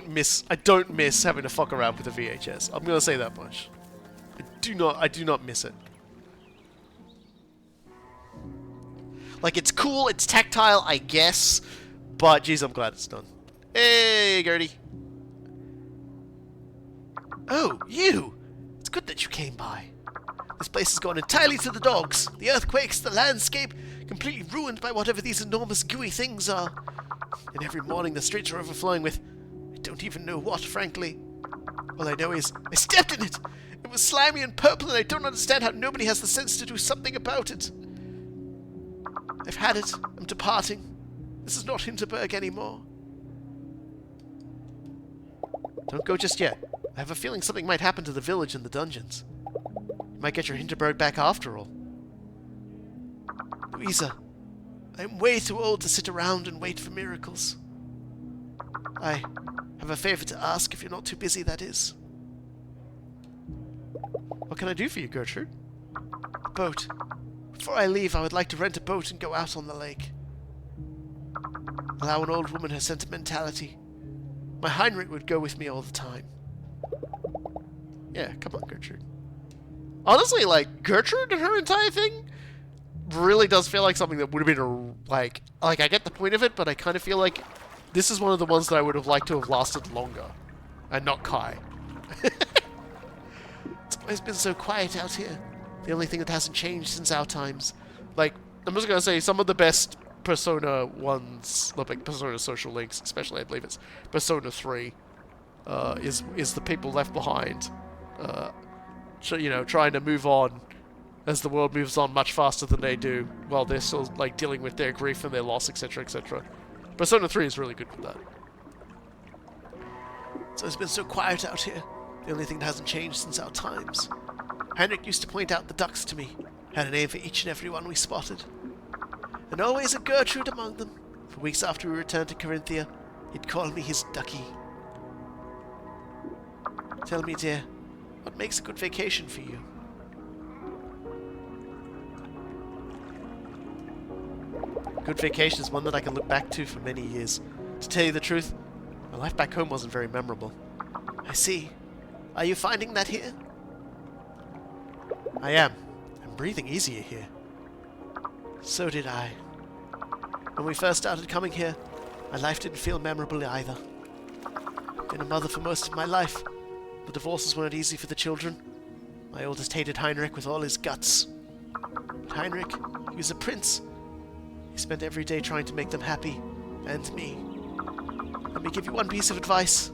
miss having to fuck around with the VHS. I'm gonna say that much. I do not miss it. Like, it's cool, it's tactile, I guess, but geez, I'm glad it's done. Hey, Gertie. Oh, you! It's good that you came by. This place has gone entirely to the dogs. The earthquakes, the landscape, completely ruined by whatever these enormous gooey things are. And every morning the streets are overflowing with... I don't even know what, frankly. All I know is, I stepped in it! It was slimy and purple and I don't understand how nobody has the sense to do something about it. I've had it. I'm departing. This is not Hinterberg anymore. Don't go just yet. I have a feeling something might happen to the village and the dungeons. You might get your Hinterberg back after all. Louisa, I'm way too old to sit around and wait for miracles. I have a favor to ask if you're not too busy, that is. What can I do for you, Gertrude? A boat. Before I leave, I would like to rent a boat and go out on the lake. Allow an old woman her sentimentality. My Heinrich would go with me all the time. Yeah, come on, Gertrude. Honestly, like, Gertrude and her entire thing really does feel like something that would have been, like, I get the point of it, but I kind of feel like this is one of the ones that I would have liked to have lasted longer. And not Kai. It's always been so quiet out here. The only thing that hasn't changed since our times. Like, I'm just gonna say, some of the best Persona ones, like Persona Social Links, especially I believe it's Persona 3, is the people left behind. You know, trying to move on as the world moves on much faster than they do, while they're still, like, dealing with their grief and their loss, etc., etc. Persona 3 is really good with that. So it's been so quiet out here. The only thing that hasn't changed since our times. Heinrich used to point out the ducks to me, had a name for each and every one we spotted. And always a Gertrude among them. For weeks after we returned to Corinthia, he'd call me his ducky. Tell me, dear, what makes a good vacation for you? Good vacation is one that I can look back to for many years. To tell you the truth, my life back home wasn't very memorable. I see. Are you finding that here? I am. I'm breathing easier here. So did I. When we first started coming here, my life didn't feel memorable either. Been a mother for most of my life. The divorces weren't easy for the children. My oldest hated Heinrich with all his guts. But Heinrich, he was a prince. He spent every day trying to make them happy, and me. Let me give you one piece of advice.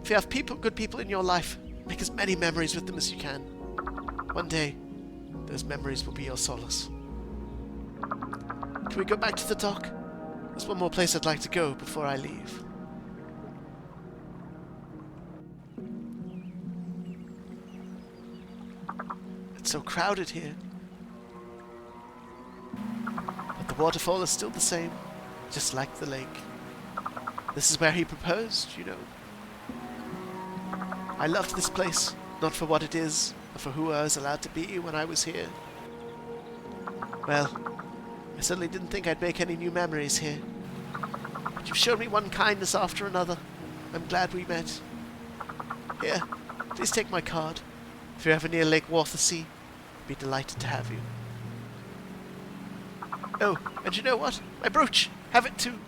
If you have good people in your life, make as many memories with them as you can. One day, those memories will be your solace. Can we go back to the dock? There's one more place I'd like to go before I leave. so crowded here. But the waterfall is still the same, just like the lake. This is where he proposed, you know. I loved this place, not for what it is, but for who I was allowed to be when I was here. Well, I certainly didn't think I'd make any new memories here. But you've shown me one kindness after another. I'm glad we met. Here, please take my card. If you're ever near Lake Walthersea, I'd be delighted to have you. Oh, and you know what? My brooch! Have it too!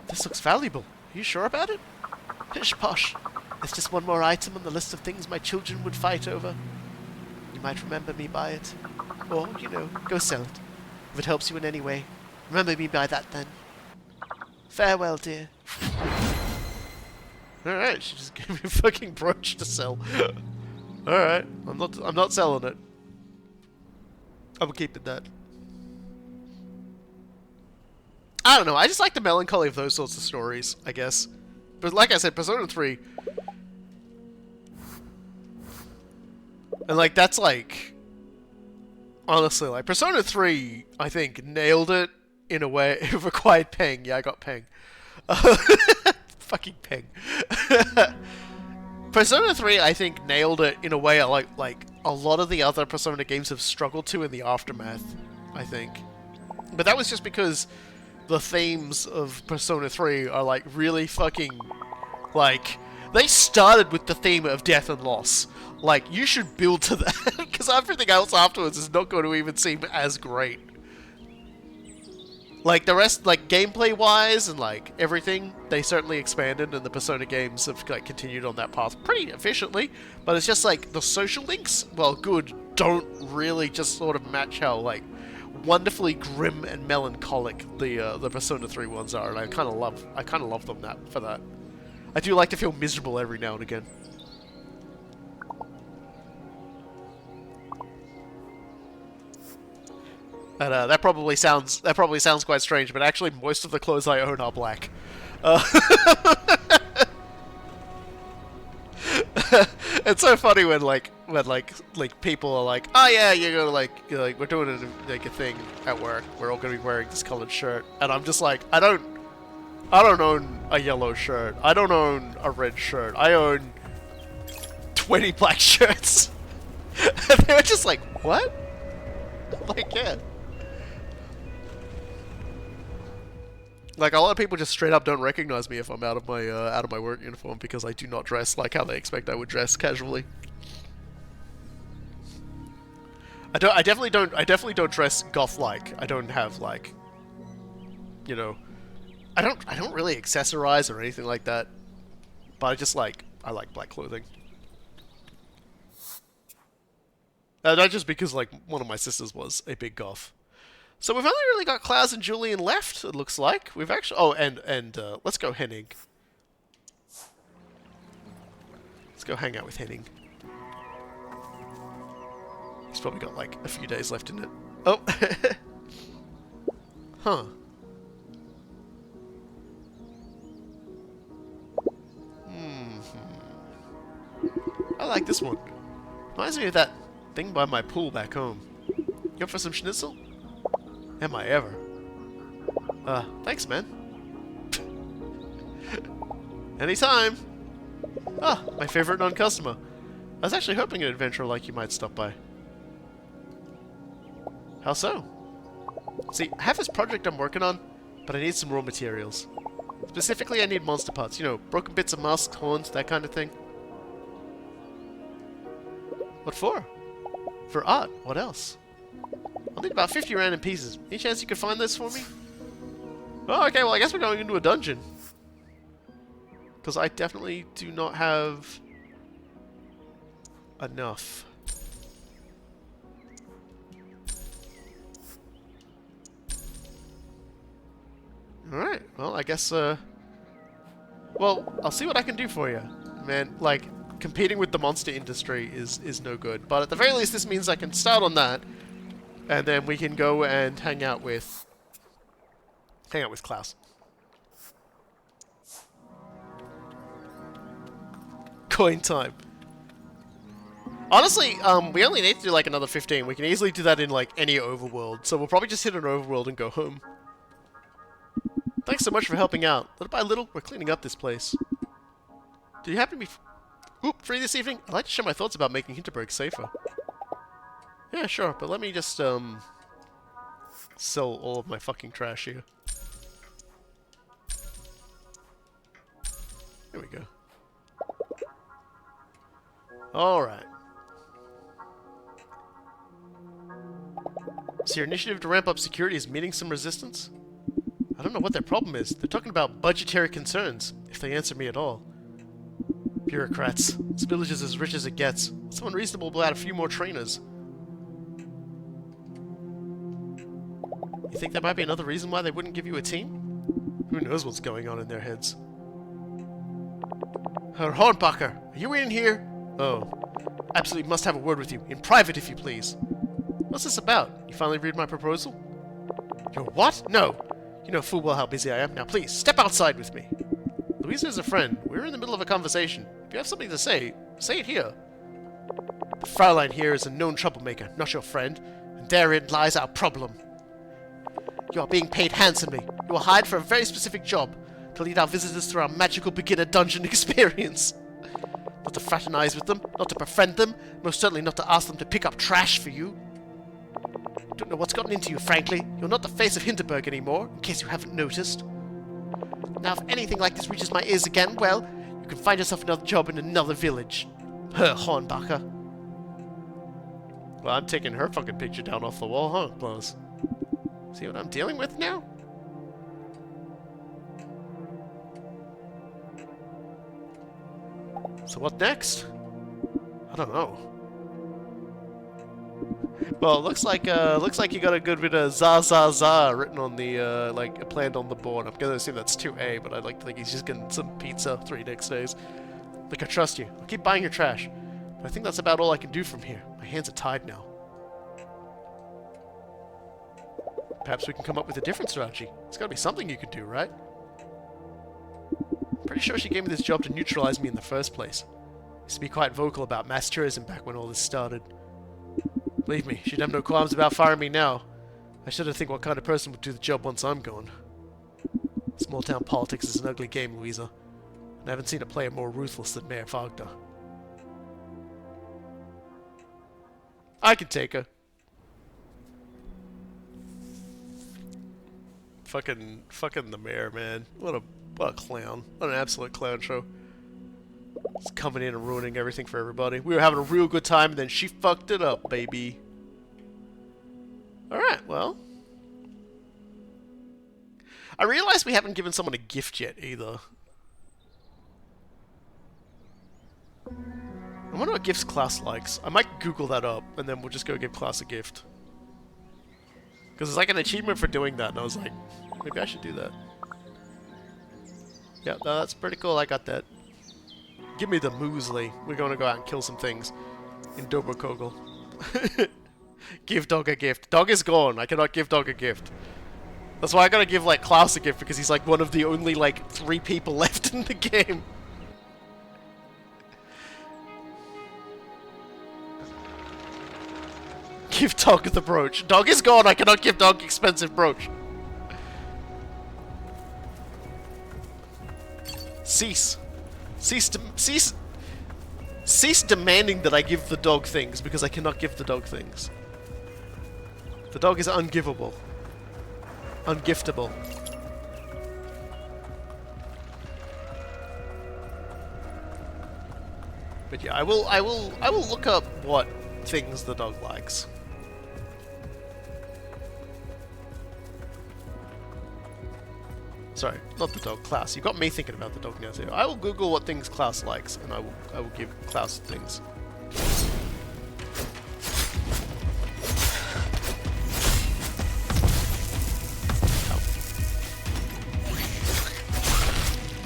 This looks valuable. Are you sure about it? Pish posh. It's just one more item on the list of things my children would fight over. You might remember me by it. Or, you know, go sell it. If it helps you in any way, remember me by that then. Farewell, dear. Alright, she just gave me a fucking brooch to sell. Alright, I'm not selling it. I'm keeping that. I don't know, I just like the melancholy of those sorts of stories, I guess. But like I said, Persona 3... And like, that's like... Honestly, like, Persona 3, I think, nailed it in a way. It required ping. Yeah, I got ping. Fucking ping. Persona 3, I think, nailed it in a way like a lot of the other Persona games have struggled to in the aftermath, I think. But that was just because the themes of Persona 3 are, like, really fucking, like... They started with the theme of death and loss. Like, you should build to that, because everything else afterwards is not going to even seem as great. Like, the rest, like, gameplay-wise and, like, everything, they certainly expanded, and the Persona games have, like, continued on that path pretty efficiently, but it's just, like, the social links, well, good, don't really just sort of match how, like, wonderfully grim and melancholic the Persona 3 ones are, and I kind of love them for that. I do like to feel miserable every now and again. And that probably sounds quite strange, but actually most of the clothes I own are black. It's so funny when people are like, oh yeah, you're gonna like we're doing a thing at work. We're all gonna be wearing this colored shirt, and I'm just like, I don't own a yellow shirt. I don't own a red shirt. I own 20 black shirts. And they're just like, what? Like, yeah. Like, a lot of people just straight up don't recognize me if I'm out of my work uniform because I do not dress like how they expect I would dress casually. I definitely don't dress goth-like. I don't have, like, you know, I don't really accessorize or anything like that. But I like black clothing. Not just because, like, one of my sisters was a big goth. So we've only really got Klaus and Julian left, it looks like. We've actually... Oh, and let's go Henning. Let's go hang out with Henning. He's probably got, like, a few days left in it. Oh! Huh. I like this one. Reminds me of that thing by my pool back home. You up for some schnitzel? Am I ever? Thanks, man. Anytime! Ah, my favorite non-customer. I was actually hoping an adventurer like you might stop by. How so? See, I have this project I'm working on, but I need some raw materials. Specifically, I need monster parts. You know, broken bits of masks, horns, that kind of thing. What for? For art. What else? I'll need about 50 random pieces. Any chance you could find this for me? Oh, okay, well, I guess we're going into a dungeon. Because I definitely do not have enough. Alright, well, I guess, well, I'll see what I can do for you. Man, like, competing with the monster industry is no good. But at the very least, this means I can start on that. And then we can go and hang out with Klaus. Coin time. Honestly, we only need to do like another 15. We can easily do that in like any overworld. So we'll probably just hit an overworld and go home. Thanks so much for helping out. Little by little, we're cleaning up this place. Do you happen to be free this evening? I'd like to share my thoughts about making Hinterberg safer. Yeah, sure, but let me just, sell all of my fucking trash here. There we go. Alright. So your initiative to ramp up security is meeting some resistance? I don't know what their problem is. They're talking about budgetary concerns, if they answer me at all. Bureaucrats. This village is as rich as it gets. It's unreasonable to add a few more trainers. You think there might be another reason why they wouldn't give you a team? Who knows what's going on in their heads? Herr Hornbacher, are you in here? Oh. Absolutely must have a word with you. In private, if you please. What's this about? You finally read my proposal? Your what? No. You know full well how busy I am. Now please, step outside with me. Louisa is a friend. We're in the middle of a conversation. If you have something to say, say it here. The Fraulein here is a known troublemaker, not your friend. And therein lies our problem. You are being paid handsomely. You are hired for a very specific job. To lead our visitors through our magical beginner dungeon experience. Not to fraternize with them, not to befriend them, most certainly not to ask them to pick up trash for you. Don't know what's gotten into you, frankly. You're not the face of Hinterberg anymore, in case you haven't noticed. Now, if anything like this reaches my ears again, well, you can find yourself another job in another village. Herr Hornbacher. Well, I'm taking her fucking picture down off the wall, huh, Klaus? See what I'm dealing with now? So what next? I don't know. Well, looks like you got a good bit of za za za written on the like planned on the board. I'm gonna assume that's 2A, but I'd like to think he's just getting some pizza 3 next days. Look, I trust you. I'll keep buying your trash, but I think that's about all I can do from here. My hands are tied now. Perhaps we can come up with a different strategy. There's gotta be something you can do, right? Pretty sure she gave me this job to neutralize me in the first place. Used to be quite vocal about mass tourism back when all this started. Believe me, she'd have no qualms about firing me now. I shouldn't think what kind of person would do the job once I'm gone. Small town politics is an ugly game, Louisa. And I haven't seen a player more ruthless than Mayor Wagner. I can take her. Fucking the mayor, man. What a clown. What an absolute clown show. He's coming in and ruining everything for everybody. We were having a real good time, and then she fucked it up, baby. Alright, well. I realize we haven't given someone a gift yet, either. I wonder what gifts Klaus likes. I might Google that up, and then we'll just go give Klaus a gift. Because it's like an achievement for doing that, and I was like, maybe I should do that. Yeah, no, that's pretty cool, I got that. Give me the muesli. We're going to go out and kill some things in Dobrokogel. Give dog a gift. Dog is gone. I cannot give dog a gift. That's why I gotta give, like, Klaus a gift, because he's, like, one of the only, like, 3 people left in the game. Give dog the brooch. Dog is gone. I cannot give dog expensive brooch. Cease. Cease demanding that I give the dog things, because I cannot give the dog things. The dog is ungivable. Ungiftable. But yeah, I will look up what things the dog likes. Sorry, not the dog, Klaus. You got me thinking about the dog now too. I will Google what things Klaus likes, and I will give Klaus things.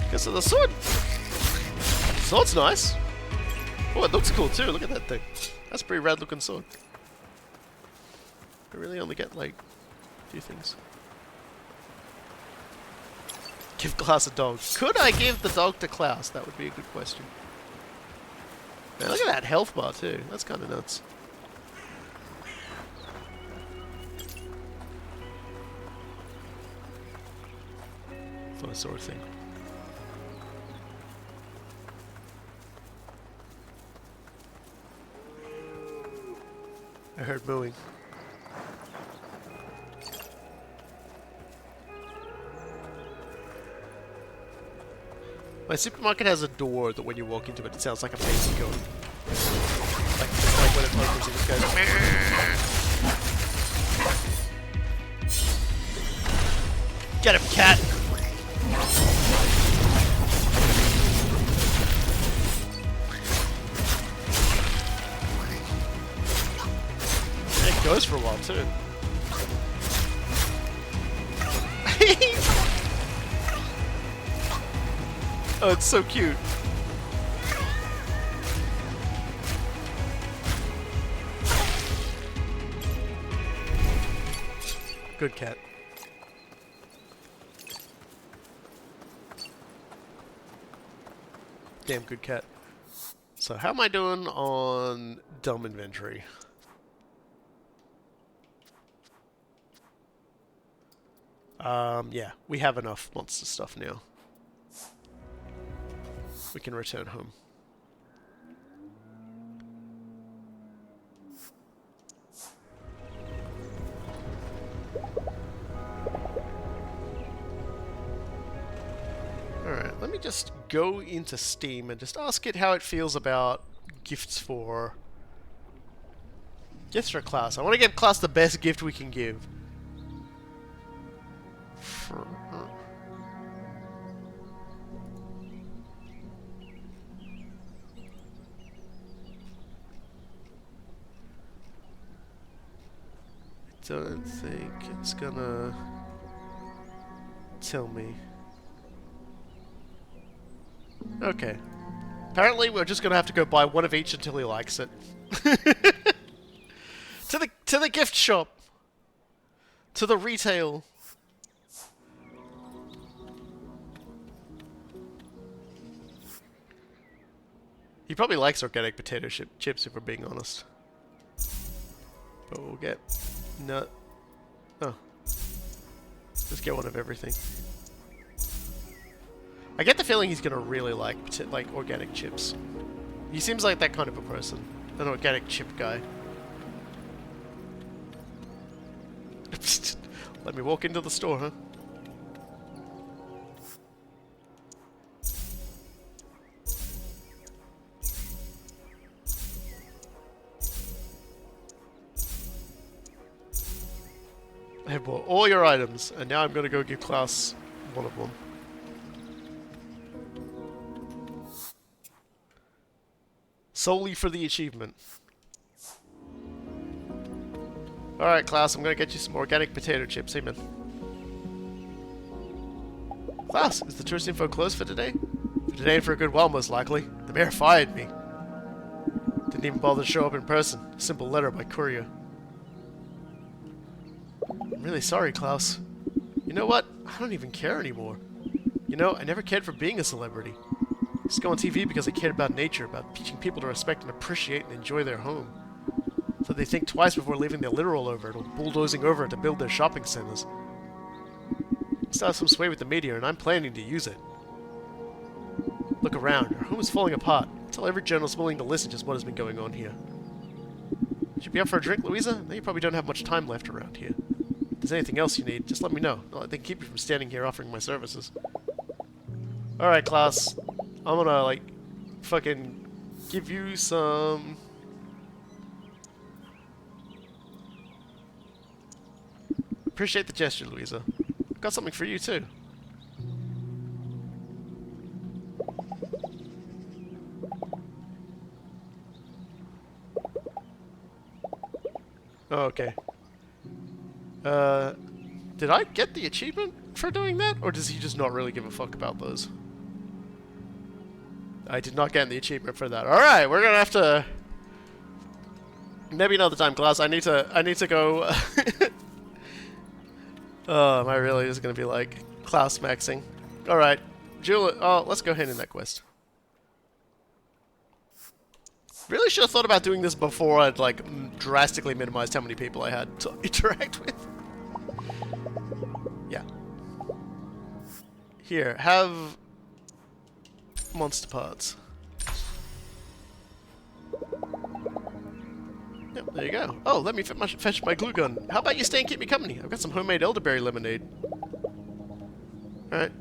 Okay, so the sword. Sword's nice. Oh, it looks cool too. Look at that thing. That's a pretty rad looking sword. I really only get like a few things. Give Klaus a dog. Could I give the dog to Klaus? That would be a good question. Man, look at that health bar too. That's kind of nuts. Thought I saw a thing. I heard mooing. My supermarket has a door that when you walk into it, it sounds like a baby goat. Like when it opens, it just goes. Meh. Get him, cat! And it goes for a while too. Oh, it's so cute. Good cat. Damn good cat. So how am I doing on dumb inventory? Yeah, we have enough monster stuff now. We can return home. Alright, let me just go into Steam and just ask it how it feels about gifts for a class. I want to give class the best gift we can give. Don't think it's gonna tell me. Okay. Apparently we're just gonna have to go buy one of each until he likes it. To the gift shop. To the retail. He probably likes organic potato chips if we're being honest. But we'll get no. Oh. Just get one of everything. I get the feeling he's gonna really like organic chips. He seems like that kind of a person. An organic chip guy. Let me walk into the store, huh? I have bought all your items, and now I'm gonna go give class one of them. Solely for the achievement. Alright, class, I'm gonna get you some organic potato chips. Hey, man. Class, is the tourist info closed for today? For today and for a good while, most likely. The mayor fired me. Didn't even bother to show up in person. A simple letter by courier. I'm really sorry, Klaus. You know what? I don't even care anymore. You know, I never cared for being a celebrity. I used to go on TV because I cared about nature, about teaching people to respect and appreciate and enjoy their home. So they think twice before leaving their litter all over it or bulldozing over it to build their shopping centers. I still have some sway with the media, and I'm planning to use it. Look around. Our home is falling apart. Tell every journalist willing to listen just what has been going on here. Should be up for a drink, Louisa? Now you probably don't have much time left around here. If there's anything else you need, just let me know. They can keep you from standing here offering my services. Alright, class. I'm gonna, like, fucking give you some... Appreciate the gesture, Louisa. I've got something for you, too. Oh, okay. Did I get the achievement for doing that? Or does he just not really give a fuck about those? I did not get the achievement for that. Alright, we're gonna have to... Maybe another time, class. I need to go... Oh, am I really just gonna be like class maxing? Alright. Julia, oh, let's go ahead in that quest. Really should have thought about doing this before I'd, like, drastically minimized how many people I had to interact with. Yeah. Here, have monster parts. Yep, there you go. Oh, let me fetch my glue gun. How about you stay and keep me company? I've got some homemade elderberry lemonade. Alright.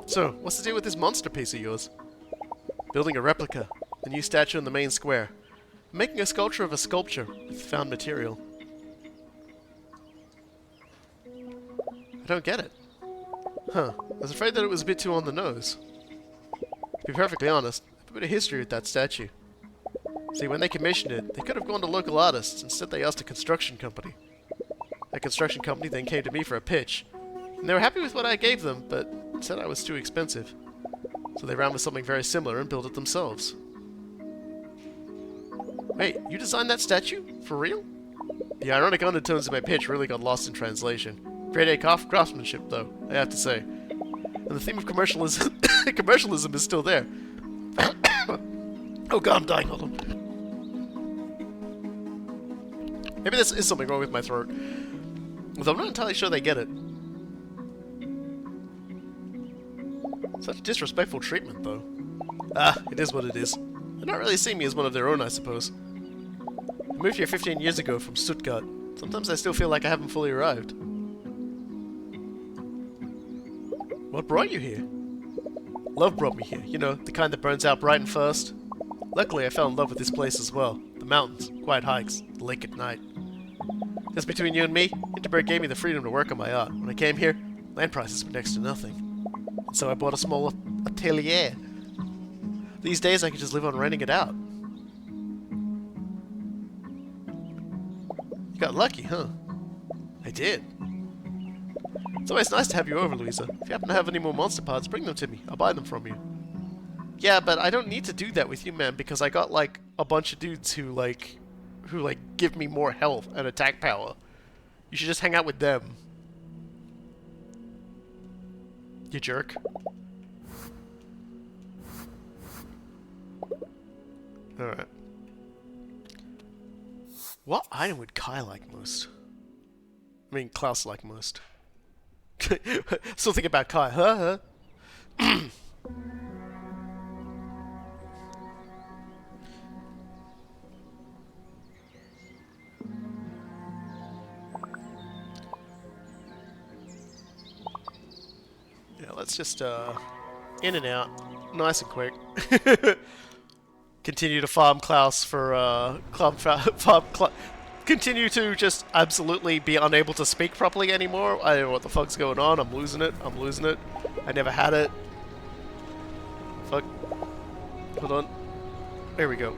So, what's the deal with this monster piece of yours? Building a replica. The new statue in the main square. I'm making a sculpture of a sculpture with found material. I don't get it. Huh. I was afraid that it was a bit too on the nose. To be perfectly honest, I have a bit of history with that statue. See, when they commissioned it, they could have gone to local artists. Instead, they asked a construction company. That construction company then came to me for a pitch. And they were happy with what I gave them, but said I was too expensive. So they ran with something very similar and built it themselves. Wait, you designed that statue? For real? The ironic undertones of my pitch really got lost in translation. Grade A craftsmanship, though, I have to say. And the theme of commercialism is still there. Oh god, I'm dying, hold on. Maybe this is something wrong with my throat. Although I'm not entirely sure they get it. Such disrespectful treatment, though. Ah, it is what it is. They're not really seeing me as one of their own, I suppose. I moved here 15 years ago from Stuttgart. Sometimes I still feel like I haven't fully arrived. What brought you here? Love brought me here. You know, the kind that burns out bright and fast. Luckily, I fell in love with this place as well. The mountains, quiet hikes, the lake at night. Just between you and me, Hinterberg gave me the freedom to work on my art. When I came here, land prices were next to nothing. So I bought a small atelier. These days I can just live on renting it out. You got lucky, huh? I did. It's always nice to have you over, Louisa. If you happen to have any more monster parts, bring them to me. I'll buy them from you. Yeah, but I don't need to do that with you, man, because I got, like, a bunch of dudes who give me more health and attack power. You should just hang out with them. You jerk. Alright. What item would Kai like most? I mean, Klaus like most. Still thinking about Kai, huh? Yeah, let's just, in and out. Nice and quick. Continue to farm Klaus for, continue to just absolutely be unable to speak properly anymore. I don't know what the fuck's going on. I'm losing it. I'm losing it. I never had it. Fuck. Hold on. There we go.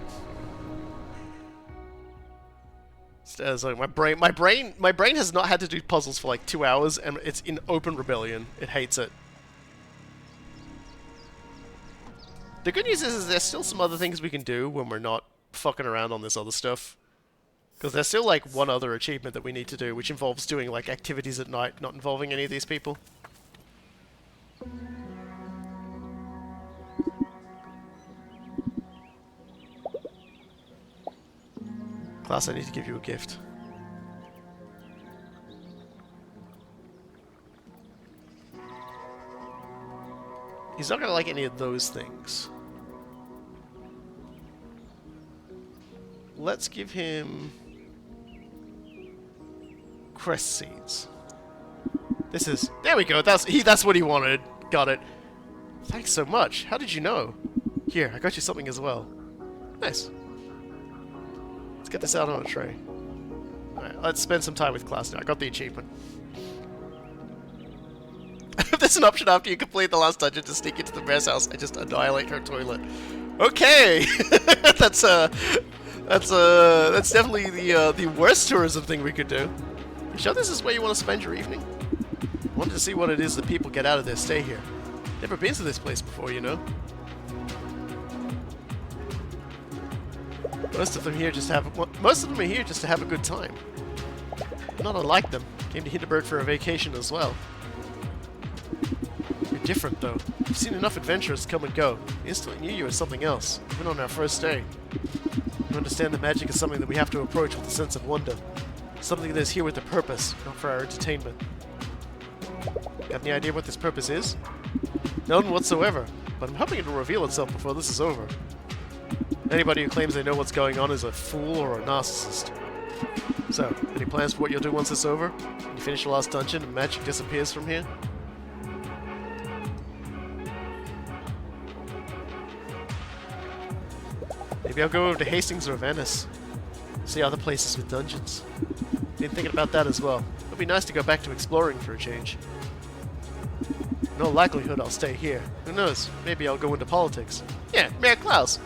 It's like my brain has not had to do puzzles for like 2 hours, and it's in open rebellion. It hates it. The good news is there's still some other things we can do when we're not fucking around on this other stuff. Because there's still, like, one other achievement that we need to do, which involves doing, like, activities at night, not involving any of these people. Klaus, I need to give you a gift. He's not gonna like any of those things. Let's give him crest seeds. This is... There we go, that's what he wanted. Got it. Thanks so much. How did you know? Here, I got you something as well. Nice. Let's get this out on a tray. Alright, let's spend some time with Klaus now. I got the achievement. If there's an option after you complete the last dungeon to sneak into the mayor's house, I just annihilate her toilet. Okay! That's definitely the worst tourism thing we could do. You sure this is where you want to spend your evening? I wanted to see what it is that people get out of their stay here. Never been to this place before, you know? Most of them are here just to have a good time. Not unlike them. Came to Hinterberg for a vacation as well. different, though. I've seen enough adventurers come and go. I instantly knew you as something else, even on our first day. You understand the magic is something that we have to approach with a sense of wonder. Something that is here with a purpose, not for our entertainment. Got any idea what this purpose is? None whatsoever, but I'm hoping it will reveal itself before this is over. Anybody who claims they know what's going on is a fool or a narcissist. So, any plans for what you'll do once it's over? When you finish the last dungeon and magic disappears from here? Maybe I'll go over to Hastings or Venice. See other places with dungeons. Been thinking about that as well. It'll be nice to go back to exploring for a change. In all likelihood, I'll stay here. Who knows? Maybe I'll go into politics. Yeah, Mayor Klaus!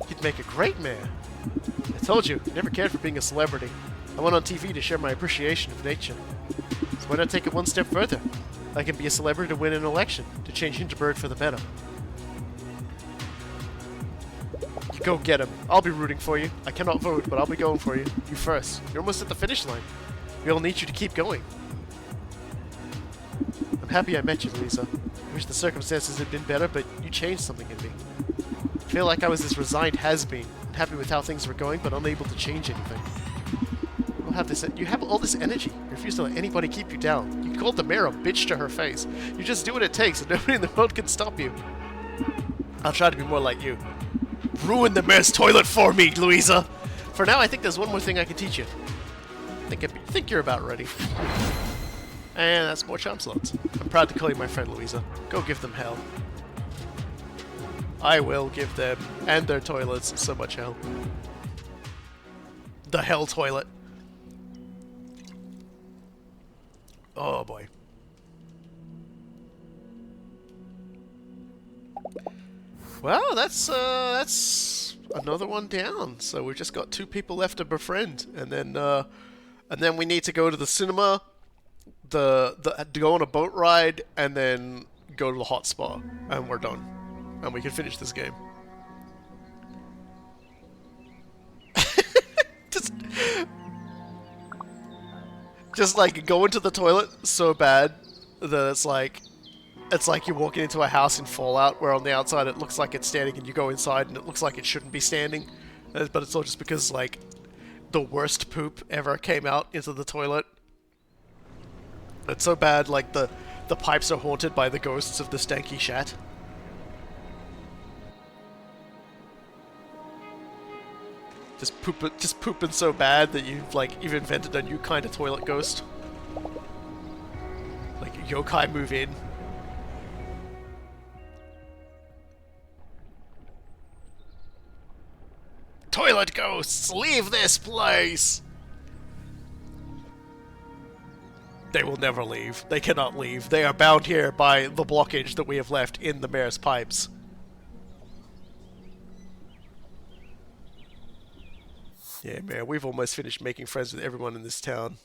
You'd make a great mayor. I told you, I never cared for being a celebrity. I went on TV to share my appreciation of nature. So why not take it one step further? I can be a celebrity to win an election, to change Hinterberg for the better. You go get him. I'll be rooting for you. I cannot vote, but I'll be going for you. You first. You're almost at the finish line. We all need you to keep going. I'm happy I met you, Louisa. I wish the circumstances had been better, but you changed something in me. I feel like I was this resigned has-been, happy with how things were going, but unable to change anything. You have all this energy. You refuse to let anybody keep you down. You called the mayor a bitch to her face. You just do what it takes, and nobody in the world can stop you. I'll try to be more like you. Ruin the mayor's toilet for me, Louisa! For now, I think there's one more thing I can teach you. I think you're about ready. And that's more charm slots. I'm proud to call you my friend, Louisa. Go give them hell. I will give them and their toilets so much hell. The hell toilet. Oh boy. Well, that's another one down. So we've just got 2 people left to befriend, and then we need to go to the cinema, to go on a boat ride, and then go to the hot spa, and we're done, and we can finish this game. just like go into the toilet so bad that it's like you're walking into a house in Fallout where on the outside it looks like it's standing, and you go inside and it looks like it shouldn't be standing, but it's all just because like the worst poop ever came out into the toilet. It's so bad, like the pipes are haunted by the ghosts of the stanky shat. Just pooping so bad that you've invented a new kind of toilet ghost. Like yokai move in. Toilet ghosts, leave this place! They will never leave. They cannot leave. They are bound here by the blockage that we have left in the mayor's pipes. Yeah, Mayor, we've almost finished making friends with everyone in this town.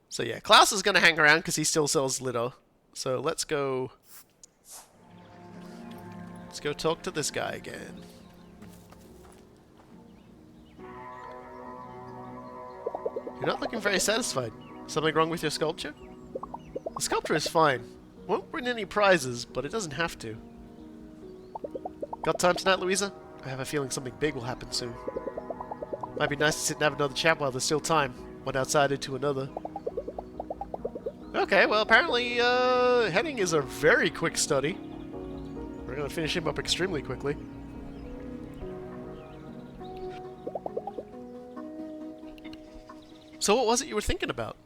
So yeah, Klaus is gonna hang around because he still sells litter. So let's go talk to this guy again. You're not looking very satisfied. Something wrong with your sculpture? The sculpture is fine. Won't win any prizes, but it doesn't have to. Got time tonight, Louisa? I have a feeling something big will happen soon. Might be nice to sit and have another chat while there's still time. One outside into another. Okay, well apparently Henning is a very quick study. We're gonna finish him up extremely quickly. So what was it you were thinking about?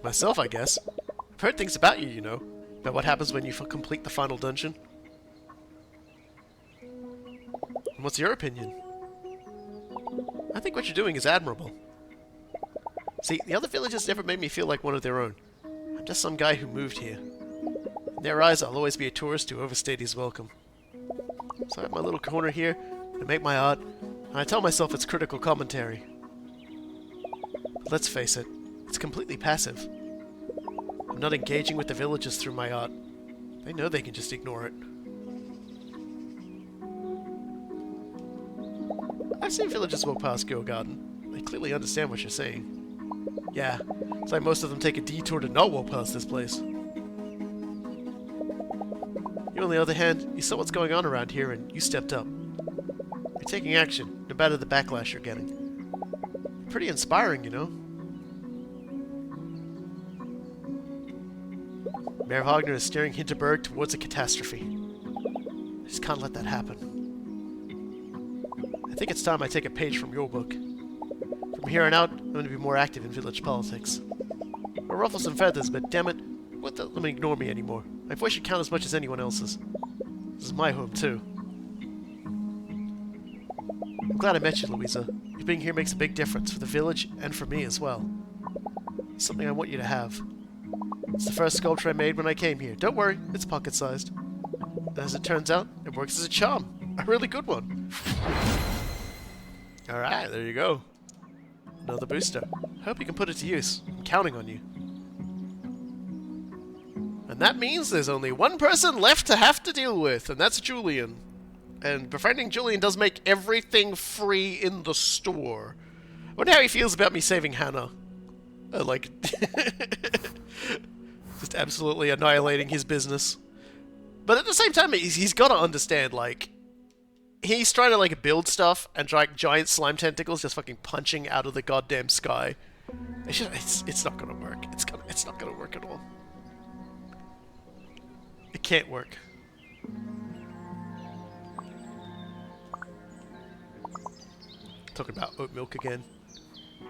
Myself, I guess. I've heard things about you, you know. About what happens when you complete the final dungeon. And what's your opinion? I think what you're doing is admirable. See, the other villagers never made me feel like one of their own. I'm just some guy who moved here. In their eyes, I'll always be a tourist who overstayed his welcome. So I have my little corner here, I make my art, and I tell myself it's critical commentary. But let's face it, it's completely passive. I'm not engaging with the villagers through my art. They know they can just ignore it. I've seen villagers walk past your garden. They clearly understand what you're saying. Yeah, It's like most of them take a detour to not walk past this place. You, on the other hand, you saw what's going on around here and you stepped up. You're taking action, no matter the backlash you're getting. Pretty inspiring, you know? Mayor Wagner is steering Hinterberg towards a catastrophe. I just can't let that happen. I think it's time I take a page from your book. From here on out, I'm going to be more active in village politics. I'll ruffle some feathers, but damn it, won't let them ignore me anymore. My voice should count as much as anyone else's. This is my home, too. I'm glad I met you, Louisa. Your being here makes a big difference for the village and for me as well. It's something I want you to have. It's the first sculpture I made when I came here. Don't worry, it's pocket-sized. As it turns out, it works as a charm. A really good one. Alright, there you go. Another booster. Hope you can put it to use. I'm counting on you. And that means there's only one person left to have to deal with, and that's Julian. And befriending Julian does make everything free in the store. I wonder how he feels about me saving Hannah. Like, just absolutely annihilating his business. But at the same time, he's got to understand, like, he's trying to, like, build stuff, and giant slime tentacles just fucking punching out of the goddamn sky. It's not gonna work. It's not gonna work at all. It can't work. Talking about oat milk again.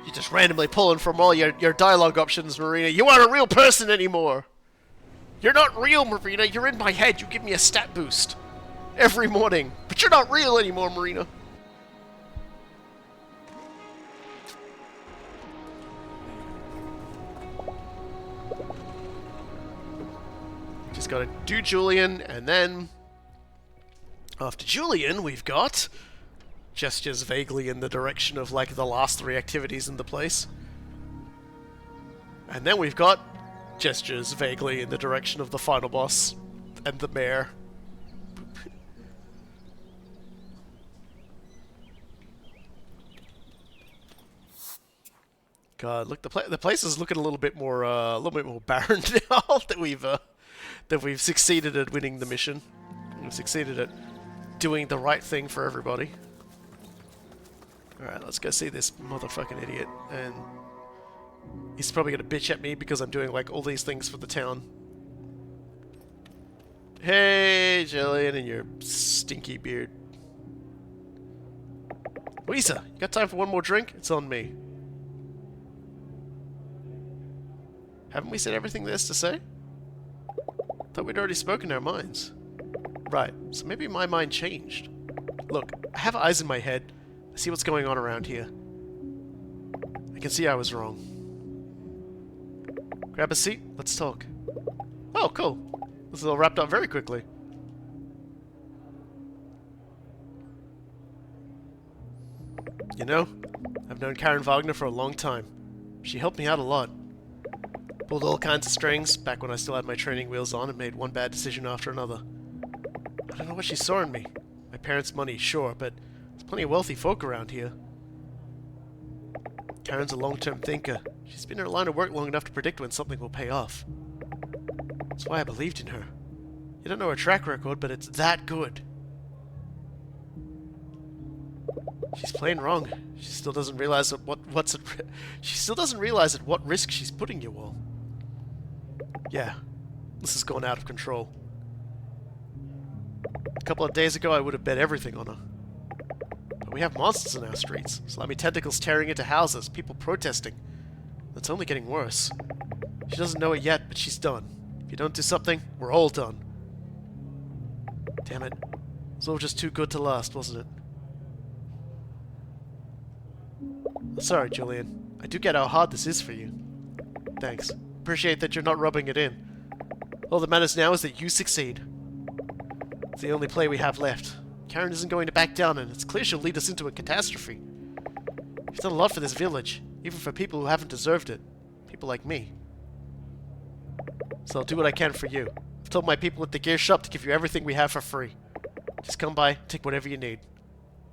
You're just randomly pulling from all your dialogue options, Marina. You aren't a real person anymore! You're not real, Marina. You're in my head. You give me a stat boost every morning. But you're not real anymore, Marina. Just gotta do Julian, and then after Julian, we've got gestures vaguely in the direction of, like, the last 3 activities in the place. And then we've got gestures vaguely in the direction of the final boss and the mayor. God, look, the place is looking a little bit more barren now that we've succeeded at winning the mission. We've succeeded at doing the right thing for everybody. Alright, let's go see this motherfucking idiot. And he's probably gonna bitch at me because I'm doing, like, all these things for the town. Hey, Jillian and your stinky beard. Louisa, you got time for one more drink? It's on me. Haven't we said everything there is to say? Thought we'd already spoken our minds. Right, so maybe my mind changed. Look, I have eyes in my head. I see what's going on around here. I can see I was wrong. Grab a seat, let's talk. Oh, cool. This is all wrapped up very quickly. You know, I've known Karen Wagner for a long time. She helped me out a lot. Pulled all kinds of strings back when I still had my training wheels on and made one bad decision after another. I don't know what she saw in me. My parents' money, sure, but there's plenty of wealthy folk around here. Karen's a long-term thinker. She's been in her line of work long enough to predict when something will pay off. That's why I believed in her. You don't know her track record, but it's that good. She's plain wrong. She still doesn't realize at she still doesn't realize at what risk she's putting you all. Yeah, this has gone out of control. A couple of days ago, I would have bet everything on her. But we have monsters in our streets. Slimy tentacles tearing into houses, people protesting. It's only getting worse. She doesn't know it yet, but she's done. If you don't do something, we're all done. Damn it. It was all just too good to last, wasn't it? Sorry, Julian. I do get how hard this is for you. Thanks. Appreciate that you're not rubbing it in. All that matters now is that you succeed. It's the only play we have left. Karen isn't going to back down, and it's clear she'll lead us into a catastrophe. You've done a lot for this village, even for people who haven't deserved it. People like me. So I'll do what I can for you. I've told my people at the gear shop to give you everything we have for free. Just come by, take whatever you need.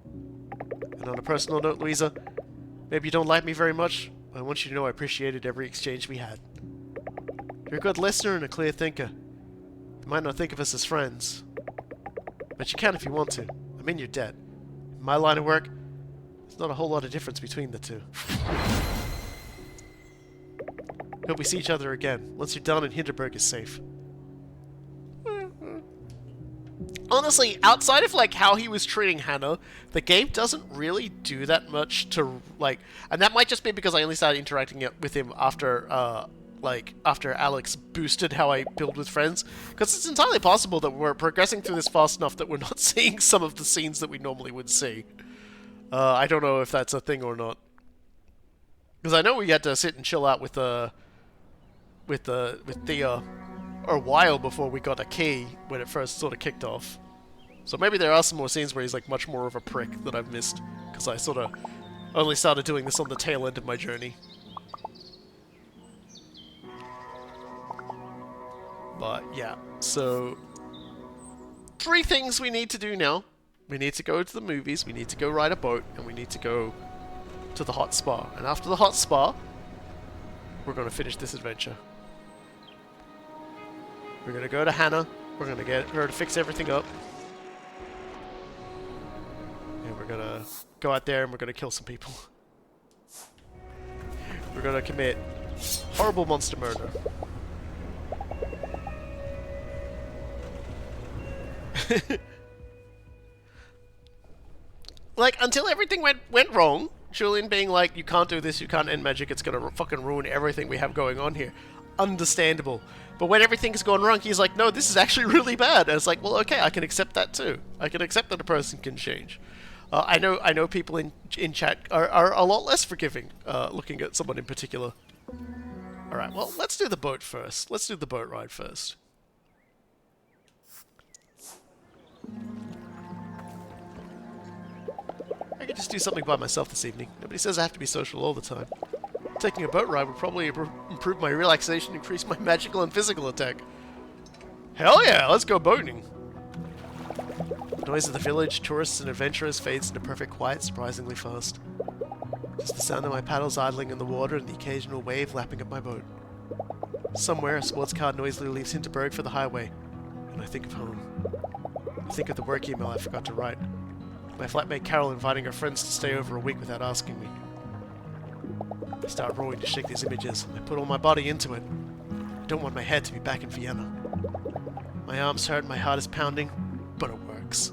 And on a personal note, Louisa, maybe you don't like me very much, I want you to know I appreciated every exchange we had. You're a good listener and a clear thinker. You might not think of us as friends, but you can if you want to. I'm in your debt. In my line of work, there's not a whole lot of difference between the two. Hope we see each other again, once you're done and Hinterberg is safe. Honestly, outside of like how he was treating Hannah, the game doesn't really do that much to like, and that might just be because I only started interacting with him after after Alex boosted how I build with friends, because it's entirely possible that we're progressing through this fast enough that we're not seeing some of the scenes that we normally would see. I don't know if that's a thing or not, because I know we had to sit and chill out with Thea a while before we got a key when it first sort of kicked off. So maybe there are some more scenes where he's like much more of a prick that I've missed, because I sort of only started doing this on the tail end of my journey. But yeah, so 3 things we need to do now. We need to go to the movies, we need to go ride a boat, and we need to go to the hot spa. And after the hot spa, we're going to finish this adventure. We're going to go to Hannah, we're going to get her to fix everything up. And we're going to go out there and we're going to kill some people. We're going to commit horrible monster murder. Like, until everything went wrong, Julian being like, you can't do this, you can't end magic, it's gonna fucking ruin everything we have going on here. Understandable. But when everything's gone wrong, he's like, no, this is actually really bad. And it's like, well, okay, I can accept that too. I can accept that a person can change. I know people in chat are a lot less forgiving, looking at someone in particular. Alright, well, let's do the boat first. Let's do the boat ride first. I could just do something by myself this evening. Nobody says I have to be social all the time. Taking a boat ride would probably improve my relaxation, increase my magical and physical attack. Hell yeah, let's go boating! The noise of the village, tourists and adventurers fades into perfect quiet surprisingly fast. Just the sound of my paddles idling in the water and the occasional wave lapping up my boat. Somewhere, a sports car noisily leaves Hinterberg for the highway, and I think of home. I think of the work email I forgot to write. My flatmate Carol inviting her friends to stay over a week without asking me. I start rowing to shake these images. I put all my body into it. I don't want my head to be back in Vienna. My arms hurt, my heart is pounding, but it works.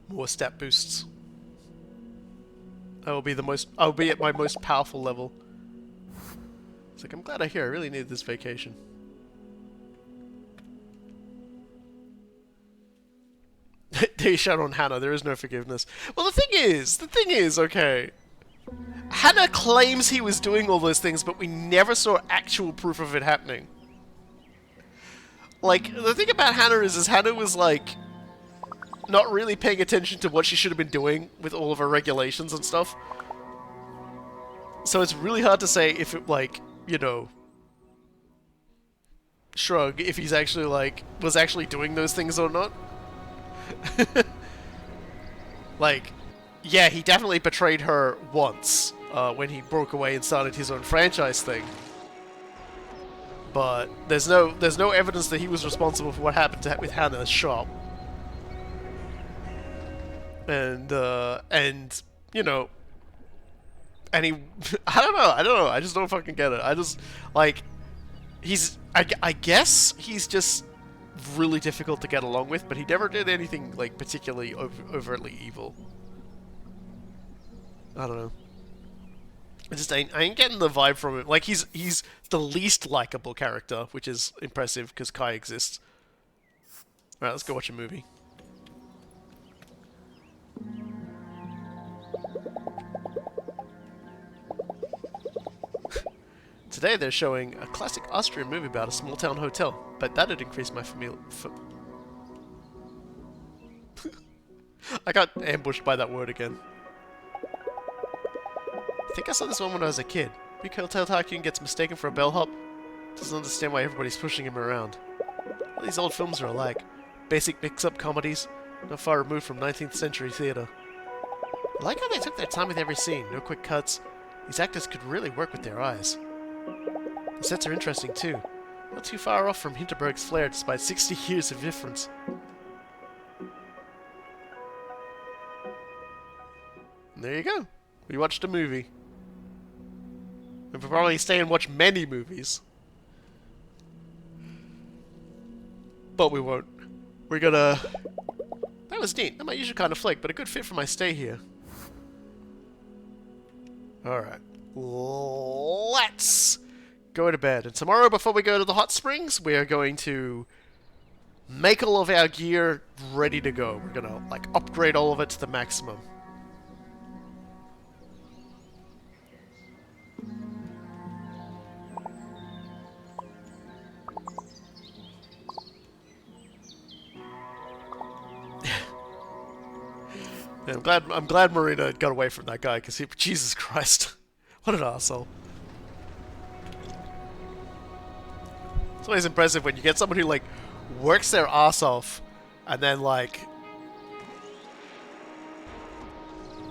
More stat boosts. I will be at my most powerful level. It's like, I'm glad I'm here. I really need this vacation. They shut on Hannah. There is no forgiveness. Well, the thing is, okay. Hannah claims he was doing all those things, but we never saw actual proof of it happening. Like, the thing about Hannah is Hannah was, like, not really paying attention to what she should have been doing with all of her regulations and stuff. So it's really hard to say if it, like, you know, shrug, if he's actually, like, was actually doing those things or not. Like, yeah, he definitely betrayed her once, when he broke away and started his own franchise thing. But there's no evidence that he was responsible for what happened with Hannah's shop. And, you know, and he, I don't know, I just don't fucking get it. I just, like, I guess he's just really difficult to get along with, but he never did anything, like, particularly overtly evil. I don't know. I ain't getting the vibe from him. Like, he's the least likable character, which is impressive, because Kai exists. Alright, let's go watch a movie. Today they're showing a classic Austrian movie about a small-town hotel, but that'd increase my I got ambushed by that word again. I think I saw this one when I was a kid. Big hotel tycoon gets mistaken for a bellhop. Doesn't understand why everybody's pushing him around. All these old films are alike. basic mix-up comedies, not far removed from 19th century theatre. I like how they took their time with every scene, no quick cuts. These actors could really work with their eyes. The sets are interesting too. Not too far off from Hinterberg's flair despite 60 years of difference. And there you go. We watched a movie. And we'll probably stay and watch many movies. But we won't. We're gonna... That was neat. Not my usual kind of flick, but a good fit for my stay here. Alright. Let's go to bed. And tomorrow, before we go to the hot springs, we are going to make all of our gear ready to go. We're gonna, like, upgrade all of it to the maximum. Yeah, I'm glad Marina got away from that guy, because Jesus Christ. What an arsehole. It's always impressive when you get someone who, like, works their ass off, and then, like...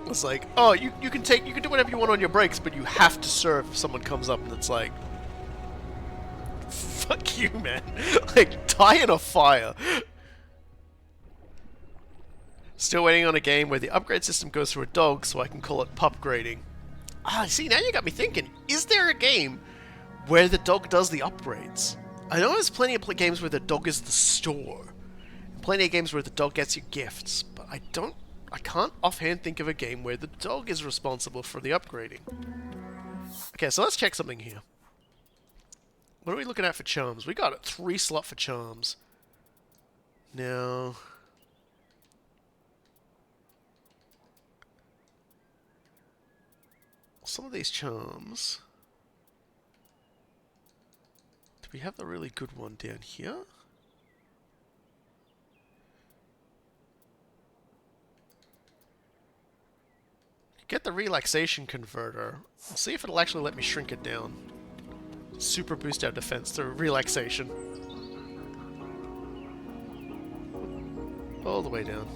It's like, oh, you can do whatever you want on your breaks, but you have to serve if someone comes up and it's like... Fuck you, man. Like, die in a fire. Still waiting on a game where the upgrade system goes through a dog, so I can call it pup grading. Ah, see, now you got me thinking. Is there a game where the dog does the upgrades? I know there's plenty of games where the dog is the store. And plenty of games where the dog gets you gifts. But I can't offhand think of a game where the dog is responsible for the upgrading. Okay, so let's check something here. What are we looking at for charms? We got a 3 slot for charms. Now... Some of these charms... Do we have the really good one down here? Get the relaxation converter. I'll see if it'll actually let me shrink it down. Super boost our defense through relaxation. All the way down.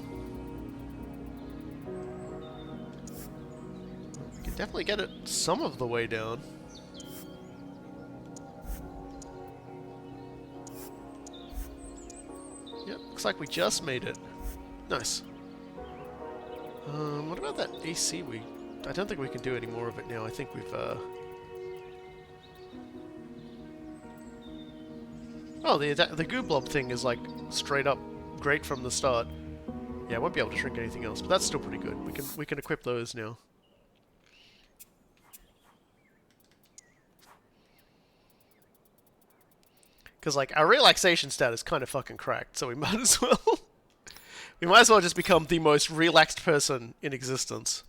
We can definitely get it some of the way down. Yep, looks like we just made it. Nice. What about that AC? I don't think we can do any more of it now. I think we've, Oh, the goo blob thing is, like, straight up great from the start. Yeah, I won't be able to shrink anything else, but that's still pretty good. We can equip those now. Because, like, our relaxation stat is kind of fucking cracked, so we might as well... we might as well just become the most relaxed person in existence.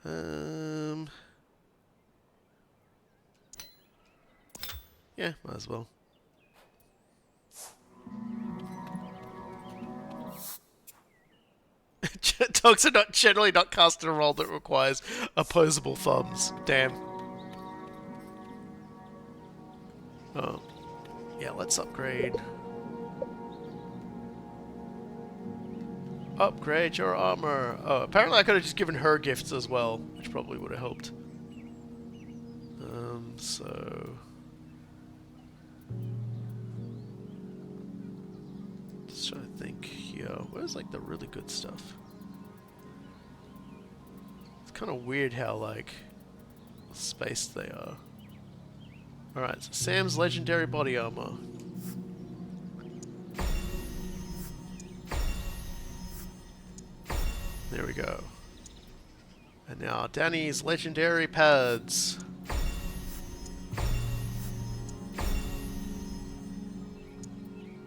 Yeah, might as well. Dogs are generally not cast in a role that requires opposable thumbs. Damn. Oh. Yeah, let's upgrade. Upgrade your armor. Oh, apparently I could have just given her gifts as well, which probably would have helped. So... Just trying to think here. Where's, like, the really good stuff? It's kind of weird how, like, spaced they are. Alright, so Sam's legendary body armor. There we go. And now Danny's legendary pads.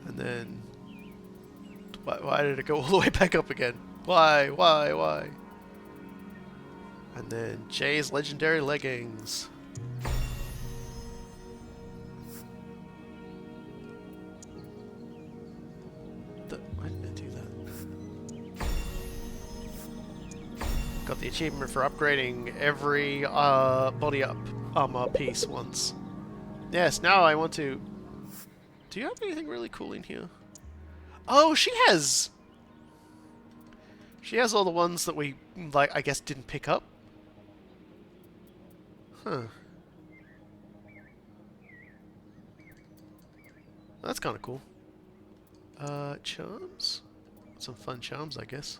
And then... Why did it go all the way back up again? Why? And then Jay's legendary leggings. Why did I do that? Got the achievement for upgrading every body up armor piece once. Yes, now I want to... Do you have anything really cool in here? Oh, she has... She has all the ones that we, like, I guess didn't pick up. Huh. That's kind of cool. Charms? Some fun charms, I guess.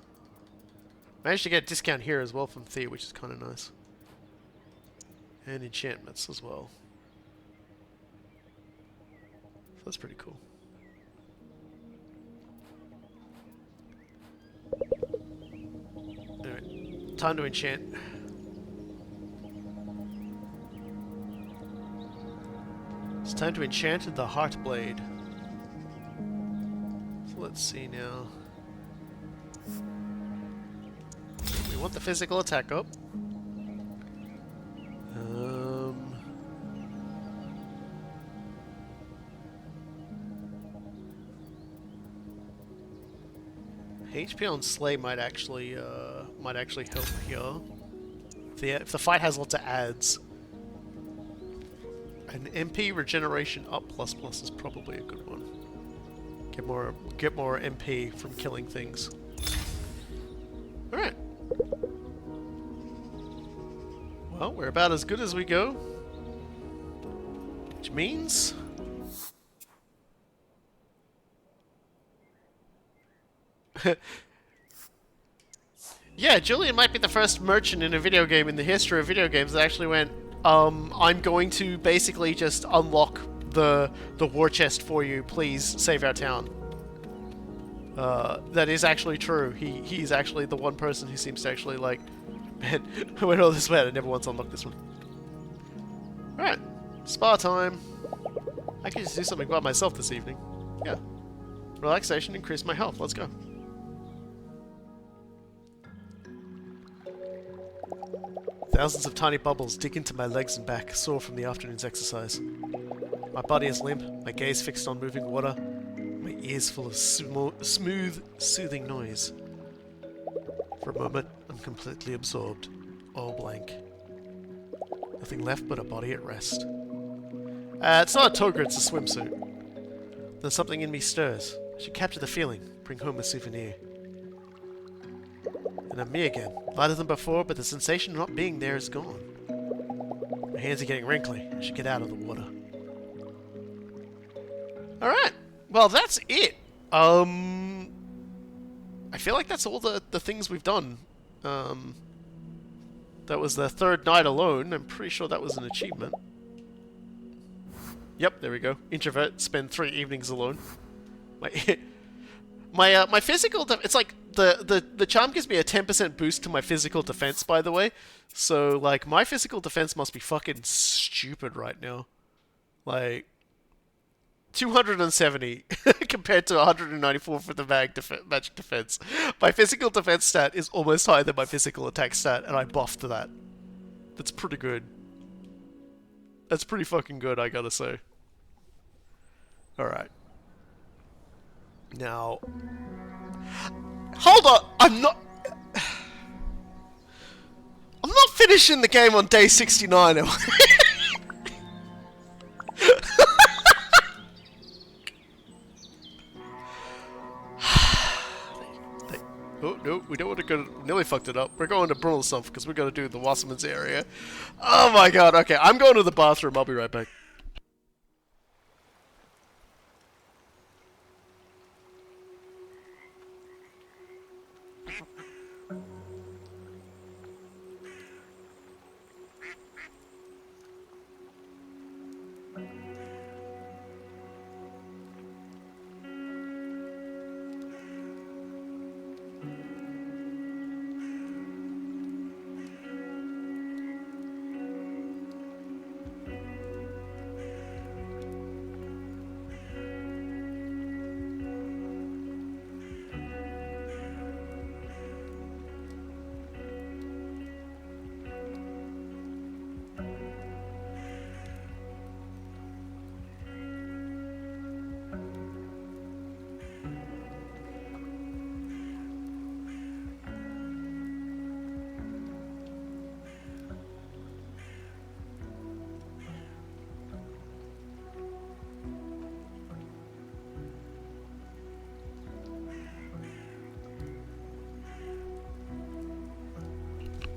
Managed to get a discount here as well from Thea, which is kind of nice. And enchantments as well. So that's pretty cool. Alright, time to enchant. It's time to enchant the Heartblade. So let's see now. We want the physical attack up. HP on Slay might actually help here. If the fight has lots of adds, an MP regeneration up plus plus is probably a good one. Get more MP from killing things. All right. Well, we're about as good as we go, which means. Yeah, Julian might be the first merchant in a video game in the history of video games that actually went, I'm going to basically just unlock the war chest for you, please save our town. That is actually true. He's actually the one person who seems to actually like, man, I went all this way, I never once unlocked this one. Alright, spa time. I can just do something by myself this evening. Yeah. Relaxation, increase my health, let's go. Thousands of tiny bubbles dig into my legs and back, sore from the afternoon's exercise. My body is limp, my gaze fixed on moving water, my ears full of smooth, soothing noise. For a moment, I'm completely absorbed, all blank. Nothing left but a body at rest. It's not a toga, it's a swimsuit. Then something in me stirs. I should capture the feeling, bring home a souvenir. And I'm me again, lighter than before, but the sensation of not being there is gone. My hands are getting wrinkly. I should get out of the water. Alright, well that's it. I feel like that's all the things we've done. That was the third night alone. I'm pretty sure that was an achievement. Yep, there we go. Introvert, spend 3 evenings alone. My physical it's like the charm gives me a 10% boost to my physical defense, by the way. So like my physical defense must be fucking stupid right now. Like 270 compared to 194 for the magic defense. My physical defense stat is almost higher than my physical attack stat, and I buffed that. That's pretty good. That's pretty fucking good, I gotta say. Alright. Now... Hold on! I'm not finishing the game on day 69, am I? Oh, no, we don't want to go to... Nearly fucked it up. We're going to Brunelsump because we're going to do the Wasserman's area. Oh my god, okay. I'm going to the bathroom. I'll be right back.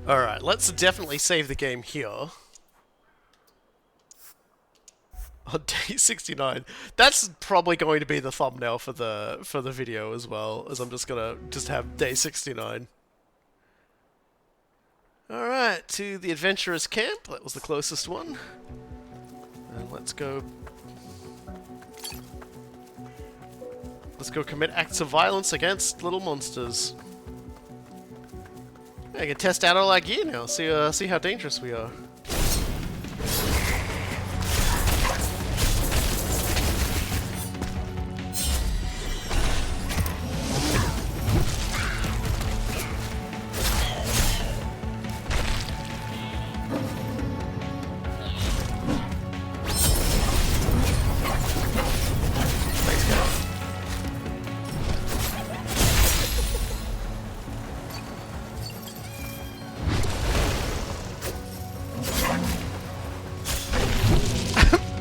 Alright, let's definitely save the game here. On day 69. That's probably going to be the thumbnail for the video as well, as I'm just gonna have day 69. Alright, to the adventurers camp. That was the closest one. And let's go commit acts of violence against little monsters. I can test out all our gear now, see how dangerous we are.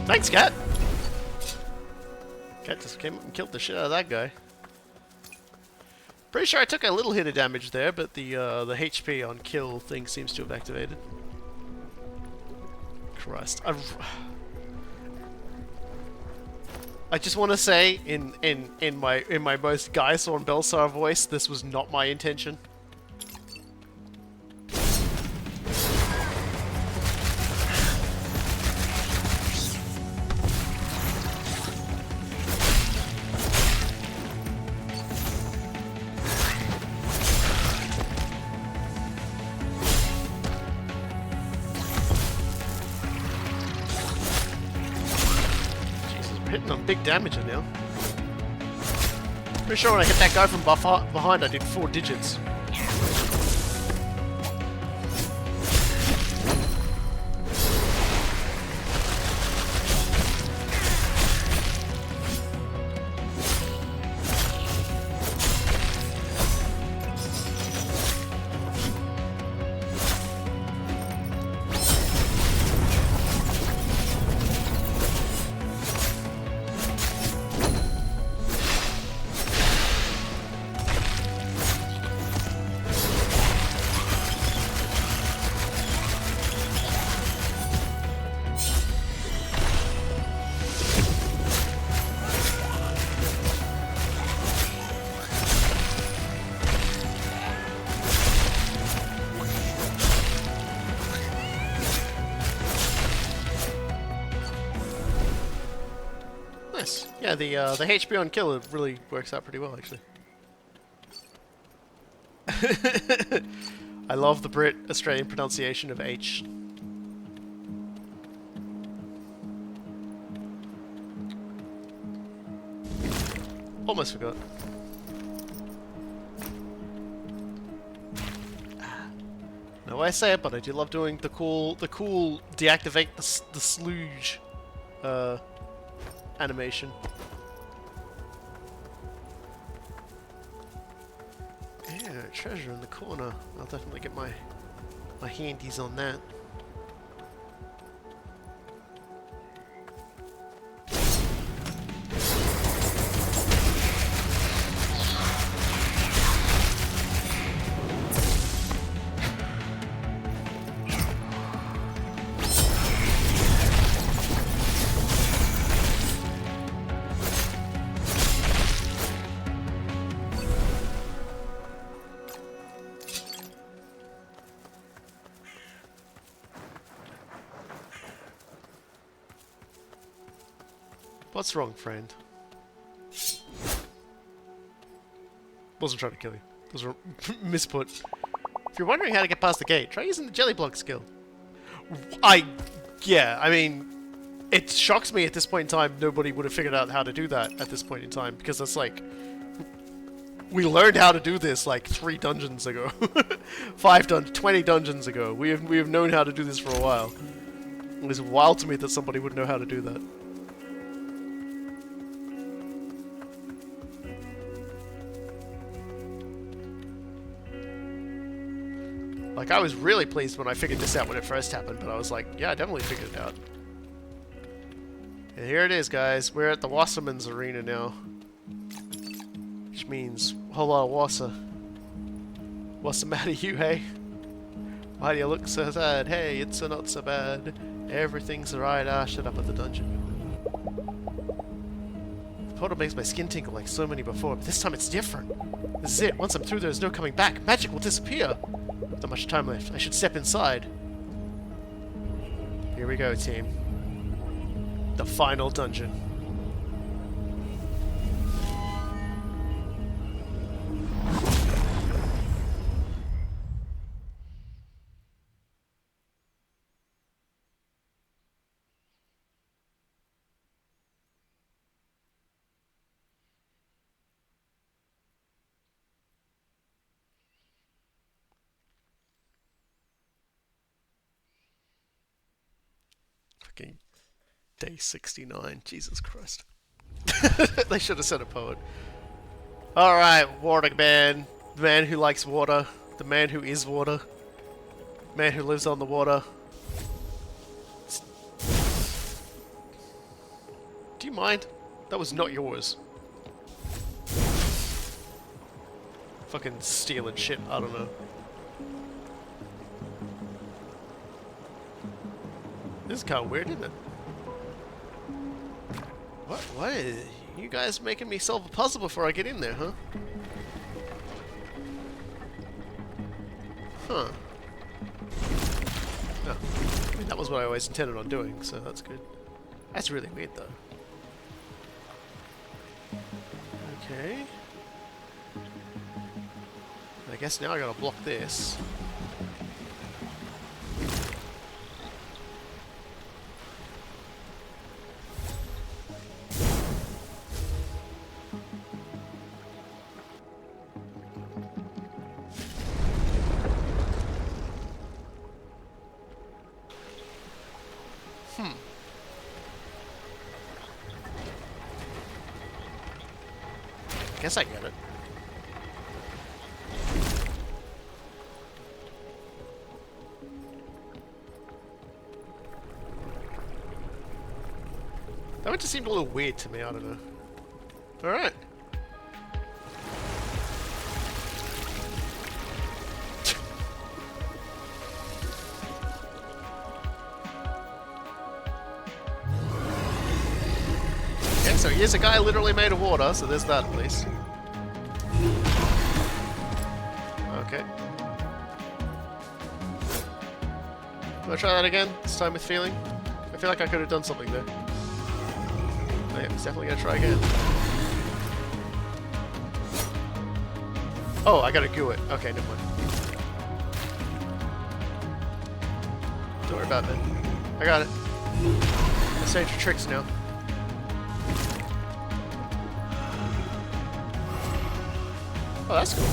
Thanks, Cat! Cat just came up and killed the shit out of that guy. Pretty sure I took a little hit of damage there, but the HP on kill thing seems to have activated. Christ. I just want to say, in my most Gaiasaur Belsar voice, this was not my intention. Hitting on big damage now. Pretty sure when I hit that guy from behind, I did 4 digits. Nice. Yeah, the HP on kill really works out pretty well, actually. I love the Brit Australian pronunciation of H. Almost forgot. No way I say it, but I do love doing the cool deactivate the sludge animation. Yeah, treasure in the corner. I'll definitely get my handies on that. What's wrong, friend? Wasn't trying to kill you. Those were misput. If you're wondering how to get past the gate, try using the jelly block skill. Yeah, I mean, it shocks me at this point in time nobody would have figured out how to do that at this point in time, because that's like... We learned how to do this like 3 dungeons ago. 20 dungeons ago. We have known how to do this for a while. It was wild to me that somebody would know how to do that. Like, I was really pleased when I figured this out when it first happened, but I was like, yeah, I definitely figured it out. And here it is, guys. We're at the Wasserman's Arena now. Which means a whole lot of Wasser. What's the matter, you, hey? Why do you look so sad? Hey, it's not so bad. Everything's alright. Ah, shut up at the dungeon. The portal makes my skin tingle like so many before, but this time it's different. This is it. Once I'm through, there's no coming back. Magic will disappear. Not much time left. I should step inside. Here we go, team. The final dungeon. Fucking day 69. Jesus Christ. They should have said a poet. Alright, water man. The man who likes water. The man who is water. The man who lives on the water. Do you mind? That was not yours. Fucking stealing shit, I don't know. This is kind of weird, isn't it? What is... You guys making me solve a puzzle before I get in there, huh? Huh. No. I mean, that was what I always intended on doing, so that's good. That's really weird, though. Okay. I guess now I gotta block this. Guess I get it. That one just seemed a little weird to me, I don't know. Alright. Okay, so here's a guy literally made of water, so there's that at least. Okay. Wanna try that again? This time with feeling? I feel like I could have done something there. Oh yeah, he's definitely gonna try again. Oh, I gotta goo it. Okay, never mind. Don't worry about that. I got it. I saved your tricks now. Oh, that's cool.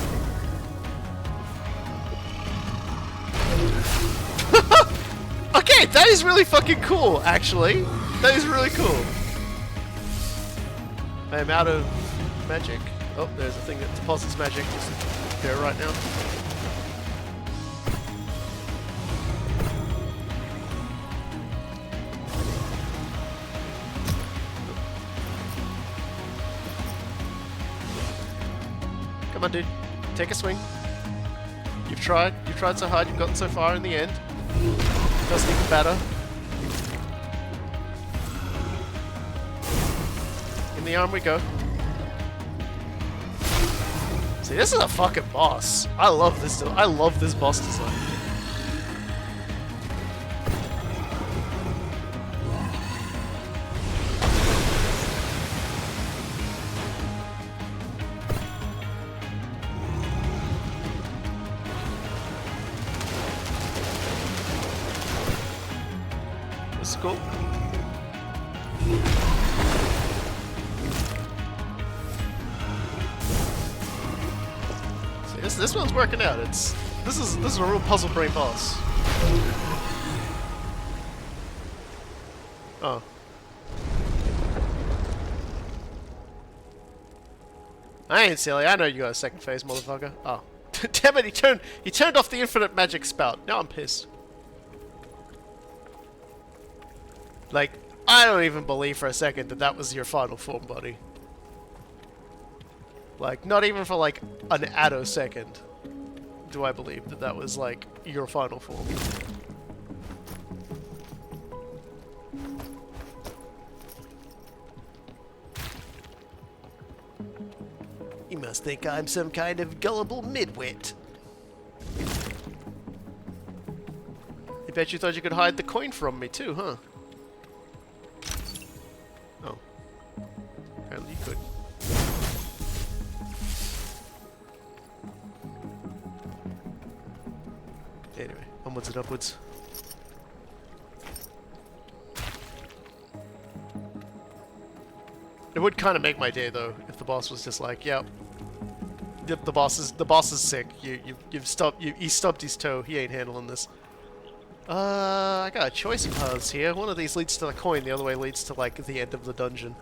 Okay, that is really fucking cool, actually. That is really cool. I am out of magic. Oh, there's a thing that deposits magic just there right now. Come on, dude. Take a swing. You've tried so hard, you've gotten so far in the end. Doesn't even matter. In the arm we go. See, this is a fucking boss. I love this. I love this boss design. This is cool. This one's working out. This is a real puzzle brain boss. Oh. I ain't silly. I know you got a second phase, motherfucker. Oh. Damn it, he turned off the infinite magic spout. Now I'm pissed. Like, I don't even believe for a second that that was your final form, buddy. Like, not even for like an attosecond do I believe that that was, like, your final form. You must think I'm some kind of gullible midwit. I bet you thought you could hide the coin from me too, huh? Oh. Apparently you could. Anyway, onwards and upwards. It would kind of make my day though if the boss was just like, "Yep, the boss is sick. He stubbed his toe. He ain't handling this." I got a choice of paths here. One of these leads to the coin. The other way leads to like the end of the dungeon.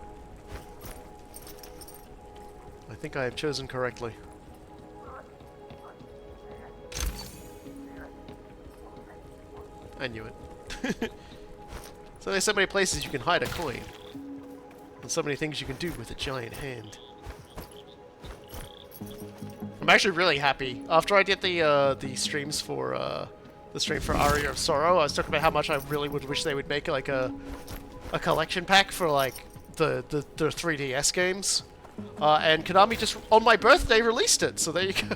I think I have chosen correctly. I knew it. So there's so many places you can hide a coin. And so many things you can do with a giant hand. I'm actually really happy. After I did the streams for the stream for Aria of Sorrow, I was talking about how much I really would wish they would make like a collection pack for like the 3DS games. And Konami just on my birthday released it. So there you go.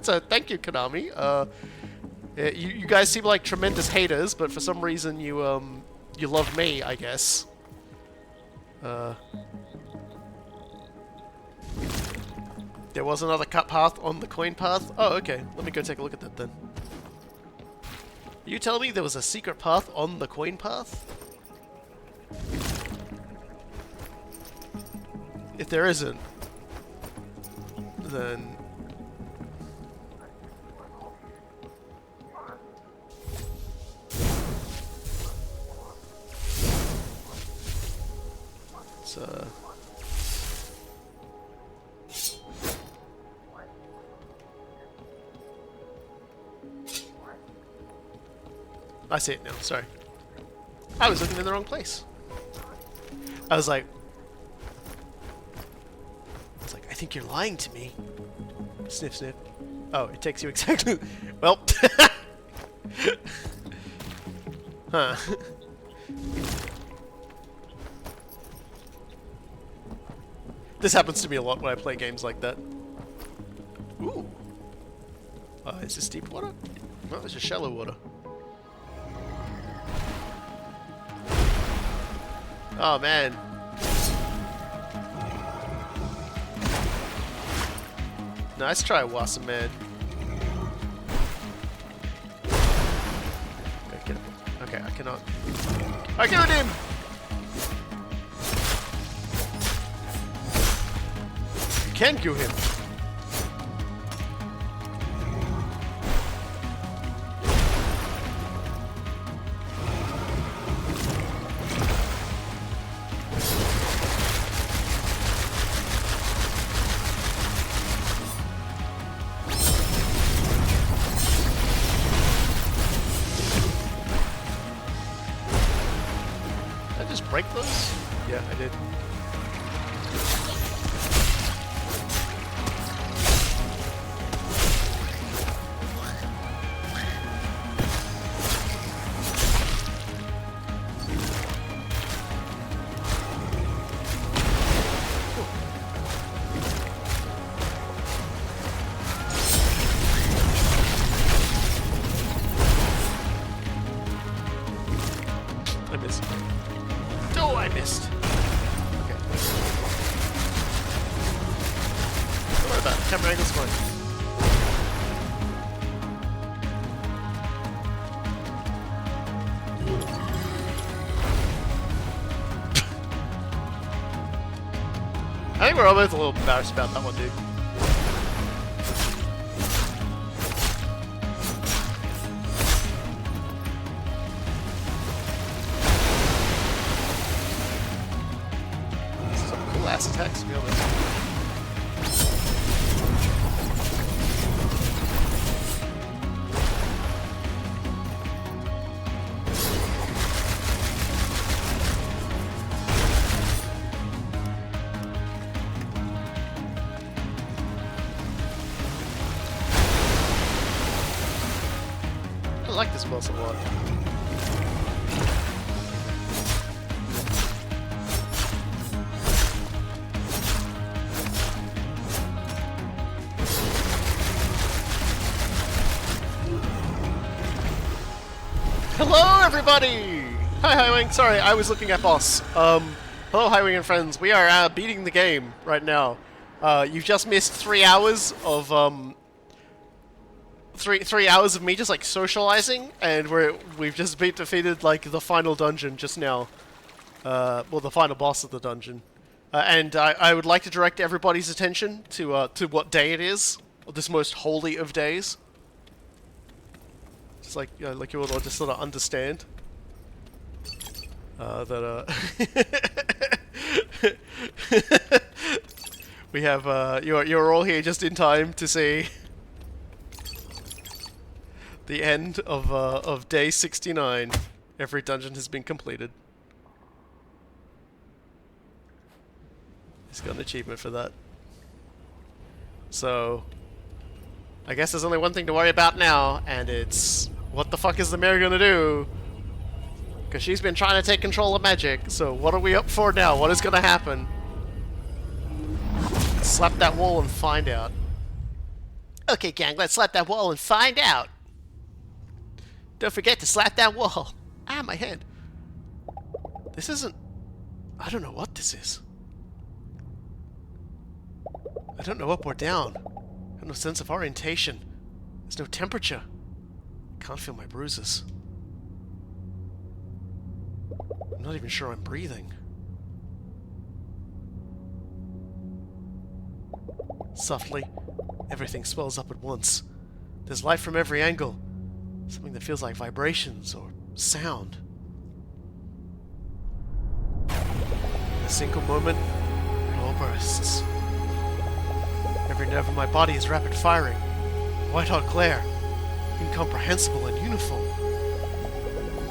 So thank you, Konami. You guys seem like tremendous haters, but for some reason you love me, I guess. There was another cut path on the coin path? Oh, okay. Let me go take a look at that then. You tell me there was a secret path on the coin path? If there isn't, then... I see it now, sorry. I was looking in the wrong place. I was like, I think you're lying to me. Sniff, sniff. Oh, it takes you exactly... Well... Huh. This happens to me a lot when I play games like that. Ooh. Is this deep water? No, it's just shallow water. Oh man. Nice try, Wasm man. Okay, I cannot. I killed him! You can kill him. Break those? Yeah, I did. I missed. Oh, I missed. Okay. Don't worry about it. Camera angle's fine. I think we're all both a little embarrassed about that one, dude. Last attacks, to be honest. like this boss a lot. Hello, everybody! Hi, Highwing. Sorry, I was looking at boss. Hello, Highwing and friends. We are beating the game right now. You've just missed 3 hours of 3 hours of me just like socializing, and we've just defeated like the final dungeon just now. Well, the final boss of the dungeon. And I would like to direct everybody's attention to what day it is, this most holy of days. Just like you all just sort of understand that we have you're all here just in time to see the end of day 69. Every dungeon has been completed. He's got an achievement for that. So I guess there's only one thing to worry about now, and it's what the fuck is the mayor gonna do? Because she's been trying to take control of magic, so what are we up for now? What is gonna happen? Slap that wall and find out. Okay, gang, let's slap that wall and find out. Don't forget to slap that wall. Ah, my head. This isn't... I don't know what this is. I don't know up or down. I have no sense of orientation. There's no temperature. I can't feel my bruises. I'm not even sure I'm breathing. Softly, everything swells up at once. There's light from every angle. Something that feels like vibrations or sound. In a single moment, it all bursts. Every nerve in my body is rapid firing. White-hot glare. Incomprehensible and uniform.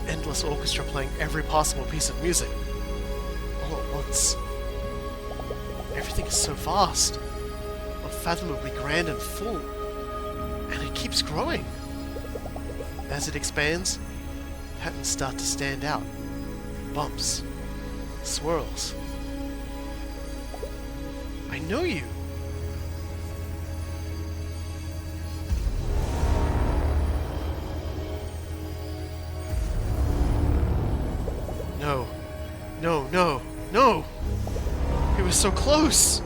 Endless orchestra playing every possible piece of music. All at once. Everything is so vast. Unfathomably grand and full. And it keeps growing. As it expands, patterns start to stand out. Bumps. Swirls. I know you. No. No, no, no! It was so close!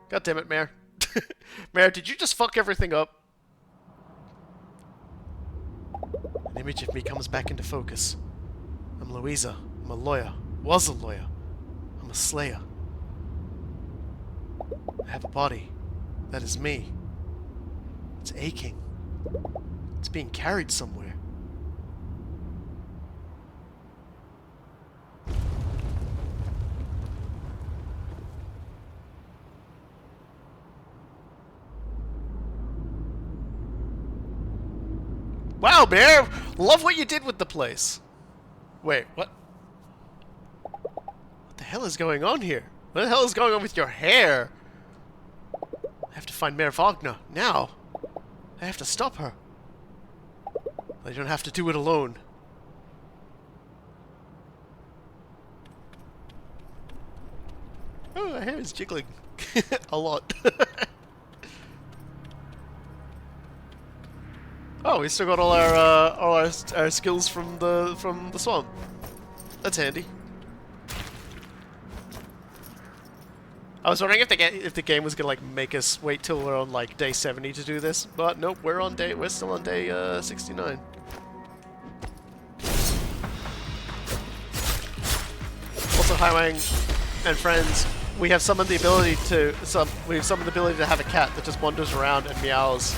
God damn it, Mayor. Mayor, did you just fuck everything up? An image of me comes back into focus. I'm Louisa. I'm a lawyer. Was a lawyer. I'm a slayer. I have a body. That is me. It's aching. It's being carried somewhere. Wow, Bear! Love what you did with the place. Wait, what? What the hell is going on here? What the hell is going on with your hair? I have to find Mayor Wagner, now. I have to stop her. I don't have to do it alone. Oh, my hair is jiggling. A lot. Oh, we still got all our skills from the swamp. That's handy. I was wondering if the game was gonna like make us wait till we're on like day 70 to do this, but nope, we're still on day 69. Also, Highwang and friends, we have summoned the ability to have a cat that just wanders around and meows,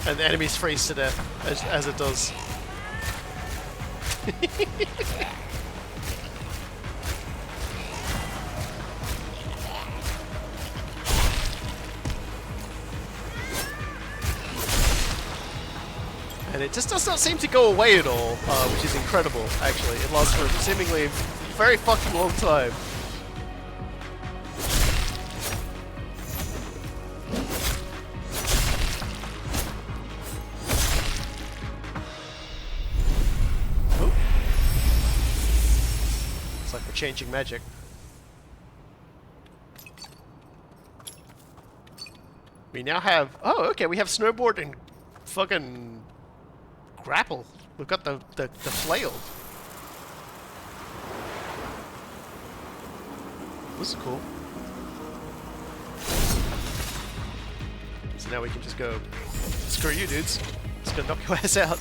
and the enemies freeze to death as it does. And it just does not seem to go away at all, which is incredible, actually. It lasts for seemingly a very fucking long time. Oh. Looks like we're changing magic. We now have... Oh, okay, we have snowboard and fucking grapple. We've got the flail. This is cool. So now we can just go, screw you dudes. Just gonna knock your ass out.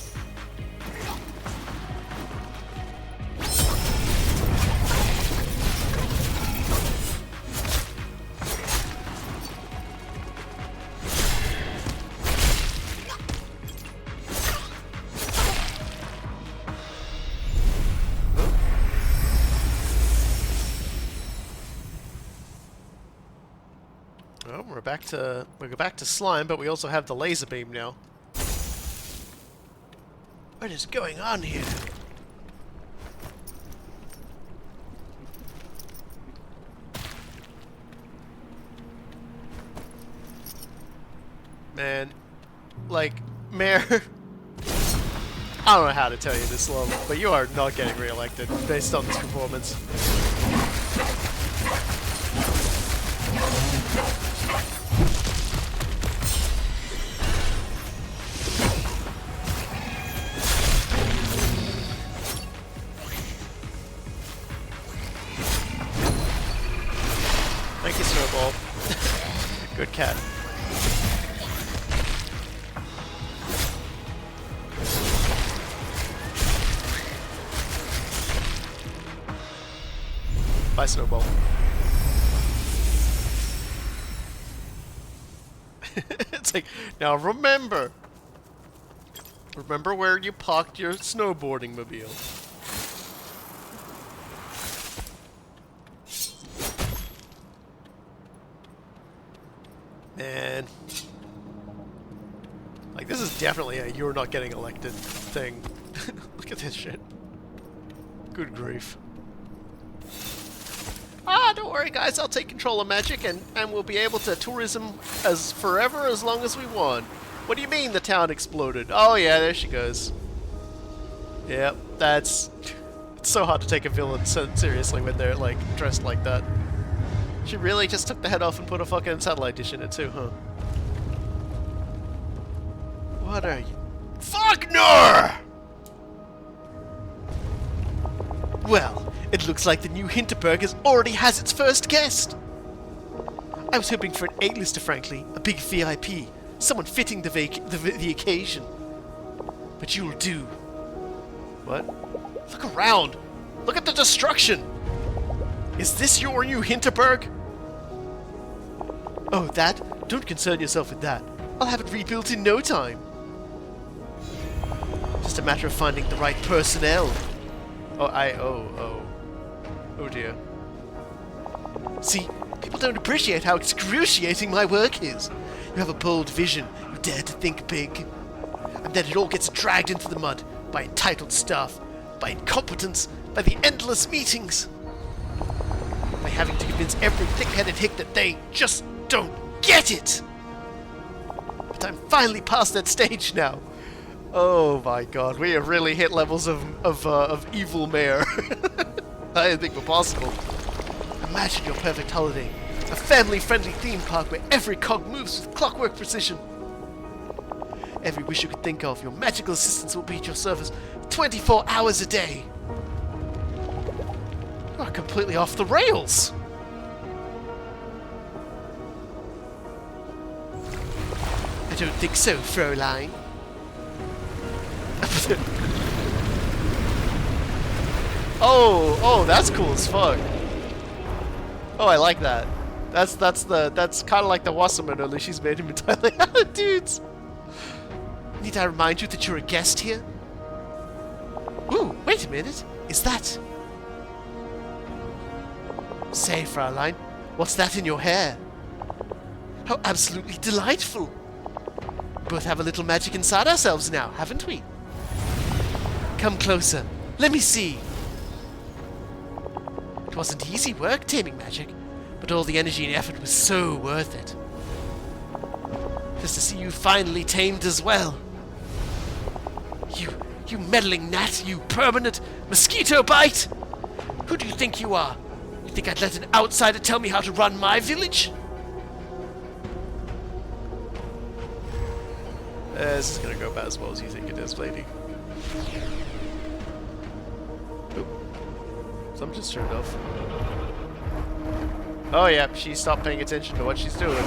Well, we're back to slime, but we also have the laser beam now. What is going on here? Man, like, Mayor, I don't know how to tell you this, Love, but you are not getting reelected based on this performance. Thank you, Snowball. Good cat. Bye, Snowball. It's like, now remember where you parked your snowboarding mobile. Man. Like, this is definitely a you're not getting elected thing. Look at this shit. Good grief. Ah, don't worry guys, I'll take control of magic and we'll be able to tourism as forever as long as we want. What do you mean the town exploded? Oh yeah, there she goes. Yep, that's... It's so hard to take a villain so seriously when they're, like, dressed like that. She really just took the head off and put a fucking satellite dish in it too, huh? What are you? Fuck no! Well, it looks like the new Hinterberg already has its first guest. I was hoping for an A-lister, frankly, a big VIP, someone fitting the occasion. But you'll do. What? Look around! Look at the destruction! Is this your new Hinterberg? Oh, that? Don't concern yourself with that. I'll have it rebuilt in no time. Just a matter of finding the right personnel. Oh dear. See, people don't appreciate how excruciating my work is. You have a bold vision, you dare to think big. And then it all gets dragged into the mud by entitled staff, by incompetence, by the endless meetings. By having to convince every thick-headed hick that they just don't get it! But I'm finally past that stage now. Oh my god, we have really hit levels of evil mayor. I didn't think were possible. Imagine your perfect holiday. A family-friendly theme park where every cog moves with clockwork precision. Every wish you could think of, your magical assistants will be at your service 24 hours a day. You are completely off the rails. I don't think so, Fräulein. Oh, that's cool as fuck. Oh, I like that. That's kind of like the Wasserman, only she's made him entirely out of dudes. Need I remind you that you're a guest here? Ooh, wait a minute. Is that... Say, Fräulein, what's that in your hair? How absolutely delightful. both have a little magic inside ourselves now, haven't we? Come closer. Let me see. It wasn't easy work taming magic, but all the energy and effort was so worth it. Just to see you finally tamed as well. You meddling gnat, you permanent mosquito bite! Who do you think you are? You think I'd let an outsider tell me how to run my village? This is gonna go about as well as you think it is, lady. Oop. Something just turned off. Oh yeah, she stopped paying attention to what she's doing.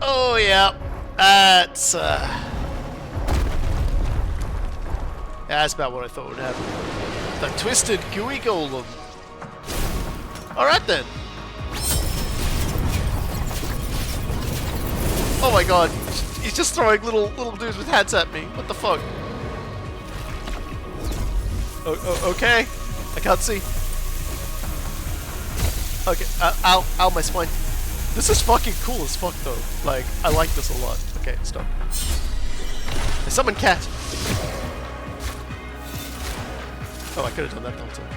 Oh yeah, that's about what I thought would happen. The twisted gooey golem. Alright then. Oh my god, he's just throwing little dudes with hats at me. What the fuck? Okay, I can't see. Okay, ow, my spine. This is fucking cool as fuck though. Like, I like this a lot. Okay, stop. Summon cat. Oh, I could have done that the whole time.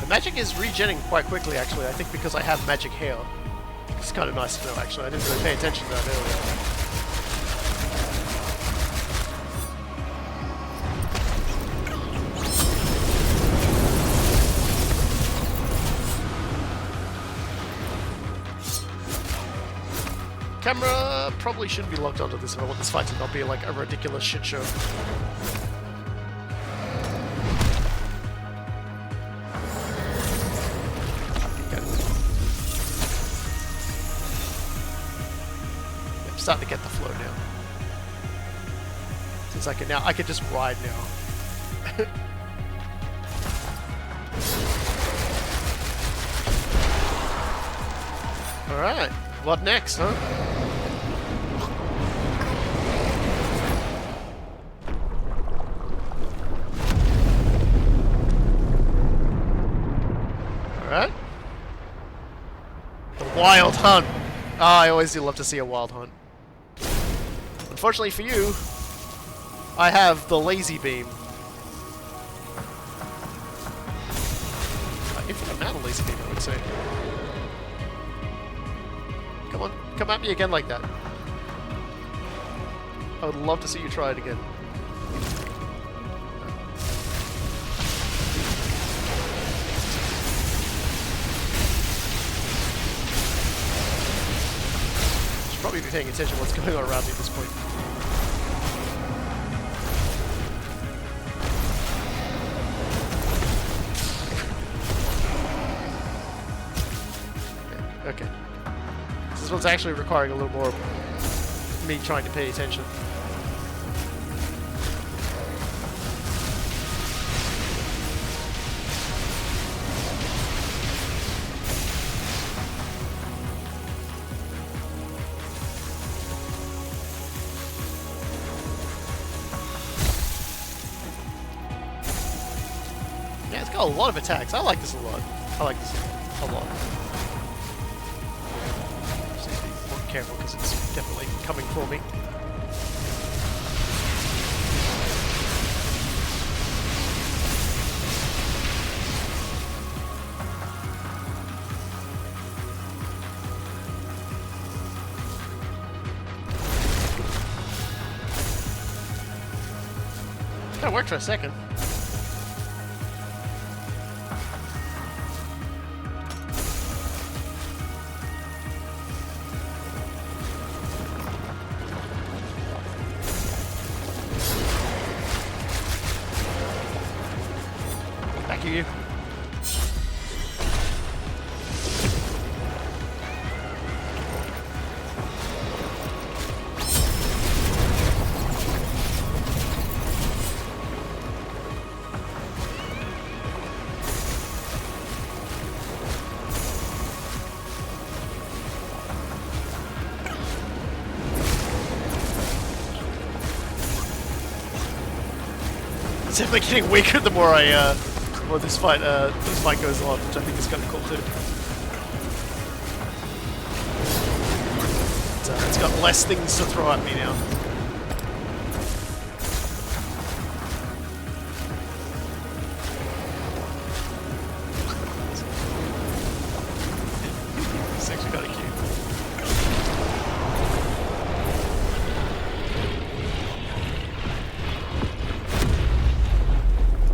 Magic is regenning quite quickly, actually. I think because I have magic hair. It's kind of nice to know, actually. I didn't really pay attention to that earlier. Camera probably shouldn't be locked onto this if I want this fight to not be like a ridiculous shit show. Starting to get the flow now. Since I can just ride now. Alright, what next, huh? Alright. The wild hunt. Oh, I always do love to see a wild hunt. Unfortunately for you, I have the lazy beam. Infinite amount of lazy beam, I would say. Come on, come at me again like that. I would love to see you try it again. Should probably be paying attention to what's going on around me at this point. Okay. This one's actually requiring a little more me trying to pay attention. Yeah, it's got a lot of attacks. I like this a lot. I like this a lot. Careful because it's definitely coming for me. That worked for a second. You. It's definitely getting weaker the more this fight goes on, which I think is kind of cool too. It's got less things to throw at me now. It's actually kind of cute.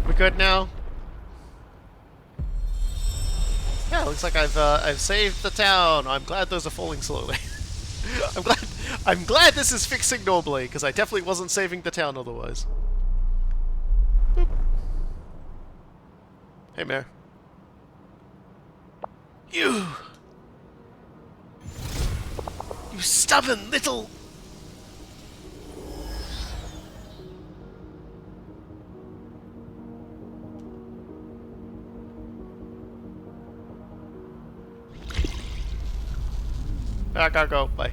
We're good now. Yeah, looks like I've saved the town. I'm glad those are falling slowly. I'm glad this is fixing normally, because I definitely wasn't saving the town otherwise. Boop. Hey, Mare. You stubborn little... I gotta go. Bye.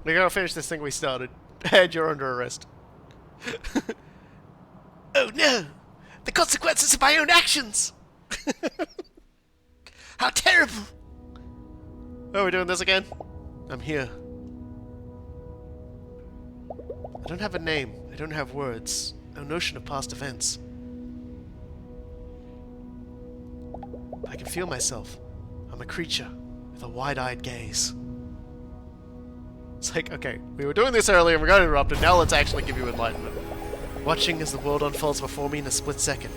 We gotta finish this thing we started. And you're under arrest. Oh no! The consequences of my own actions! How terrible! Oh, we're doing this again? I'm here. I don't have a name. I don't have words. No notion of past events. I can feel myself. I'm a creature with a wide-eyed gaze. It's like, okay, we were doing this earlier and we got interrupted, now let's actually give you enlightenment. Watching as the world unfolds before me in a split second.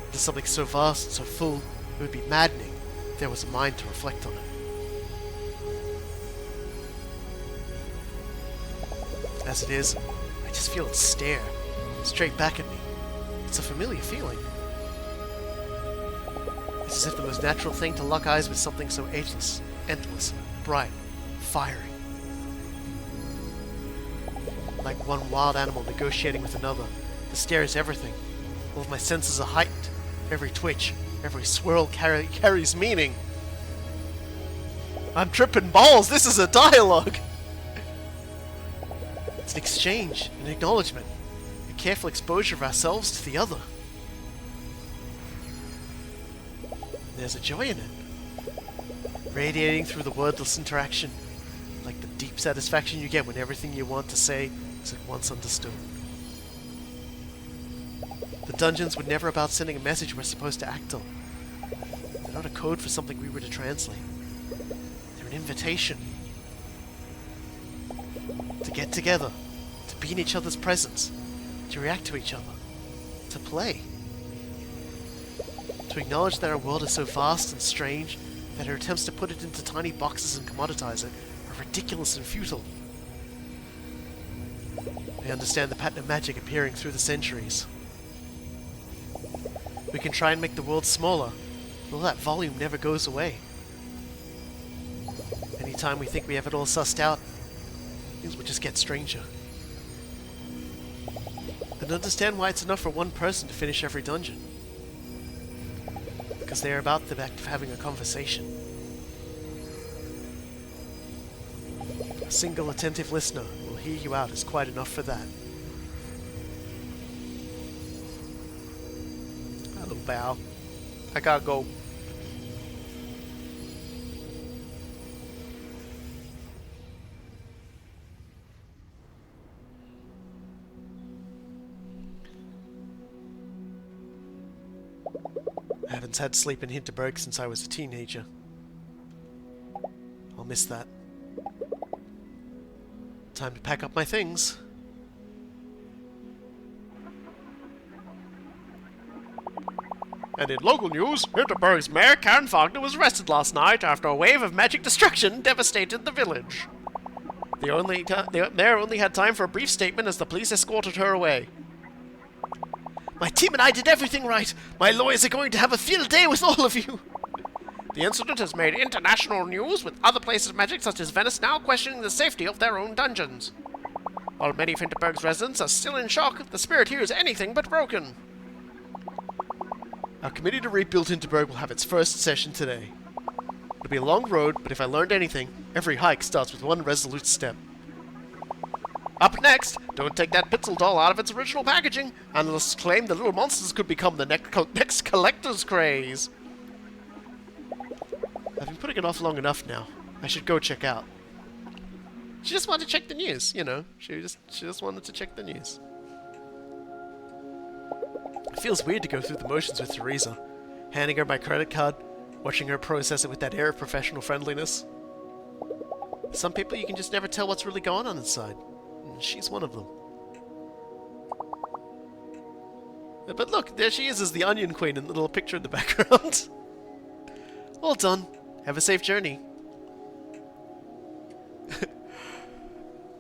It is something so vast and so full, it would be maddening if there was a mind to reflect on it. As it is, I just feel it stare, straight back at me. It's a familiar feeling. It's as if the most natural thing to lock eyes with something so ageless, endless, bright, fiery. Like one wild animal negotiating with another, the stare is everything. All of my senses are heightened. Every twitch, every swirl carries meaning. I'm tripping balls, this is a dialogue! It's an exchange, an acknowledgement, a careful exposure of ourselves to the other. There's a joy in it, radiating through the wordless interaction, like the deep satisfaction you get when everything you want to say is at once understood. The dungeons were never about sending a message we're supposed to act on. They're not a code for something we were to translate. They're an invitation to get together, to be in each other's presence, to react to each other, to play. To acknowledge that our world is so vast and strange that our attempts to put it into tiny boxes and commoditize it are ridiculous and futile. I understand the pattern of magic appearing through the centuries. We can try and make the world smaller, but all that volume never goes away. Anytime we think we have it all sussed out, things will just get stranger. And understand why it's enough for one person to finish every dungeon. Because they are about the act of having a conversation. A single attentive listener will hear you out is quite enough for that. Hello, pal. I gotta go. I haven't had sleep in Hinterberg since I was a teenager. I'll miss that. Time to pack up my things. And in local news, Hinterberg's mayor, Karen Faulkner, was arrested last night after a wave of magic destruction devastated the village. The mayor only had time for a brief statement as the police escorted her away. My team and I did everything right. My lawyers are going to have a field day with all of you. The incident has made international news, with other places of magic such as Venice now questioning the safety of their own dungeons. While many of Hinterberg's residents are still in shock, the spirit here is anything but broken. Our committee to rebuild Hinterberg will have its first session today. It'll be a long road, but if I learned anything, every hike starts with one resolute step. Up next, don't take that Pitzel doll out of its original packaging. Analysts claim the little monsters could become the next collector's craze. I've been putting it off long enough now. I should go check out. She just wanted to check the news, you know. She just wanted to check the news. It feels weird to go through the motions with Teresa. Handing her my credit card, watching her process it with that air of professional friendliness. Some people you can just never tell what's really going on inside. And she's one of them. But look, there she is as the Onion Queen in the little picture in the background. All done. Have a safe journey.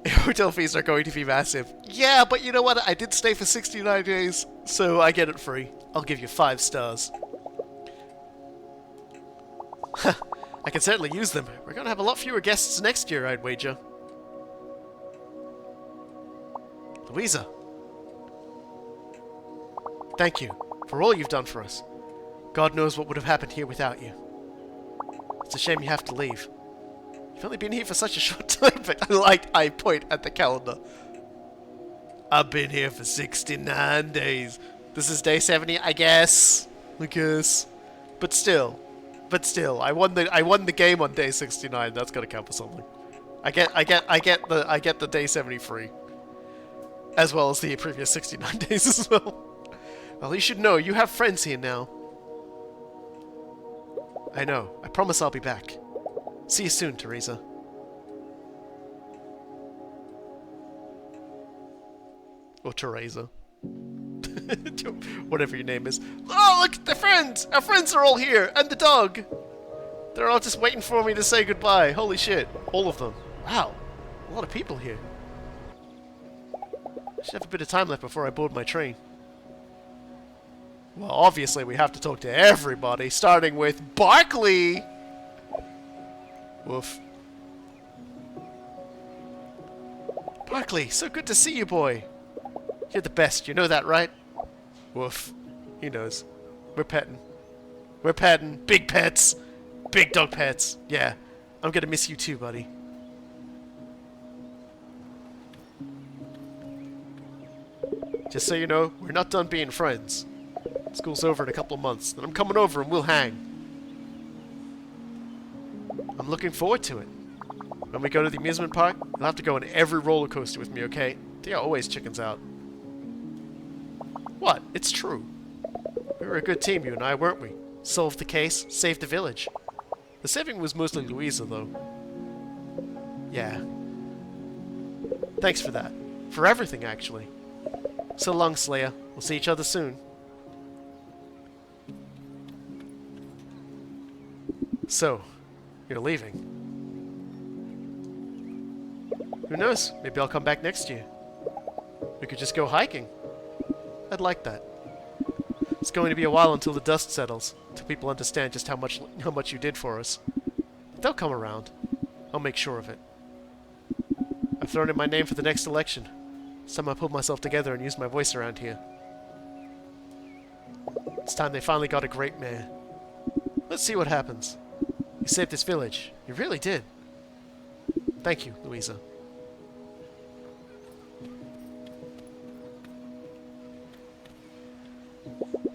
Hotel fees are going to be massive. Yeah, but you know what? I did stay for 69 days, so I get it free. I'll give you 5 stars. I can certainly use them. We're going to have a lot fewer guests next year, I'd wager. Louisa. Thank you for all you've done for us. God knows what would have happened here without you. It's a shame you have to leave. You've only been here for such a short time, but I point at the calendar. I've been here for 69 days. This is day 70, I guess. But still, I won the game on day 69. That's gotta count for something. I get the day 70 free, as well as the previous 69 days as well. Well, you should know you have friends here now. I know. I promise I'll be back. See you soon, Teresa. Or Teresa. Whatever your name is. Oh, look! They're friends! Our friends are all here! And the dog! They're all just waiting for me to say goodbye. Holy shit. All of them. Wow. A lot of people here. I should have a bit of time left before I board my train. Well, obviously we have to talk to everybody, starting with Barkley! Woof. Barkley, so good to see you, boy. You're the best, you know that, right? Woof. He knows. We're petting. We're petting. Big pets. Big dog pets. Yeah. I'm gonna miss you too, buddy. Just so you know, we're not done being friends. School's over in a couple of months, then I'm coming over and we'll hang. I'm looking forward to it. When we go to the amusement park, you'll have to go on every roller coaster with me, okay? They are always chickens out. What? It's true. We were a good team, you and I, weren't we? Solved the case, saved the village. The saving was mostly Louisa, though. Yeah. Thanks for that. For everything, actually. So long, Slayer. We'll see each other soon. So, you're leaving. Who knows? Maybe I'll come back next year. We could just go hiking. I'd like that. It's going to be a while until the dust settles, until people understand just how much you did for us. But they'll come around. I'll make sure of it. I've thrown in my name for the next election. It's time I pulled myself together and used my voice around here. It's time they finally got a great mayor. Let's see what happens. You saved this village. You really did. Thank you, Louisa.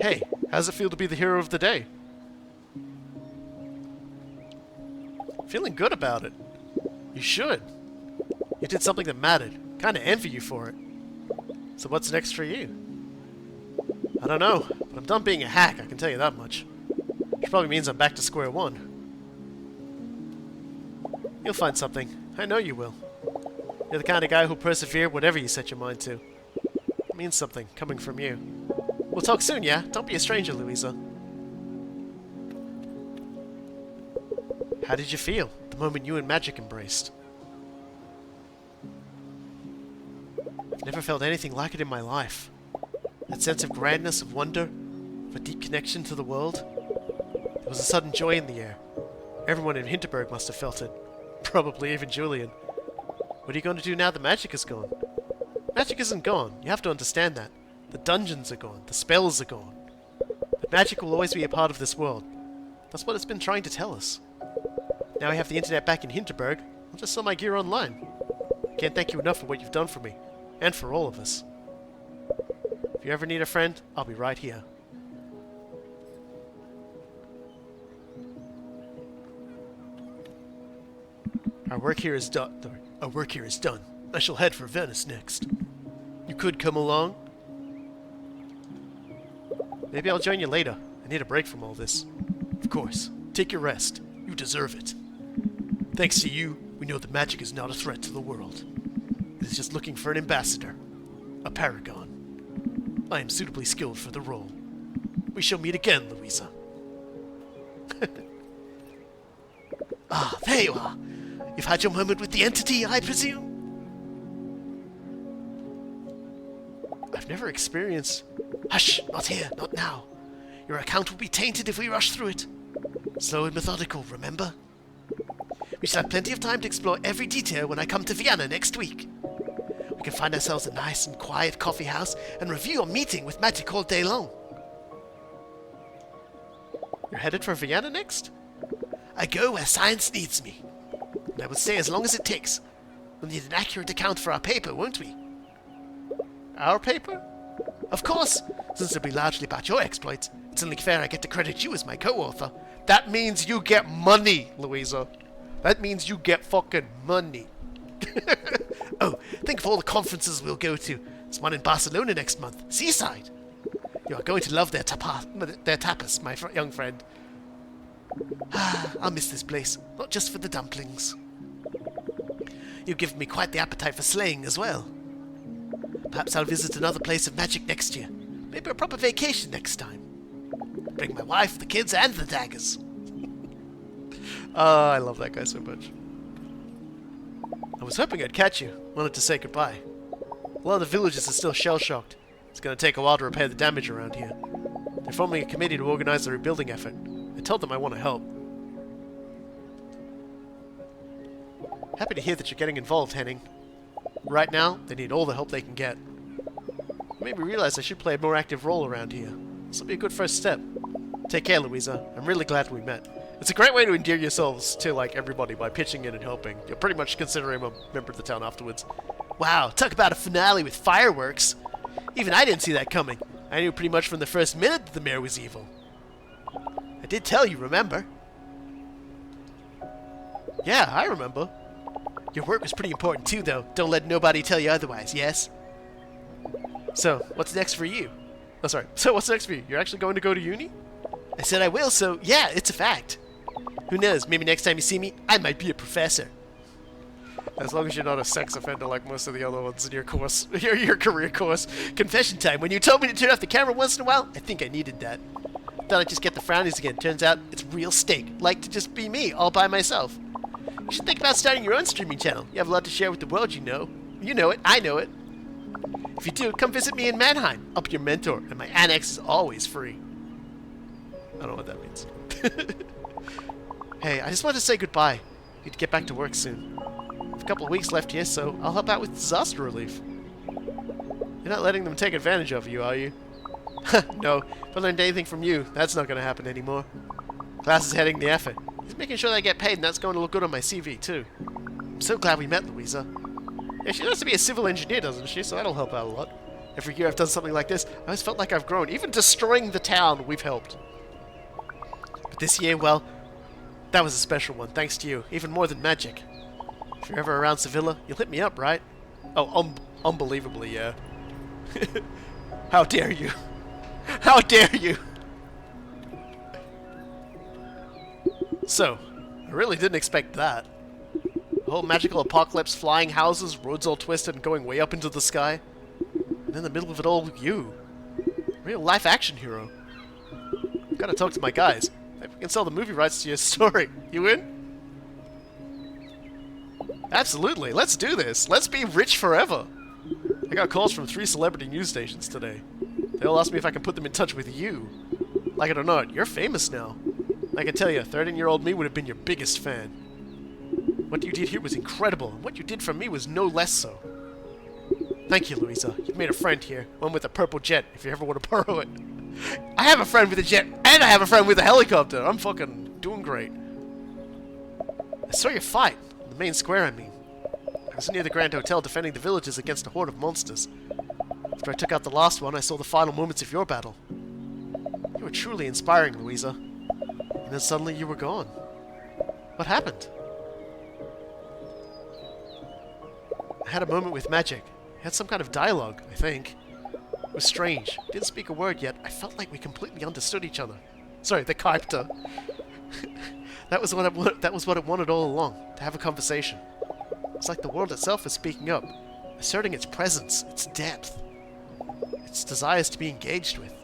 Hey, how does it feel to be the hero of the day? Feeling good about it. You should. You did something that mattered. Kinda envy you for it. So what's next for you? I don't know, but I'm done being a hack, I can tell you that much. Which probably means I'm back to square one. You'll find something. I know you will. You're the kind of guy who'll persevere whatever you set your mind to. It means something, coming from you. We'll talk soon, yeah? Don't be a stranger, Louisa. How did you feel the moment you and Magic embraced? I've never felt anything like it in my life. That sense of grandness, of wonder, of a deep connection to the world. There was a sudden joy in the air. Everyone in Hinterberg must have felt it. Probably even Julian. What are you going to do now that magic is gone? Magic isn't gone. You have to understand that. The dungeons are gone. The spells are gone. But magic will always be a part of this world. That's what it's been trying to tell us. Now I have the internet back in Hinterberg. I'll just sell my gear online. Can't thank you enough for what you've done for me. And for all of us. If you ever need a friend, I'll be right here. Our work here is done. Our work here is done. I shall head for Venice next. You could come along. Maybe I'll join you later. I need a break from all this. Of course. Take your rest. You deserve it. Thanks to you, we know that magic is not a threat to the world. It is just looking for an ambassador. A paragon. I am suitably skilled for the role. We shall meet again, Louisa. Ah, there you are. You've had your moment with the entity, I presume? I've never experienced... Hush! Not here, not now. Your account will be tainted if we rush through it. Slow and methodical, remember? We shall have plenty of time to explore every detail when I come to Vienna next week. We can find ourselves a nice and quiet coffee house and review your meeting with magic all day long. You're headed for Vienna next? I go where science needs me. And I will stay as long as it takes. We'll need an accurate account for our paper, won't we? Our paper? Of course! Since it'll be largely about your exploits, it's only fair I get to credit you as my co-author. That means you get money, Louisa. That means you get fucking money. Oh, think of all the conferences we'll go to. There's one in Barcelona next month. Seaside. You are going to love their tapas, my young friend. I'll miss this place, not just for the dumplings. You've given me quite the appetite for sleighing as well. Perhaps I'll visit another place of magic next year. Maybe a proper vacation next time. Bring my wife, the kids, and the daggers. I love that guy so much. I was hoping I'd catch you. Wanted to say goodbye. A lot of the villagers are still shell-shocked. It's going to take a while to repair the damage around here. They're forming a committee to organize the rebuilding effort. I told them I want to help. Happy to hear that you're getting involved, Henning. Right now, they need all the help they can get. It made me realize I should play a more active role around here. This will be a good first step. Take care, Louisa. I'm really glad we met. It's a great way to endear yourselves to, like, everybody by pitching in and helping. You'll pretty much consider him a member of the town afterwards. Wow, talk about a finale with fireworks. Even I didn't see that coming. I knew pretty much from the first minute that the mayor was evil. I did tell you, remember? Yeah, I remember. Your work was pretty important too, though. Don't let nobody tell you otherwise, yes? So, what's next for you? Oh, sorry. So, what's next for you? You're actually going to go to uni? I said I will, so yeah, it's a fact. Who knows, maybe next time you see me, I might be a professor. As long as you're not a sex offender like most of the other ones in your course, your career course. Confession time. When you told me to turn off the camera once in a while, I think I needed that. Thought I'd just get the frownies again. Turns out, it's real steak. Like to just be me, all by myself. You should think about starting your own streaming channel. You have a lot to share with the world, you know. You know it, I know it. If you do, come visit me in Mannheim. I'll be your mentor, and my annex is always free. I don't know what that means. Hey, I just wanted to say goodbye. Need to get back to work soon. I have a couple of weeks left here, so I'll help out with disaster relief. You're not letting them take advantage of you, are you? No, if I learned anything from you, that's not going to happen anymore. Class is heading the effort. He's making sure that I get paid, and that's going to look good on my CV, too. I'm so glad we met, Louisa. Yeah, she knows to be a civil engineer, doesn't she? So that'll help out a lot. Every year I've done something like this, I always felt like I've grown. Even destroying the town, we've helped. But this year, well, that was a special one, thanks to you. Even more than magic. If you're ever around Sevilla, you'll hit me up, right? Oh, unbelievably, yeah. How dare you? How dare you? So, I really didn't expect that. A whole magical apocalypse, flying houses, roads all twisted and going way up into the sky. And in the middle of it all, you. Real life action hero. Gotta talk to my guys. Maybe we can sell the movie rights to your story. You in? Absolutely, let's do this. Let's be rich forever. I got calls from 3 celebrity news stations today. They all asked me if I can put them in touch with you. Like it or not, you're famous now. I can tell you, 13-year-old me would have been your biggest fan. What you did here was incredible, and what you did for me was no less so. Thank you, Louisa. You've made a friend here, one with a purple jet, if you ever want to borrow it. I have a friend with a jet, and I have a friend with a helicopter. I'm fucking doing great. I saw your fight, on the main square, I mean. I was near the Grand Hotel defending the villages against a horde of monsters. After I took out the last one, I saw the final moments of your battle. You were truly inspiring, Louisa. And then suddenly you were gone. What happened? I had a moment with magic. I had some kind of dialogue, I think. It was strange. Didn't speak a word yet. I felt like we completely understood each other. Sorry, the Kaipta. That was what it wanted all along, to have a conversation. It's like the world itself is speaking up, asserting its presence, its depth, its desires to be engaged with.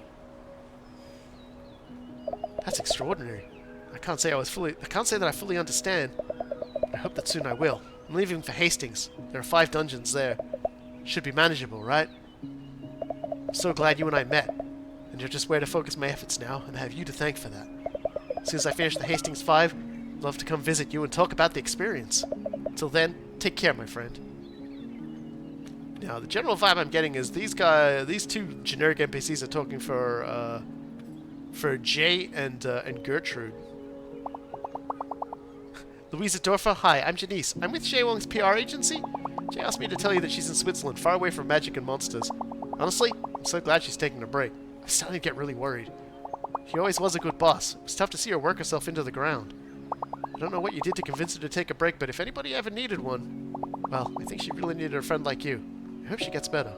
That's extraordinary. I can't say that I fully understand, but I hope that soon I will. I'm leaving for Hastings. There are 5 dungeons there. Should be manageable, right? I'm so glad you and I met, and you're just where to focus my efforts now, and I have you to thank for that. As soon as I finish the Hastings 5, I'd love to come visit you and talk about the experience. Until then, take care, my friend. Now, the general vibe I'm getting is these 2 generic NPCs are talking for Jay and Gertrude. Louisa Dorfer, hi, I'm Janice. I'm with Jay Wong's PR agency. Jay asked me to tell you that she's in Switzerland, far away from magic and monsters. Honestly, I'm so glad she's taking a break. I'm starting to get really worried. She always was a good boss. It was tough to see her work herself into the ground. I don't know what you did to convince her to take a break, but if anybody ever needed one, well, I think she really needed a friend like you. I hope she gets better.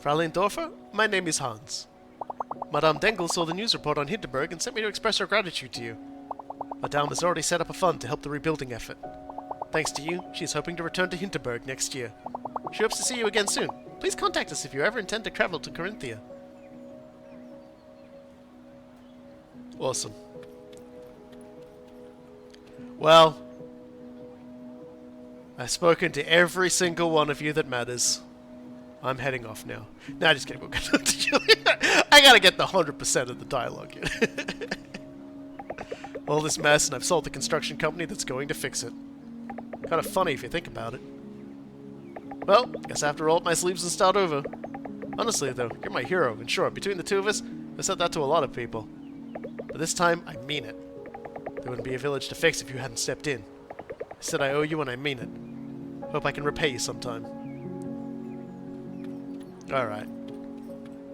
Fräulein Dorfer, my name is Hans. Madame Dengel saw the news report on Hinterberg and sent me to express her gratitude to you. Madame has already set up a fund to help the rebuilding effort. Thanks to you, she is hoping to return to Hinterberg next year. She hopes to see you again soon. Please contact us if you ever intend to travel to Corinthia. Awesome. Well, I've spoken to every single one of you that matters. I'm heading off now. Nah, just kidding. We'll get to Julia. I gotta get the 100% of the dialogue in. All this mess, and I've sold the construction company that's going to fix it. Kind of funny if you think about it. Well, guess I have to roll up my sleeves and start over. Honestly, though, you're my hero, and sure, between the two of us, I've said that to a lot of people. But this time, I mean it. There wouldn't be a village to fix if you hadn't stepped in. I said I owe you, and I mean it. Hope I can repay you sometime. Alright.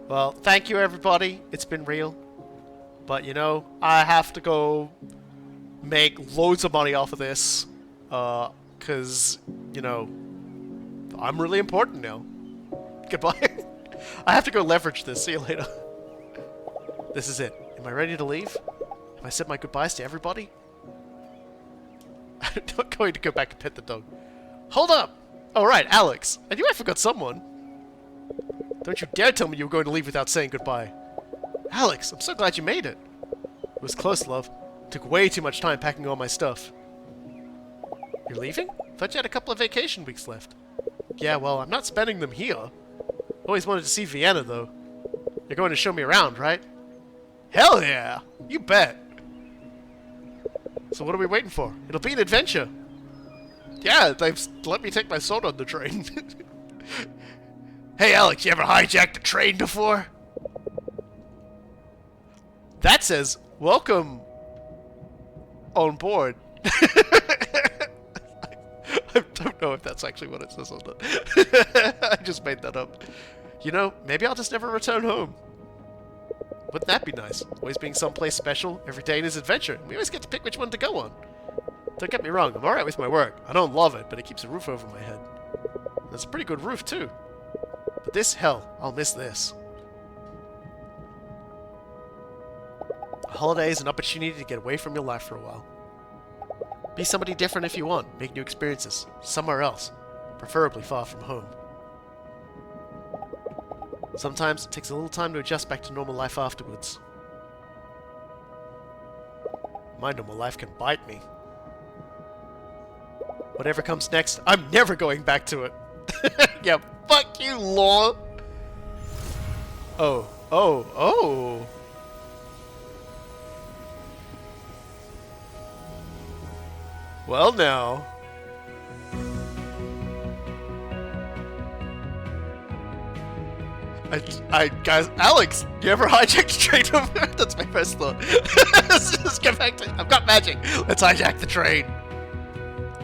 Well, thank you, everybody. It's been real. But, you know, I have to go make loads of money off of this. Because, you know, I'm really important now. Goodbye. I have to go leverage this. See you later. This is it. Am I ready to leave? Have I said my goodbyes to everybody? I'm not going to go back and pet the dog. Hold up! Oh, right, Alex. I knew I forgot someone. Don't you dare tell me you were going to leave without saying goodbye. Alex, I'm so glad you made it. It was close, love. It took way too much time packing all my stuff. You're leaving? Thought you had a couple of vacation weeks left. Yeah, well, I'm not spending them here. Always wanted to see Vienna, though. You're going to show me around, right? Hell yeah! You bet! So what are we waiting for? It'll be an adventure! Yeah, they've let me take my son on the train. Hey Alex, you ever hijacked a train before? That says, welcome on board. I don't know if that's actually what it says on that. I just made that up. You know, maybe I'll just never return home. Wouldn't that be nice? Always being someplace special, every day in his adventure. We always get to pick which one to go on. Don't get me wrong, I'm alright with my work. I don't love it, but it keeps a roof over my head. And it's a pretty good roof, too. But this, hell, I'll miss this. A holiday is an opportunity to get away from your life for a while. Be somebody different if you want. Make new experiences. Somewhere else. Preferably far from home. Sometimes it takes a little time to adjust back to normal life afterwards. My normal life can bite me. Whatever comes next, I'm never going back to it. Yeah, fuck you, Law. Oh. Well, now. Guys, Alex, you ever hijacked a train over? That's my first thought. Let's just get back to, I've got magic. Let's hijack the train.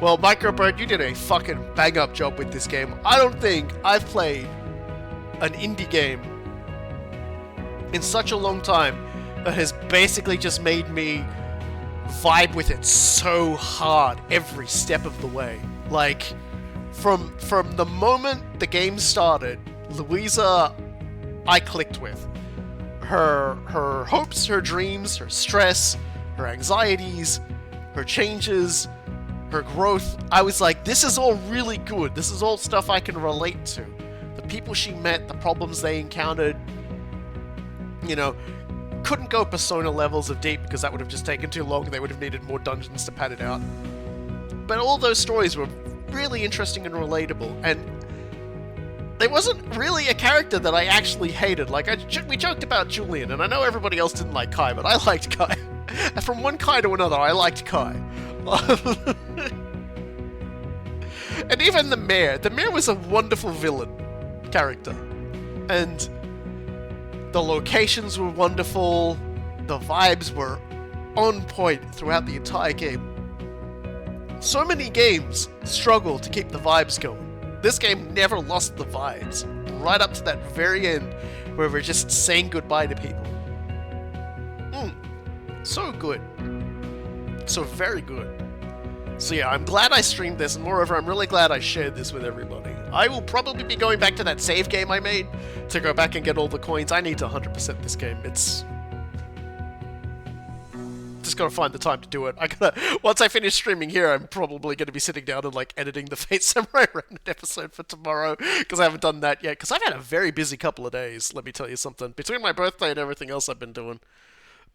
Well, Microbird, you did a fucking bang-up job with this game. I don't think I've played an indie game in such a long time that has basically just made me vibe with it so hard every step of the way. Like, from the moment the game started, Louisa, I clicked with. Her hopes, her dreams, her stress, her anxieties, her changes, her growth. I was like, this is all really good. This is all stuff I can relate to. The people she met, the problems they encountered, you know, couldn't go Persona levels of deep because that would have just taken too long. They would have needed more dungeons to pad it out. But all those stories were really interesting and relatable, and there wasn't really a character that I actually hated. Like, we joked about Julian, and I know everybody else didn't like Kai, but I liked Kai. And from one Kai to another, I liked Kai. And even the mayor. The mayor was a wonderful villain character. And the locations were wonderful. The vibes were on point throughout the entire game. So many games struggle to keep the vibes going. This game never lost the vibes, right up to that very end, where we're just saying goodbye to people. So good. So very good. So yeah, I'm glad I streamed this, and moreover, I'm really glad I shared this with everybody. I will probably be going back to that save game I made to go back and get all the coins. I need to 100% this game. It's just gotta find the time to do it. Once I finish streaming here, I'm probably gonna be sitting down and like editing the Fate Samurai Remnant episode for tomorrow, because I haven't done that yet, because I've had a very busy couple of days, let me tell you something, between my birthday and everything else I've been doing.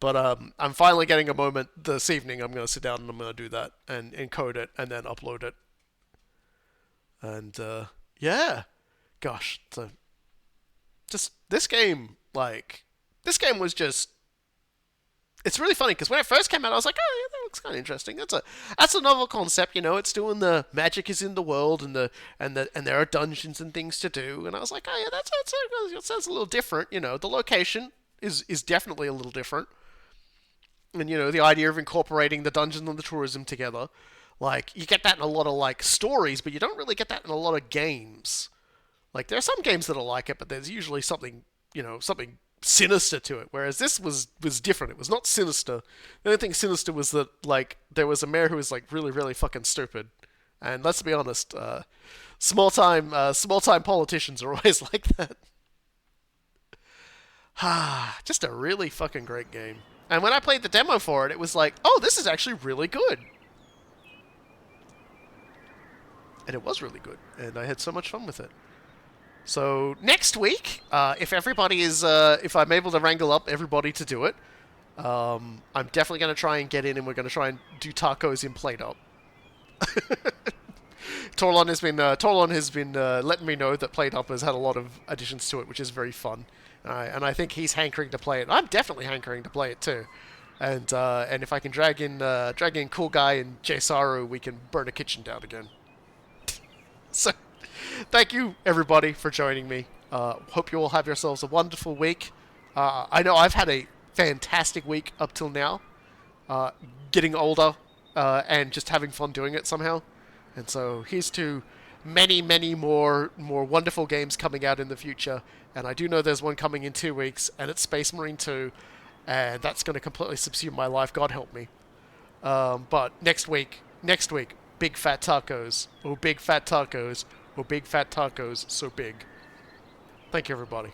But I'm finally getting a moment this evening. I'm gonna sit down and I'm gonna do that and encode it and then upload it. And yeah, gosh, so just this game was just, it's really funny because when it first came out, I was like, oh yeah, that looks kind of interesting. That's a novel concept, you know. It's doing the magic is in the world, and there are dungeons and things to do. And I was like, oh yeah, that sounds a little different, you know. The location is definitely a little different, and you know, the idea of incorporating the dungeon and the tourism together, like you get that in a lot of like stories, but you don't really get that in a lot of games. Like there are some games that are like it, but there's usually something, you know, something sinister to it, whereas this was different. It was not sinister. The only thing sinister was that like there was a mayor who was like really, really fucking stupid. And let's be honest, small time politicians are always like that. Just a really fucking great game. And when I played the demo for it, it was like, oh, this is actually really good. And it was really good, and I had so much fun with it. So next week, if everybody is, if I'm able to wrangle up everybody to do it, I'm definitely going to try and get in, and we're going to try and do tacos in Plate Up. Torlon has been letting me know that Plate Up has had a lot of additions to it, which is very fun, and I think he's hankering to play it. I'm definitely hankering to play it too, and if I can drag in Cool Guy and Jay Saru, we can burn a kitchen down again. So. Thank you, everybody, for joining me. Hope you all have yourselves a wonderful week. I know I've had a fantastic week up till now, getting older and just having fun doing it somehow. And so here's to many, many more wonderful games coming out in the future. And I do know there's one coming in 2 weeks, and it's Space Marine 2, and that's going to completely subsume my life. God help me. But next week, big fat tacos. Oh, big fat tacos. Oh, big fat tacos, so big. Thank you, everybody.